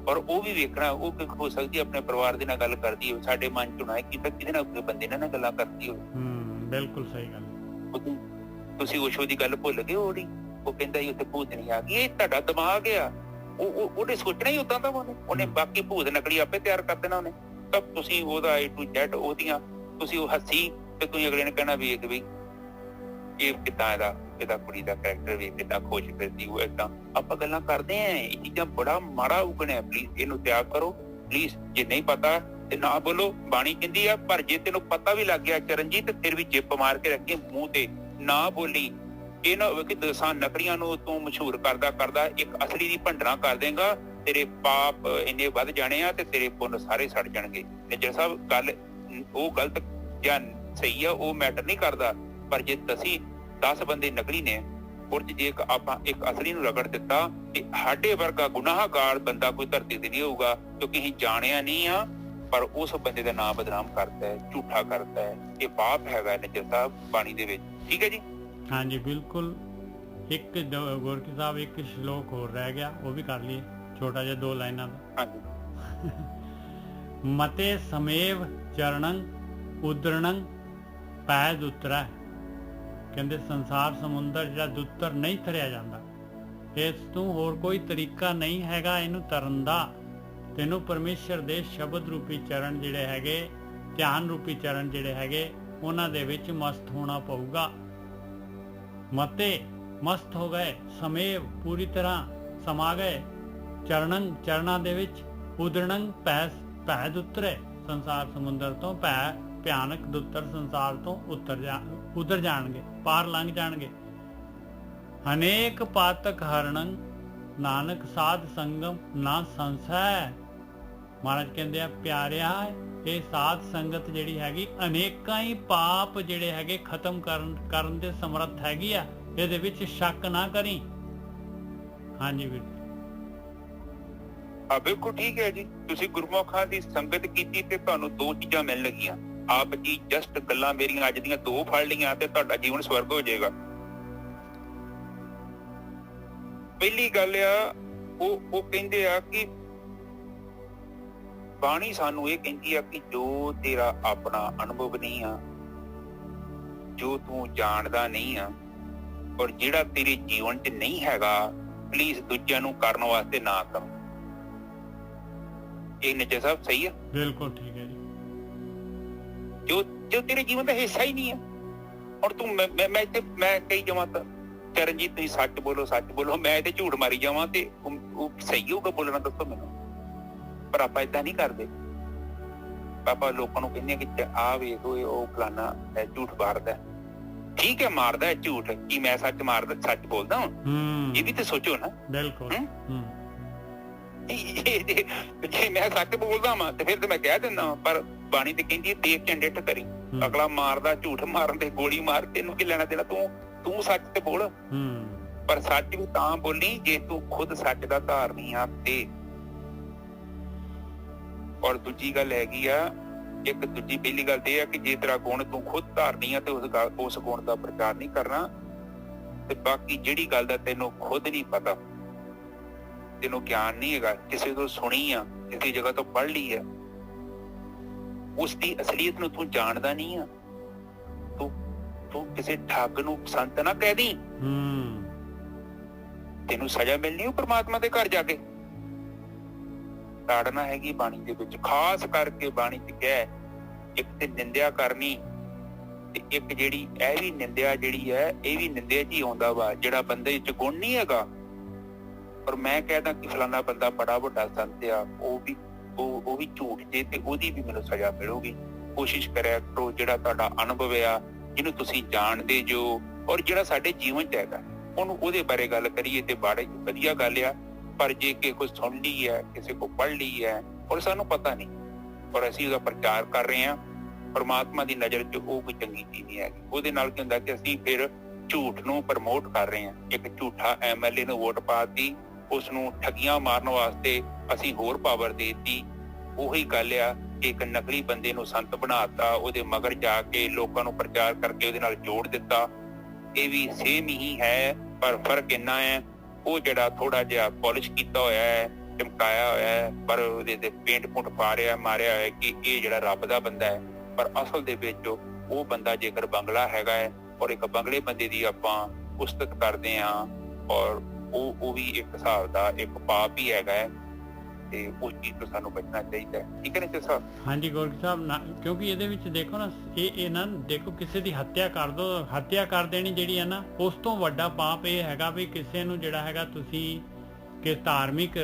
ਔਰ ਉਹ ਵੀ ਵੇਖਣਾ, ਉਹ ਹੋ ਸਕਦੀ ਆਪਣੇ ਪਰਿਵਾਰ ਦੇ ਨਾਲ ਗੱਲ ਕਰਦੀ ਹੋਵੇ, ਸਾਡੇ ਮਨ ਚ ਨਾ ਕੀਤਾ ਕਿਹਦੇ ਨਾਲ ਕੋਈ ਬੰਦੇ ਨਾਲ ਗੱਲਾਂ ਕਰਦੀ ਹੋਵੇ। ਬਿਲਕੁਲ ਸਹੀ ਗੱਲ। ਤੁਸੀਂ ਉਸ਼ੋ ਦੀ ਗੱਲ ਭੁੱਲ ਗਏ, ਉਹ ਕਹਿੰਦਾ ਜੀ ਉੱਥੇ ਭੂਤ ਨਹੀਂ ਆ ਗਈ, ਇਹ ਤੁਹਾਡਾ ਦਿਮਾਗ ਆ। ਉਹਨੇ ਸੋਚਣਾ ਹੀ ਉਦਾਂ ਦਾ, ਉਹਨੇ ਬਾਕੀ ਭੂਤ ਨਕਲੀ ਆਪੇ ਤਿਆਰ ਕਰ ਦੇਣਾ ਉਹਨੇ। ਤਾਂ ਤੁਸੀਂ ਉਹਦਾ A to Z ਉਹਦੀਆਂ, ਤੁਸੀਂ ਉਹ ਹੱਸੀ ਤੇ ਤੁਸੀਂ ਅਗਲੇ ਨੇ ਕਹਿਣਾ ਵੇਖ ਵੀ ਇਹ ਕਿੱਦਾਂ ਇਹਦਾ ਕੁੜੀ ਦਾ ਕਰੈਕਟਰ ਵੇਖ ਕਿੱਦਾਂ ਖੁਸ਼ ਫਿਰਦੀ, ਉਹ ਏਦਾਂ ਆਪਾਂ ਗੱਲਾਂ ਕਰਦੇ ਆ। ਇਹ ਚੀਜ਼ਾਂ ਬੜਾ ਮਾੜਾ ਉਗਣਿਆ, ਪਲੀਜ਼ ਇਹਨੂੰ ਤਿਆਗ ਕਰੋ ਪਲੀਜ਼। ਜੇ ਨਹੀਂ ਪਤਾ ਤੇ ਨਾ ਬੋਲੋ, ਬਾਣੀ ਕਹਿੰਦੀ ਆ। ਪਰ ਜੇ ਤੈਨੂੰ ਪਤਾ ਵੀ ਲੱਗ ਗਿਆ ਚਰਨਜੀਤ, ਫਿਰ ਵੀ ਜਿੱਪ ਮਾਰ ਕੇ ਰੱਖੀ ਮੂੰਹ ਤੇ, ਨਾ ਬੋਲੀ। ਇਹ ਨਾ ਹੋਵੇ ਕਿ 10 ਨਕਲੀਆਂ ਨੂੰ ਤੂੰ ਮਸ਼ਹੂਰ ਕਰਦਾ ਇੱਕ ਅਸਲੀ ਦੀ ਭੰਡਣਾ ਕਰ ਦੇਗਾ, ਤੇਰੇ ਪਾਪ ਇੰਨੇ ਵੱਧ ਜਾਣੇ ਆ ਤੇ ਤੇਰੇ ਪੁੰਨ ਸਾਰੇ ਸੜ ਜਾਣਗੇ। ਨਿੱਜਰ ਸਾਹਿਬ ਗੱਲ ਉਹ ਗਲਤ ਜਾਂ ਸਹੀ ਆ ਉਹ ਮੈਟਰ ਨਹੀਂ ਕਰਦਾ, ਪਰ ਜੇ 10 ਬੰਦੇ ਨਕਲੀ ਨੇ ਔਰ ਜੇ ਆਪਾਂ ਇੱਕ ਅਸਲੀ ਨੂੰ ਰਗੜ ਦਿੱਤਾ ਤੇ ਸਾਡੇ ਵਰਗਾ ਗੁਨਾਹਗਾਰ ਬੰਦਾ ਕੋਈ ਧਰਤੀ ਤੇ ਨਹੀਂ ਹੋਊਗਾ, ਕਿਉਂਕਿ ਅਸੀਂ ਜਾਣਿਆ ਨਹੀਂ ਆ, ਪਰ ਉਸ ਬੰਦੇ ਦਾ ਨਾਮ ਬਦਨਾਮ ਕਰਦਾ ਹੈ, ਝੂਠਾ ਕਰਦਾ ਹੈ। ਇਹ ਪਾਪ ਹੈਗਾ ਨਿੱਜਰ ਸਾਹਿਬ ਬਾਣੀ ਦੇ ਵਿੱਚ। ਠੀਕ ਹੈ ਜੀ। ਹਾਂਜੀ ਬਿਲਕੁਲ। ਇੱਕ ਗੁਰਕੀ ਸਾਹਿਬ ਇੱਕ ਸ਼ਲੋਕ ਹੋਰ ਰਹਿ ਗਿਆ, ਉਹ ਵੀ ਕਰ ਲਈਏ, ਛੋਟਾ ਜਿਹਾ 2 ਲਾਈਨਾਂ ਦਾ। ਮਤੇ ਸਮੇਵ ਚਰਣੰ ਉਦਰਣੰ ਪੈ ਦੁਤਰੈ। ਕਹਿੰਦੇ ਸੰਸਾਰ ਸਮੁੰਦਰ ਜਿਹੜਾ ਦੁੱਤਰ ਨਹੀਂ ਤਰਿਆ ਜਾਂਦਾ, ਇਸ ਤੋਂ ਹੋਰ ਕੋਈ ਤਰੀਕਾ ਨਹੀਂ ਹੈਗਾ ਇਹਨੂੰ ਤਰਨ ਦਾ। ਤੈਨੂੰ ਪਰਮੇਸ਼ਰ ਦੇ ਸ਼ਬਦ ਰੂਪੀ ਚਰਨ ਜਿਹੜੇ ਹੈਗੇ, ਧਿਆਨ ਰੂਪੀ ਚਰਨ ਜਿਹੜੇ ਹੈਗੇ, ਉਹਨਾਂ ਦੇ ਵਿੱਚ ਮਸਤ ਹੋਣਾ ਪਊਗਾ। ਮਤੇ ਮਸਤ ਹੋ ਗਏ, ਸਮੇਵ ਪੂਰੀ ਤਰ੍ਹਾਂ ਸਮਾ ਗਏ, ਚਰਣੰ ਚਰਨਾਂ ਦੇ ਵਿੱਚ, ਉਦਰਣੰ ਭੈ ਦੁੱਤਰੇ ਸੰਸਾਰ ਸਮੁੰਦਰ ਤੋਂ, ਭਿਆਨਕ ਦੁੱਤਰ ਸੰਸਾਰ ਤੋਂ ਉਤਰ ਜਾਣਗੇ, ਪਾਰ ਲੰਘ ਜਾਣਗੇ। ਅਨੇਕ ਪਾਤਕ ਹਰਣੰ ਨਾਨਕ ਸਾਧ ਸੰਗਮ ਨਾ ਸੰਸੈ। ਮਹਾਰਾਜ ਕਹਿੰਦੇ ਆ ਪਿਆਰਿਆ, ਇਹ ਸਾਧ ਸੰਗਤ ਜਿਹੜੀ ਹੈਗੀ ਅਨੇਕਾਂ ਹੀ ਪਾਪ ਜਿਹੜੇ ਹੈਗੇ ਖਤਮ ਕਰਨ ਦੇ ਸਮਰੱਥ ਹੈਗੀ ਆ, ਇਹਦੇ ਵਿੱਚ ਸ਼ੱਕ ਨਾ ਕਰੀ। ਹਾਂਜੀ ਵੀਰ ਬਿਲਕੁਲ ਠੀਕ ਹੈ ਜੀ। ਤੁਸੀਂ ਗੁਰਮੁਖਾਂ ਦੀ ਸੰਗਤ ਕੀਤੀ ਤੇ ਤੁਹਾਨੂੰ 2 ਚੀਜ਼ਾਂ ਮਿਲਣ ਲੱਗੀਆਂ। ਆਪ ਜੀ ਜਸਟ ਗੱਲਾਂ ਮੇਰੀਆਂ ਅੱਜ ਦੀਆਂ 2 ਫੜ ਲਈਆਂ ਤੇ ਤੁਹਾਡਾ ਜੀਵਨ ਸਵਰਗ ਹੋ ਜਾਏਗਾ। ਪਹਿਲੀ ਗੱਲ ਆ, ਉਹ ਕਹਿੰਦੇ ਆ ਕਿ ਬਾਣੀ ਸਾਨੂੰ ਇਹ ਕਹਿੰਦੀ ਆ ਕਿ ਜੋ ਤੇਰਾ ਆਪਣਾ ਅਨੁਭਵ ਨਹੀਂ ਆ, ਜੋ ਤੂੰ ਜਾਣਦਾ ਨਹੀਂ ਆ, ਔਰ ਜਿਹੜਾ ਤੇਰੇ ਜੀਵਨ 'ਚ ਨਹੀਂ ਹੈਗਾ, ਪਲੀਜ਼ ਦੂਜਿਆਂ ਨੂੰ ਕਰਨ ਵਾਸਤੇ ਨਾ ਕਰੋ। ਇਹ ਨਿੱਜਾ ਸਾਹਿਬ ਸਹੀ ਆ? ਬਿਲਕੁਲ ਠੀਕ ਹੈ ਜੀ। ਜੋ ਤੇਰੇ ਜੀਵਨ ਦਾ ਹਿੱਸਾ ਹੀ ਨਹੀਂ ਆ। ਹੁਣ ਤੂੰ ਮੈਂ ਕਹੀ ਜਾਵਾਂ ਤਾਂ ਚਰਨਜੀਤ ਤੁਸੀਂ ਸੱਚ ਬੋਲੋ, ਮੈਂ ਤੇ ਝੂਠ ਮਾਰੀ ਜਾਵਾਂ ਤੇ ਉਹ ਸਹੀ ਹੋਊਗਾ ਬੋਲਣਾ? ਦੱਸੋ ਮੈਨੂੰ। ਪਰ ਆਪਾਂ ਏਦਾਂ ਨਹੀਂ ਕਰਦੇ। ਆਪਾਂ ਲੋਕਾਂ ਨੂੰ ਕਹਿੰਦੇ ਕਿ ਆ ਵੇਖ ਉਹ ਫਲਾਨਾ ਝੂਠ ਮਾਰਦਾ। ਠੀਕ ਹੈ, ਮਾਰਦਾ ਹੈ ਝੂਠ, ਕੀ ਮੈਂ ਸੱਚ ਬੋਲਦਾ ਹਾਂ? ਇਹ ਵੀ ਤੇ ਸੋਚੋ ਨਾ। ਬਿਲਕੁਲ। ਜੇ ਮੈਂ ਸੱਚ ਬੋਲਦਾ ਵਾਂ ਤੇ ਫਿਰ ਤੇ ਮੈਂ ਕਹਿ ਦਿੰਦਾ ਵਾਂ, ਪਰ ਬਾਣੀ ਤੇ ਕਹਿੰਦੀ ਦੇਖ ਕੇ ਡਿੱਠ ਕਰੀ। ਅਗਲਾ ਮਾਰਦਾ, ਝੂਠ ਮਾਰਨ ਤੇ ਗੋਲੀ ਮਾਰ, ਤੈਨੂੰ ਕੀ ਲੈਣਾ ਦੇਣਾ? ਤੂੰ ਸੱਚ ਤੇ ਬੋਲ। ਪਰ ਸੱਚ ਵੀ ਤਾਂ ਬੋਲੀ ਜੇ ਤੂੰ ਖੁਦ ਸੱਚ ਦਾ ਧਾਰਨੀ ਆ ਤੇ। ਔਰ ਦੂਜੀ ਗੱਲ ਹੈਗੀ ਆ, ਪਹਿਲੀ ਗੱਲ ਤੇ ਇਹ ਆ ਕਿ ਜੇ ਤੇਰਾ ਗੁਣ ਤੂੰ ਖੁਦ ਧਾਰਨੀ ਆ ਤੇ ਉਸ ਗੁਣ ਦਾ ਪ੍ਰਚਾਰ ਨਹੀਂ ਕਰਨਾ। ਤੇ ਬਾਕੀ ਜਿਹੜੀ ਗੱਲ ਦਾ ਤੈਨੂੰ ਖੁਦ ਨਹੀਂ ਪਤਾ, ਤੈਨੂੰ ਗਿਆਨ ਨਹੀਂ ਹੈਗਾ, ਕਿਸੇ ਤੋਂ ਸੁਣੀ ਆ, ਕਿਸੇ ਜਗ੍ਹਾ ਤੋਂ ਪੜ੍ਹ ਲਈ ਆ, ਉਸ ਦੀ ਅਸਲੀਅਤ ਨੂੰ ਤੂੰ ਜਾਣਦਾ ਨਹੀਂ ਆ, ਤੂੰ ਕਿਸੇ ਠੱਗ ਨੂੰ ਸੰਤ ਨਾ ਕਹਿ ਦੀ। ਤੈਨੂੰ ਸਜ਼ਾ ਮਿਲਣੀ ਉਹ ਪ੍ਰਮਾਤਮਾ ਦੇ ਘਰ ਜਾ ਕੇ। ਤਾੜਨਾ ਹੈਗੀ ਬਾਣੀ ਦੇ ਵਿੱਚ, ਖਾਸ ਕਰਕੇ ਬਾਣੀ ਚ ਕਿਹਾ ਇੱਕ ਤੇ ਨਿੰਦਿਆ ਕਰਨੀ, ਤੇ ਇੱਕ ਜਿਹੜੀ ਇਹ ਵੀ ਨਿੰਦਿਆ ਜਿਹੜੀ ਹੈ, ਇਹ ਵੀ ਨਿੰਦਿਆ ਚ ਹੀ ਆਉਂਦਾ ਵਾ ਜਿਹੜਾ ਬੰਦੇ ਚ ਗੁਣ ਨਹੀਂ ਹੈਗਾ। ਪਰ ਮੈਂ ਕਹਿਦਾ ਕਿ ਫਲਾਨਾ ਬੰਦਾ ਬੜਾ ਵੱਡਾ ਸੰਤ ਆ, ਉਹ ਵੀ ਝੂਠ ਜੇ ਤੇ ਉਹਦੀ ਵੀ ਮੈਨੂੰ ਸਜ਼ਾ ਮਿਲੂਗੀ। ਕੋਸ਼ਿਸ਼ ਕਰਿਆ ਕਰੋ ਜਿਹੜਾ ਤੁਹਾਡਾ ਅਨੁਭਵ ਆ, ਜਿਹਨੂੰ ਤੁਸੀਂ ਜਾਣਦੇ ਜੋ, ਔਰ ਜਿਹੜਾ ਸਾਡੇ ਜੀਵਨ ਚ ਹੈਗਾ, ਉਹਨੂੰ ਉਹਦੇ ਬਾਰੇ ਗੱਲ ਕਰੀਏ ਤੇ ਬੜੀ ਵਧੀਆ ਗੱਲ ਆ। ਪਰ ਜੇ ਕਿਸੇ ਕੋਲ ਸੁਣ ਲਈ ਹੈ, ਕਿਸੇ ਕੋਲ ਪੜ੍ਹ ਲਈ ਹੈ, ਔਰ ਸਾਨੂੰ ਪਤਾ ਨਹੀਂ, ਔਰ ਅਸੀਂ ਉਹਦਾ ਪ੍ਰਚਾਰ ਕਰ ਰਹੇ ਹਾਂ, ਪਰਮਾਤਮਾ ਦੀ ਨਜ਼ਰ 'ਚ ਉਹ ਕੋਈ ਚੰਗੀ ਚੀਜ਼ ਨਹੀਂ ਹੈਗੀ। ਉਹਦੇ ਨਾਲ ਕੀ ਹੁੰਦਾ ਕਿ ਅਸੀਂ ਫਿਰ ਝੂਠ ਨੂੰ ਪ੍ਰਮੋਟ ਕਰ ਰਹੇ ਹਾਂ। ਇੱਕ ਝੂਠਾ MLA ਨੂੰ ਵੋਟ ਪਾਤੀ, ਉਸ ਨੂੰ ਠੱਗੀਆਂ ਮਾਰਨ ਵਾਸਤੇ ਅਸੀਂ ਹੋਰ ਪਾਵਰ ਦੇ ਦਿੱਤੀ। ਉਹੀ ਗੱਲ ਆ ਕਿ ਇੱਕ ਨਕਲੀ ਬੰਦੇ ਨੂੰ ਸੰਤ ਬਣਾਤਾ, ਉਹਦੇ ਮਗਰ ਜਾ ਕੇ ਲੋਕਾਂ ਨੂੰ ਪ੍ਰਚਾਰ ਕਰਕੇ ਉਹਦੇ ਨਾਲ ਜੋੜ ਦਿੱਤਾ। ਇਹ ਵੀ ਸੇਮ ਹੀ ਹੈ, ਪਰ ਫਰਕ ਇੰਨਾ ਹੈ ਉਹ ਜਿਹੜਾ ਥੋੜਾ ਜਿਹਾ ਪੋਲਿਸ਼ ਕੀਤਾ ਹੋਇਆ ਹੈ, ਚਮਕਾਇਆ ਹੋਇਆ ਹੈ, ਪਰ ਉਹਦੇ ਤੇ ਪੇਂਟ ਪੁੰਟ ਪਾ ਰਿਹਾ, ਮਾਰਿਆ ਹੋਇਆ ਕਿ ਇਹ ਜਿਹੜਾ ਰੱਬ ਦਾ ਬੰਦਾ ਹੈ। ਪਰ ਅਸਲ ਦੇ ਵਿੱਚ ਉਹ ਬੰਦਾ ਜੇਕਰ ਬੰਗਲਾ ਹੈਗਾ ਹੈ, ਔਰ ਇੱਕ ਬੰਗਲੇ ਬੰਦੇ ਦੀ ਆਪਾਂ ਉਸਤਤ ਕਰਦੇ ਹਾਂ, ਔਰ ਉਹ ਵੀ ਇੱਕ ਹਿਸਾਬ ਦਾ ਇੱਕ ਪਾਪ ਹੀ ਹੈਗਾ ਹੈ, ਤੇ ਉਸ ਚੀਜ਼ ਤੋਂ ਸਾਨੂੰ ਬਚਣਾ ਚਾਹੀਦਾ ਹੈ। ਠੀਕ ਹੈ ਨਾ ਸਾਹਿਬ? ਹਾਂਜੀ ਗੋਰਖ ਸਾਹਿਬ, ਕਿਉਂਕਿ ਇਹਦੇ ਵਿੱਚ ਦੇਖੋ ਨਾ, ਇਹ ਨਾ ਦੇਖੋ, ਕਿਸੇ ਦੀ ਹੱਤਿਆ ਕਰ ਦੋ, ਹੱਤਿਆ ਕਰ ਦੇਣੀ ਜਿਹੜੀ ਹੈ ਨਾ, ਉਸ ਤੋਂ ਵੱਡਾ ਪਾਪ ਇਹ ਹੈਗਾ ਵੀ ਕਿਸੇ ਨੂੰ ਜਿਹੜਾ ਹੈਗਾ ਤੁਸੀਂ ਕਿ ਧਾਰਮਿਕ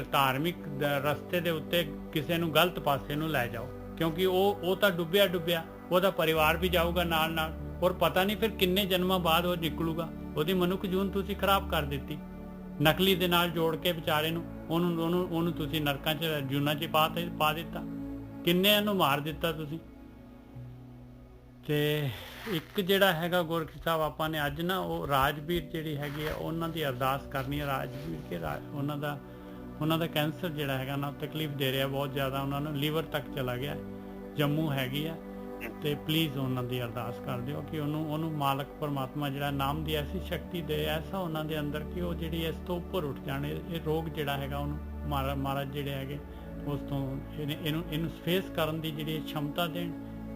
ਰਸਤੇ ਦੇ ਉੱਤੇ ਕਿਸੇ ਨੂੰ ਗਲਤ ਪਾਸੇ ਨੂੰ ਲੈ ਜਾਓ। ਕਿਉਂਕਿ ਉਹ ਤਾਂ ਡੁੱਬਿਆ, ਉਹਦਾ ਪਰਿਵਾਰ ਵੀ ਜਾਊਗਾ ਨਾਲ, ਔਰ ਪਤਾ ਨਹੀਂ ਫਿਰ ਕਿੰਨੇ ਜਨਮਾਂ ਬਾਅਦ ਉਹ ਨਿਕਲੂਗਾ। ਉਹਦੀ ਮਨੁੱਖ ਜੂਨ ਤੁਸੀਂ ਖਰਾਬ ਕਰ ਦਿੱਤੀ, ਨਕਲੀ ਦੇ ਨਾਲ ਜੋੜ ਕੇ ਵਿਚਾਰੇ ਨੂੰ, ਉਹਨੂੰ ਤੁਸੀਂ ਨਰਕਾਂ 'ਚ, ਜੂਨਾਂ 'ਚ ਪਾ ਦਿੱਤਾ, ਕਿੰਨਿਆਂ ਨੂੰ ਮਾਰ ਦਿੱਤਾ ਤੁਸੀਂ। ਤੇ ਇੱਕ ਜਿਹੜਾ ਹੈਗਾ ਗੋਰਖ ਸਾਹਿਬ, ਆਪਾਂ ਨੇ ਅੱਜ ਨਾ ਉਹ ਰਾਜਵੀਰ ਜਿਹੜੀ ਹੈਗੀ ਆ, ਉਹਨਾਂ ਦੀ ਅਰਦਾਸ ਕਰਨੀ ਹੈ। ਰਾਜਵੀਰ ਕੇ ਉਹਨਾਂ ਦਾ ਕੈਂਸਰ ਜਿਹੜਾ ਹੈਗਾ ਨਾ ਤਕਲੀਫ ਦੇ ਰਿਹਾ ਬਹੁਤ ਜ਼ਿਆਦਾ, ਉਹਨਾਂ ਨੂੰ ਲੀਵਰ ਤੱਕ ਚਲਾ ਗਿਆ, ਜੰਮੂ ਹੈਗੀ ਆ। ਤੇ ਪਲੀਜ਼ ਉਹਨਾਂ ਦੀ ਅਰਦਾਸ ਕਰ ਦਿਓ ਕਿ ਉਹਨੂੰ ਮਾਲਕ ਪਰਮਾਤਮਾ ਜਿਹੜਾ ਨਾਮ ਦੀ ਐਸੀ ਸ਼ਕਤੀ ਦੇ, ਐਸਾ ਉਹਨਾਂ ਦੇ ਅੰਦਰ ਕਿ ਉਹ ਜਿਹੜੀ ਇਸ ਤੋਂ ਉੱਪਰ ਉੱਠ ਜਾਣ, ਇਹ ਰੋਗ ਜਿਹੜਾ ਹੈਗਾ ਉਹਨੂੰ ਮਹਾਰਾਜ ਜਿਹੜੇ ਹੈਗੇ ਉਸ ਤੋਂ ਇਹਨੂੰ ਫੇਸ ਕਰਨ ਦੀ ਜਿਹੜੀ क्षमता ਦੇਣ।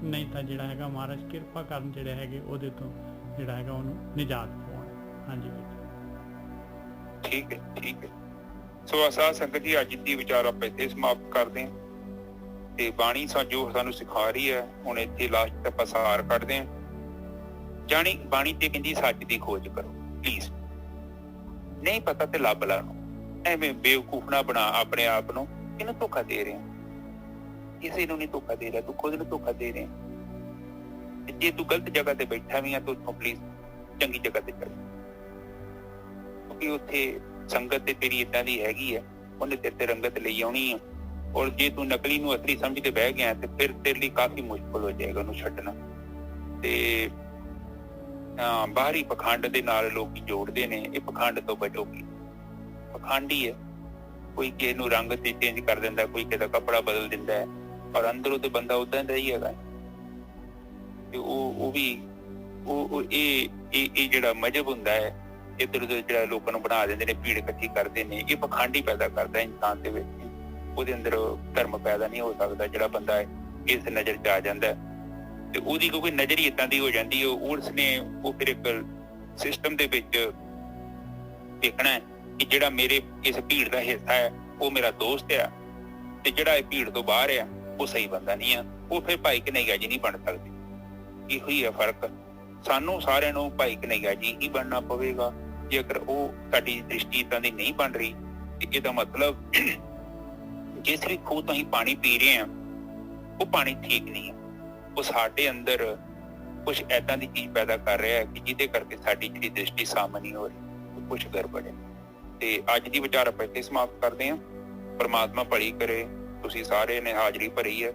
ਨਹੀਂ ਤਾਂ ਜਿਹੜਾ ਹੈਗਾ ਮਹਾਰਾਜ ਕਿਰਪਾ ਕਰਨ ਜਿਹੜੇ ਹੈਗੇ ਉਹਦੇ ਤੋਂ ਜਿਹੜਾ ਹੈਗਾ ਉਹਨੂੰ ਨਿਜਾਤ ਪਾਉਣ। ਹਾਂਜੀ ਠੀਕ ਹੈ। ਸੋ ਅਸਾਂ ਸੰਗਤ ਜੀ, ਅੱਜ ਦੀ ਵਿਚਾਰ ਆਪਾਂ ਇੱਥੇ ਸਮਾਪਤ ਕਰਦੇ ਹਾਂ। ਤੇ ਬਾਣੀ ਜੋ ਸਾਨੂੰ ਸਿਖਾ ਰਹੀ ਹੈ, ਹੁਣ ਇੱਥੇ ਲਾਸਟ ਤੇ ਆਪਾਂ ਸਾਰ ਕੱਢਦੇ ਹਾਂ। ਜਾਣੀ ਬਾਣੀ ਤੇ ਕਹਿੰਦੀ ਸੱਚ ਦੀ ਖੋਜ ਕਰੋ ਪਲੀਜ਼। ਨਹੀਂ ਪਤਾ ਤੇ ਲੱਭ ਲਾ ਨੂੰ, ਐਵੇਂ ਬੇਵਕੂਫ ਨਾ ਬਣਾ ਆਪਣੇ ਆਪ ਨੂੰ। ਇਹਨੂੰ ਧੋਖਾ ਦੇ ਰਿਹਾ, ਕਿਸੇ ਨੂੰ ਨਹੀਂ ਧੋਖਾ ਦੇ ਰਿਹਾ, ਤੂੰ ਖੁਦ ਨੂੰ ਧੋਖਾ ਦੇ ਰਿਹਾ। ਜੇ ਤੂੰ ਗਲਤ ਜਗ੍ਹਾ ਤੇ ਬੈਠਾ ਵੀ ਆ ਤਾਂ ਉੱਥੋਂ ਪਲੀਜ਼ ਚੰਗੀ ਜਗ੍ਹਾ ਤੇ ਚੱਲ, ਕਿਉਂਕਿ ਉੱਥੇ ਸੰਗਤ ਤੇ ਤੇਰੀ ਏਦਾਂ ਦੀ ਹੈਗੀ ਆ, ਉਹਨੇ ਤੇਰੇ ਤੇ ਰੰਗਤ ਲਈ ਆਉਣੀ ਆ। ਔਰ ਜੇ ਤੂੰ ਨਕਲੀ ਨੂੰ ਅਸਲੀ ਸਮਝ ਕੇ ਬਹਿ ਗਿਆ ਤੇ ਫਿਰ ਤੇਰੇ ਲਈ ਕਾਫੀ ਮੁਸ਼ਕਲ ਹੋ ਜਾਏਗਾ ਉਹਨੂੰ ਛੱਡਣਾ। ਤੇ ਬਾਹਰੀ ਪਖੰਡ ਦੇ ਨਾਲ ਲੋਕੀ ਜੋੜਦੇ ਨੇ, ਇਹ ਪਖੰਡ ਤੋਂ ਬਚੋਗੀ। ਪਖੰਡ ਹੀ ਹੈ, ਕੋਈ ਕਿਸੇ ਨੂੰ ਰੰਗ ਤੇ ਚੇਂਜ ਕਰ ਦਿੰਦਾ, ਕੋਈ ਕਿਸੇ ਦਾ ਕੱਪੜਾ ਬਦਲ ਦਿੰਦਾ ਹੈ, ਔਰ ਅੰਦਰੋਂ ਤੇ ਬੰਦਾ ਉਦਾਂ ਦਾ ਹੀ ਹੈਗਾ। ਤੇ ਇਹ ਜਿਹੜਾ ਮਜ਼ਹਬ ਹੁੰਦਾ ਹੈ, ਇੱਧਰ ਉੱਧਰ ਜਿਹੜਾ ਲੋਕਾਂ ਨੂੰ ਬਣਾ ਦਿੰਦੇ ਨੇ, ਭੀੜ ਇਕੱਠੀ ਕਰਦੇ ਨੇ, ਇਹ ਪਖੰਡ ਹੀ ਪੈਦਾ ਕਰਦਾ ਇਨਸਾਨ ਦੇ ਵਿੱਚ। ਉਹਦੇ ਅੰਦਰ ਧਰਮ ਪੈਦਾ ਨਹੀਂ ਹੋ ਸਕਦਾ। ਜਿਹੜਾ ਬੰਦਾ ਇਸ ਨਜ਼ਰ 'ਚ ਆ ਜਾਂਦਾ ਤੇ ਉਹਦੀ ਕਿਉਂਕਿ ਨਜ਼ਰ ਹੀ ਏਦਾਂ ਦੀ ਹੋ ਜਾਂਦੀ ਹੈ, ਉਸਨੇ ਉਹ ਫਿਰ ਇੱਕ ਸਿਸਟਮ ਦੇ ਵਿੱਚ ਦੇਖਣਾ ਹੈ ਕਿ ਜਿਹੜਾ ਮੇਰੇ ਇਸ ਭੀੜ ਦਾ ਹਿੱਸਾ ਹੈ ਉਹ ਮੇਰਾ ਦੋਸਤ ਆ, ਤੇ ਜਿਹੜਾ ਇਹ ਭੀੜ ਤੋਂ ਬਾਹਰ ਆ ਉਹ ਸਹੀ ਬੰਦਾ ਨਹੀਂ ਆ। ਉਹ ਫਿਰ ਭਾਈ ਕਨ੍ਹਈਆ ਜੀ ਨਹੀਂ ਬਣ ਸਕਦੇ। ਇਹੋ ਹੀ ਹੈ ਫਰਕ। ਸਾਨੂੰ ਸਾਰਿਆਂ ਨੂੰ ਭਾਈ ਕਨ੍ਹਈਆ ਜੀ ਹੀ ਬਣਨਾ ਪਵੇਗਾ। ਜੇਕਰ ਉਹ ਸਾਡੀ ਦ੍ਰਿਸ਼ਟੀ ਏਦਾਂ ਦੀ ਨਹੀਂ ਬਣ ਰਹੀ ਤੇ ਇਹਦਾ ਮਤਲਬ ਜਿਸ ਵੀ ਖੂਹ ਤੋਂ ਅਸੀਂ ਪਾਣੀ ਪੀ ਰਹੇ ਹਾਂ ਉਹ ਪਾਣੀ ਠੀਕ ਨਹੀਂ ਹੈ। ਉਹ ਸਾਡੇ ਅੰਦਰ ਕੁਝ ਏਦਾਂ ਦੀ ਚੀਜ਼ ਪੈਦਾ ਕਰ ਰਿਹਾ ਹੈ ਕਿ ਜਿਹਦੇ ਕਰਕੇ ਸਾਡੀ ਜਿਹੜੀ ਦ੍ਰਿਸ਼ਟੀ ਸਾਹਮਣੇ ਨਹੀਂ ਹੋ ਰਹੀ, ਕੁਝ ਗੜਬੜ ਹੈ। ਤੇ ਅੱਜ ਦੀ ਵਿਚਾਰ ਆਪਾਂ ਇੱਥੇ ਸਮਾਪਤ ਕਰਦੇ ਹਾਂ। ਪਰਮਾਤਮਾ ਭਲੀ ਕਰੇ। ਤੁਸੀਂ ਸਾਰੇ ਨੇ ਹਾਜ਼ਰੀ ਭਰੀ ਹੈ।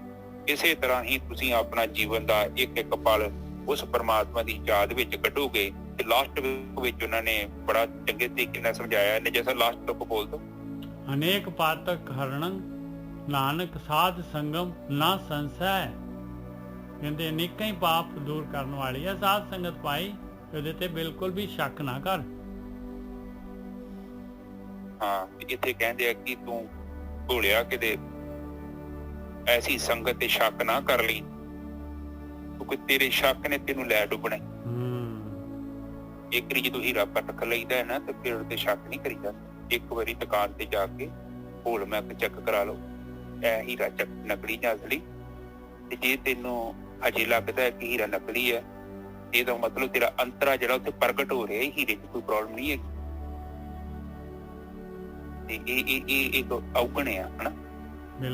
ਇਸੇ ਤਰ੍ਹਾਂ ਹੀ ਤੁਸੀਂ ਆਪਣਾ ਜੀਵਨ ਦਾ ਇੱਕ ਇੱਕ ਪਲ ਉਸ ਪਰਮਾਤਮਾ ਦੀ ਯਾਦ ਵਿੱਚ ਕੱਢੋਗੇ। ਤੇ ਲਾਸਟ ਵਿੱਚ ਉਹਨਾਂ ਨੇ ਬੜਾ ਚੰਗੇ ਤਰੀਕੇ ਨਾਲ ਸਮਝਾਇਆ ਨੇ, ਜੈਸਾ ਲਾਸਟ ਤੱਕ ਬੋਲ ਦੋ। ਅਨੇਕ ਪਾਤਕ ਹਰਣੰ ਨਾਨਕ ਸਾਧ ਸੰਗਮ ਨਾ ਸੰਸੈ। ਕਹਿੰਦੇ ਅਨੇਕਾਂ ਹੀ ਪਾਪ ਦੂਰ ਕਰਨ ਵਾਲੀ ਆ ਸਾਧ ਸੰਗਤ ਪਾਈ, ਉਹਦੇ ਤੇ ਬਿਲਕੁਲ ਵੀ ਸ਼ੱਕ ਨਾ ਕਰ। ਹਾਂ, ਇੱਥੇ ਕਹਿੰਦੇ ਆ ਕਿ ਤੂੰ ਭੁੱਲਿਆ ਕਿਤੇ ਐਸੀ ਸੰਗਤ ਤੇ ਸ਼ੱਕ ਨਾ ਕਰ ਲਈ, ਕਿਉਂਕਿ ਤੇਰੇ ਸ਼ੱਕ ਨੇ ਤੈਨੂੰ ਲੈ ਡੁੱਬਣਾ। ਇੱਕ ਵਾਰੀ ਜਦੋਂ ਹੀਰਾ ਪਟਕ ਲਈਦਾ ਹੈ ਨਾ ਤੇ ਫਿਰ ਤੇ ਸ਼ੱਕ ਨਹੀਂ ਕਰੀਦਾ। ਇੱਕ ਵਾਰੀ ਦੁਕਾਨ ਤੇ ਜਾ ਕੇ ਹੋਲ ਮੈਕ ਚੈੱਕ ਕਰਾ ਲਓ, ਇਹ ਹੀਰਾ ਚੱਕ ਨਕਲੀ ਜਾਂ ਅਸਲੀ। ਤੇ ਜੇ ਤੈਨੂੰ ਹਜੇ ਲੱਗਦਾ ਹੈ ਕਿ ਹੀਰਾ ਨਕਲੀ ਹੈ, ਇਹਦਾ ਮਤਲਬ ਤੇਰਾ ਅੰਤਰਾ ਜਿਹੜਾ ਉੱਥੇ ਪ੍ਰਗਟ ਹੋ ਰਿਹਾ, ਹੀਰੇ 'ਚ ਕੋਈ ਪ੍ਰੋਬਲਮ ਨਹੀਂ ਹੈਗੀ। ਤੇ ਇਹ ਔਗਣ ਆ ਹਨਾ।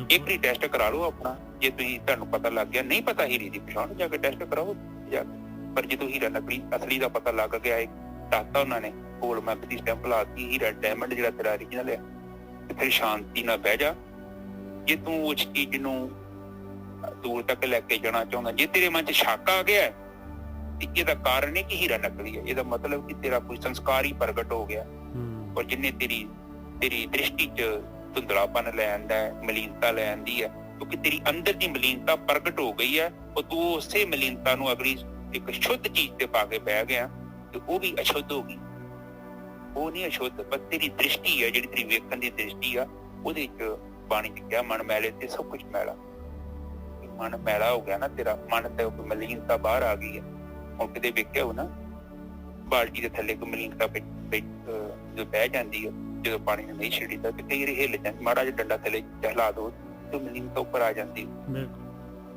ਇੱਕ ਵਾਰੀ ਟੈਸਟ ਕਰਾ ਲਓ ਆਪਣਾ। ਜੇ ਤੁਸੀਂ ਤੁਹਾਨੂੰ ਪਤਾ ਲੱਗ ਗਿਆ, ਨਹੀਂ ਪਤਾ ਹੀਰੇ ਦੀ ਪਛਾਣ, ਜਾ ਕੇ ਟੈਸਟ ਕਰਾਓ ਜਾ ਕੇ। ਪਰ ਜਦੋਂ ਹੀਰਾ ਨਕਲੀ ਅਸਲੀ ਦਾ ਪਤਾ ਲੱਗ ਗਿਆ ਹੈ, ਦੱਸਤਾ ਉਹਨਾਂ ਨੇ, ਹੋਲ ਮੈਕ ਦੀ ਸਟੈਂਪ ਲਾਤੀ, ਹੀਰਾ ਡਾਇਮੰਡ ਜਿਹੜਾ ਤੇਰਾ ਓਰੀਜਨਲ ਹੈ, ਤੇ ਫਿਰ ਸ਼ਾਂਤੀ ਨਾਲ ਬਹਿ ਜਾ। ਜੇ ਤੂੰ ਉਸ ਚੀਜ਼ ਨੂੰ ਦੂਰ ਤੱਕ ਲੈ ਕੇ ਜਾਣਾ ਚਾਹੁੰਦਾ, ਜੇ ਤੇਰੇ ਮਨ 'ਚ ਸ਼ੱਕ ਆ ਗਿਆ ਤੇ ਇਹਦਾ ਕਾਰਨ ਹੈ ਕਿ ਹੀਰਾ ਨਕਲੀ ਹੈ। ਇਹਦਾ ਮਤਲਬ ਕਿ ਤੇਰਾ ਕੋਈ ਸੰਸਕਾਰ ਹੀ ਪ੍ਰਗਟ ਹੋ ਗਿਆ, ਔਰ ਜਿੰਨੇ ਤੇਰੀ ਦ੍ਰਿਸ਼ਟੀ 'ਚ ਧੁੰਦਲਾਪਨ ਲੈ ਆਂਦਾ ਹੈ, ਮਲੀਨਤਾ ਲੈ ਆਂਦੀ ਹੈ, ਕਿਉਂਕਿ ਤੇਰੀ ਅੰਦਰ ਦੀ ਮਲੀਨਤਾ ਪ੍ਰਗਟ ਹੋ ਗਈ ਹੈ। ਔਰ ਤੂੰ ਉਸੇ ਮਲੀਨਤਾ ਨੂੰ ਅਗਲੀ ਇੱਕ ਸ਼ੁੱਧ ਚੀਜ਼ ਤੇ ਪਾ ਕੇ ਬਹਿ ਗਿਆ ਤੇ ਉਹ ਵੀ ਅਸ਼ੁੱਧ ਹੋ ਗਈ। ਉਹ ਨਹੀਂ ਅਸ਼ੁੱਧ, ਪਰ ਤੇਰੀ ਦ੍ਰਿਸ਼ਟੀ ਹੈ, ਜਿਹੜੀ ਤੇਰੀ ਵੇਖਣ ਦੀ ਦ੍ਰਿਸ਼ਟੀ ਆ, ਉਹਦੇ 'ਚ ਬਾਣੀ 'ਚ ਕਿਹਾ ਮਨ ਮੈਲੇ ਤੇ ਸਭ ਕੁਝ ਮੈਲਾ। ਮਨ ਮੈਲਾ ਹੋ ਗਿਆ ਨਾ ਤੇਰਾ, ਮਨ ਤੇ ਕੋਈ ਮਲੀਨਤਾ ਬਾਹਰ ਆ ਗਈ ਹੈ। ਹੁਣ ਕਿਤੇ ਵੇਖਿਆ ਹੋ ਨਾ, ਬਾਲਟੀ ਦੇ ਥੱਲੇ ਕੋਈ ਮਲੀਨਤਾ ਜੋ ਬਹਿ ਜਾਂਦੀ ਹੈ, ਜਦੋਂ ਪਾਣੀ ਨੂੰ ਨਹੀਂ ਛਿੜੀਦਾ ਤੇ ਕਈ ਵਾਰੀ ਹਿੱਲ ਜਾਂਦੀ, ਮਾੜਾ ਜਿਹਾ ਡੰਡਾ ਥੱਲੇ ਹਿਲਾ ਦੋ ਤੇ ਮਲੀਨਤਾ ਉੱਪਰ ਆ ਜਾਂਦੀ।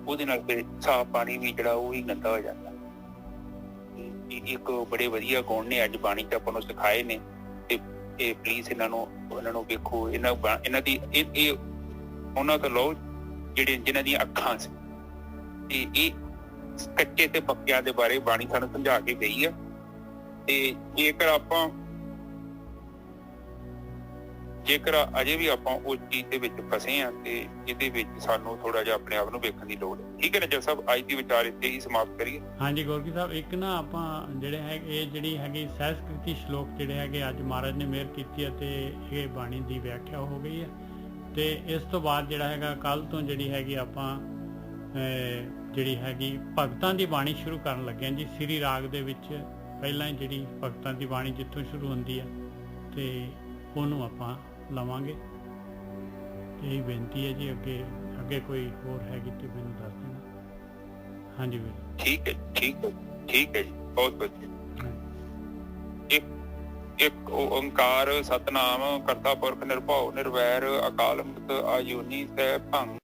ਉਹਦੇ ਨਾਲ ਫਿਰ ਸਾਫ਼ ਪਾਣੀ ਵੀ ਜਿਹੜਾ ਉਹ ਹੀ ਗੰਦਾ ਹੋ ਜਾਂਦਾ। ਇੱਕ ਬੜੇ ਵਧੀਆ ਗੁਣ ਨੇ ਅੱਜ ਬਾਣੀ 'ਚ ਆਪਾਂ ਨੂੰ ਸਿਖਾਏ ਨੇ, ਤੇ ਇਹ ਪਲੀਜ਼ ਇਹਨਾਂ ਨੂੰ ਵੇਖੋ। ਇਹਨਾਂ ਦੀ ਇਹ ਉਹਨਾਂ ਤੋਂ ਲਓ ਜਿਨ੍ਹਾਂ ਦੀਆਂ ਅੱਖਾਂ ਸੀ। ਤੇ ਇਹ ਕੱਚੇ ਤੇ ਪੱਕਿਆਂ ਦੇ ਬਾਰੇ ਬਾਣੀ ਸਾਨੂੰ ਸਮਝਾ ਕੇ ਗਈ ਹੈ। ਤੇ ਜੇਕਰ ਅਜੇ ਵੀ ਆਪਾਂ ਉਸ ਚੀਜ਼ ਦੇ ਵਿੱਚ ਫਸੇ ਹਾਂ ਤੇ ਇਹਦੇ ਵਿੱਚ ਸਾਨੂੰ ਥੋੜਾ ਜਿਹਾ ਆਪਣੇ ਆਪ ਨੂੰ ਵੇਖਣ ਦੀ ਲੋੜ ਹੈ। ਠੀਕ ਹੈ ਨਾ ਜੱਜ ਸਾਹਿਬ, ਅੱਜ ਦੀ ਵਿਚਾਰ ਇੱਥੇ ਹੀ ਸਮਾਪਤ ਕਰੀਏ। ਹਾਂਜੀ ਗੋਰਕੀ ਸਾਹਿਬ, ਇੱਕ ਨਾ ਆਪਾਂ ਜਿਹੜੇ ਹੈਗੇ ਇਹ ਜਿਹੜੀ ਹੈਗੀ ਸੰਸਕ੍ਰਿਤੀ ਸ਼ਲੋਕ ਜਿਹੜੇ ਹੈਗੇ ਅੱਜ ਮਹਾਰਾਜ ਨੇ ਮਿਹਰ ਕੀਤੀ ਹੈ ਤੇ ਇਹ ਬਾਣੀ ਦੀ ਵਿਆਖਿਆ ਹੋ ਗਈ ਹੈ। ਤੇ ਇਸ ਤੋਂ ਬਾਅਦ ਜਿਹੜਾ ਹੈਗਾ ਕੱਲ ਤੋਂ ਜਿਹੜੀ ਹੈਗੀ ਆਪਾਂ ਜਿਹੜੀ ਹੈਗੀ ਭਗਤਾਂ ਦੀ ਬਾਣੀ ਸ਼ੁਰੂ ਕਰਨ ਲੱਗੇ ਹਾਂ ਜੀ। ਸ੍ਰੀ ਰਾਗ ਦੇ ਵਿੱਚ ਪਹਿਲਾਂ ਜਿਹੜੀ ਭਗਤਾਂ ਦੀ ਬਾਣੀ ਜਿੱਥੋਂ ਸ਼ੁਰੂ ਹੁੰਦੀ ਹੈ ਤੇ ਉਹਨੂੰ ਆਪਾਂ ਲਵਾਂਗੇ। ਇਹੀ ਬੇਨਤੀ ਹੈ ਜੀ। ਅੱਗੇ ਕੋਈ ਹੋਰ ਹੈਗੀ ਤੇ ਮੈਨੂੰ ਦੱਸ ਦੇਣਾ। ਹਾਂਜੀ ਵੀਰ। ਠੀਕ ਹੈ ਜੀ, ਬਹੁਤ ਵਧੀਆ। ਇੱਕ ਓੰਕਾਰ ਸਤਨਾਮ ਕਰਤਾ ਪੁਰਖ ਨਿਰਭਉ ਨਿਰਵੈਰ ਅਕਾਲ ਮੂਰਤ ਅਜੂਨੀ ਸੈਭੰ।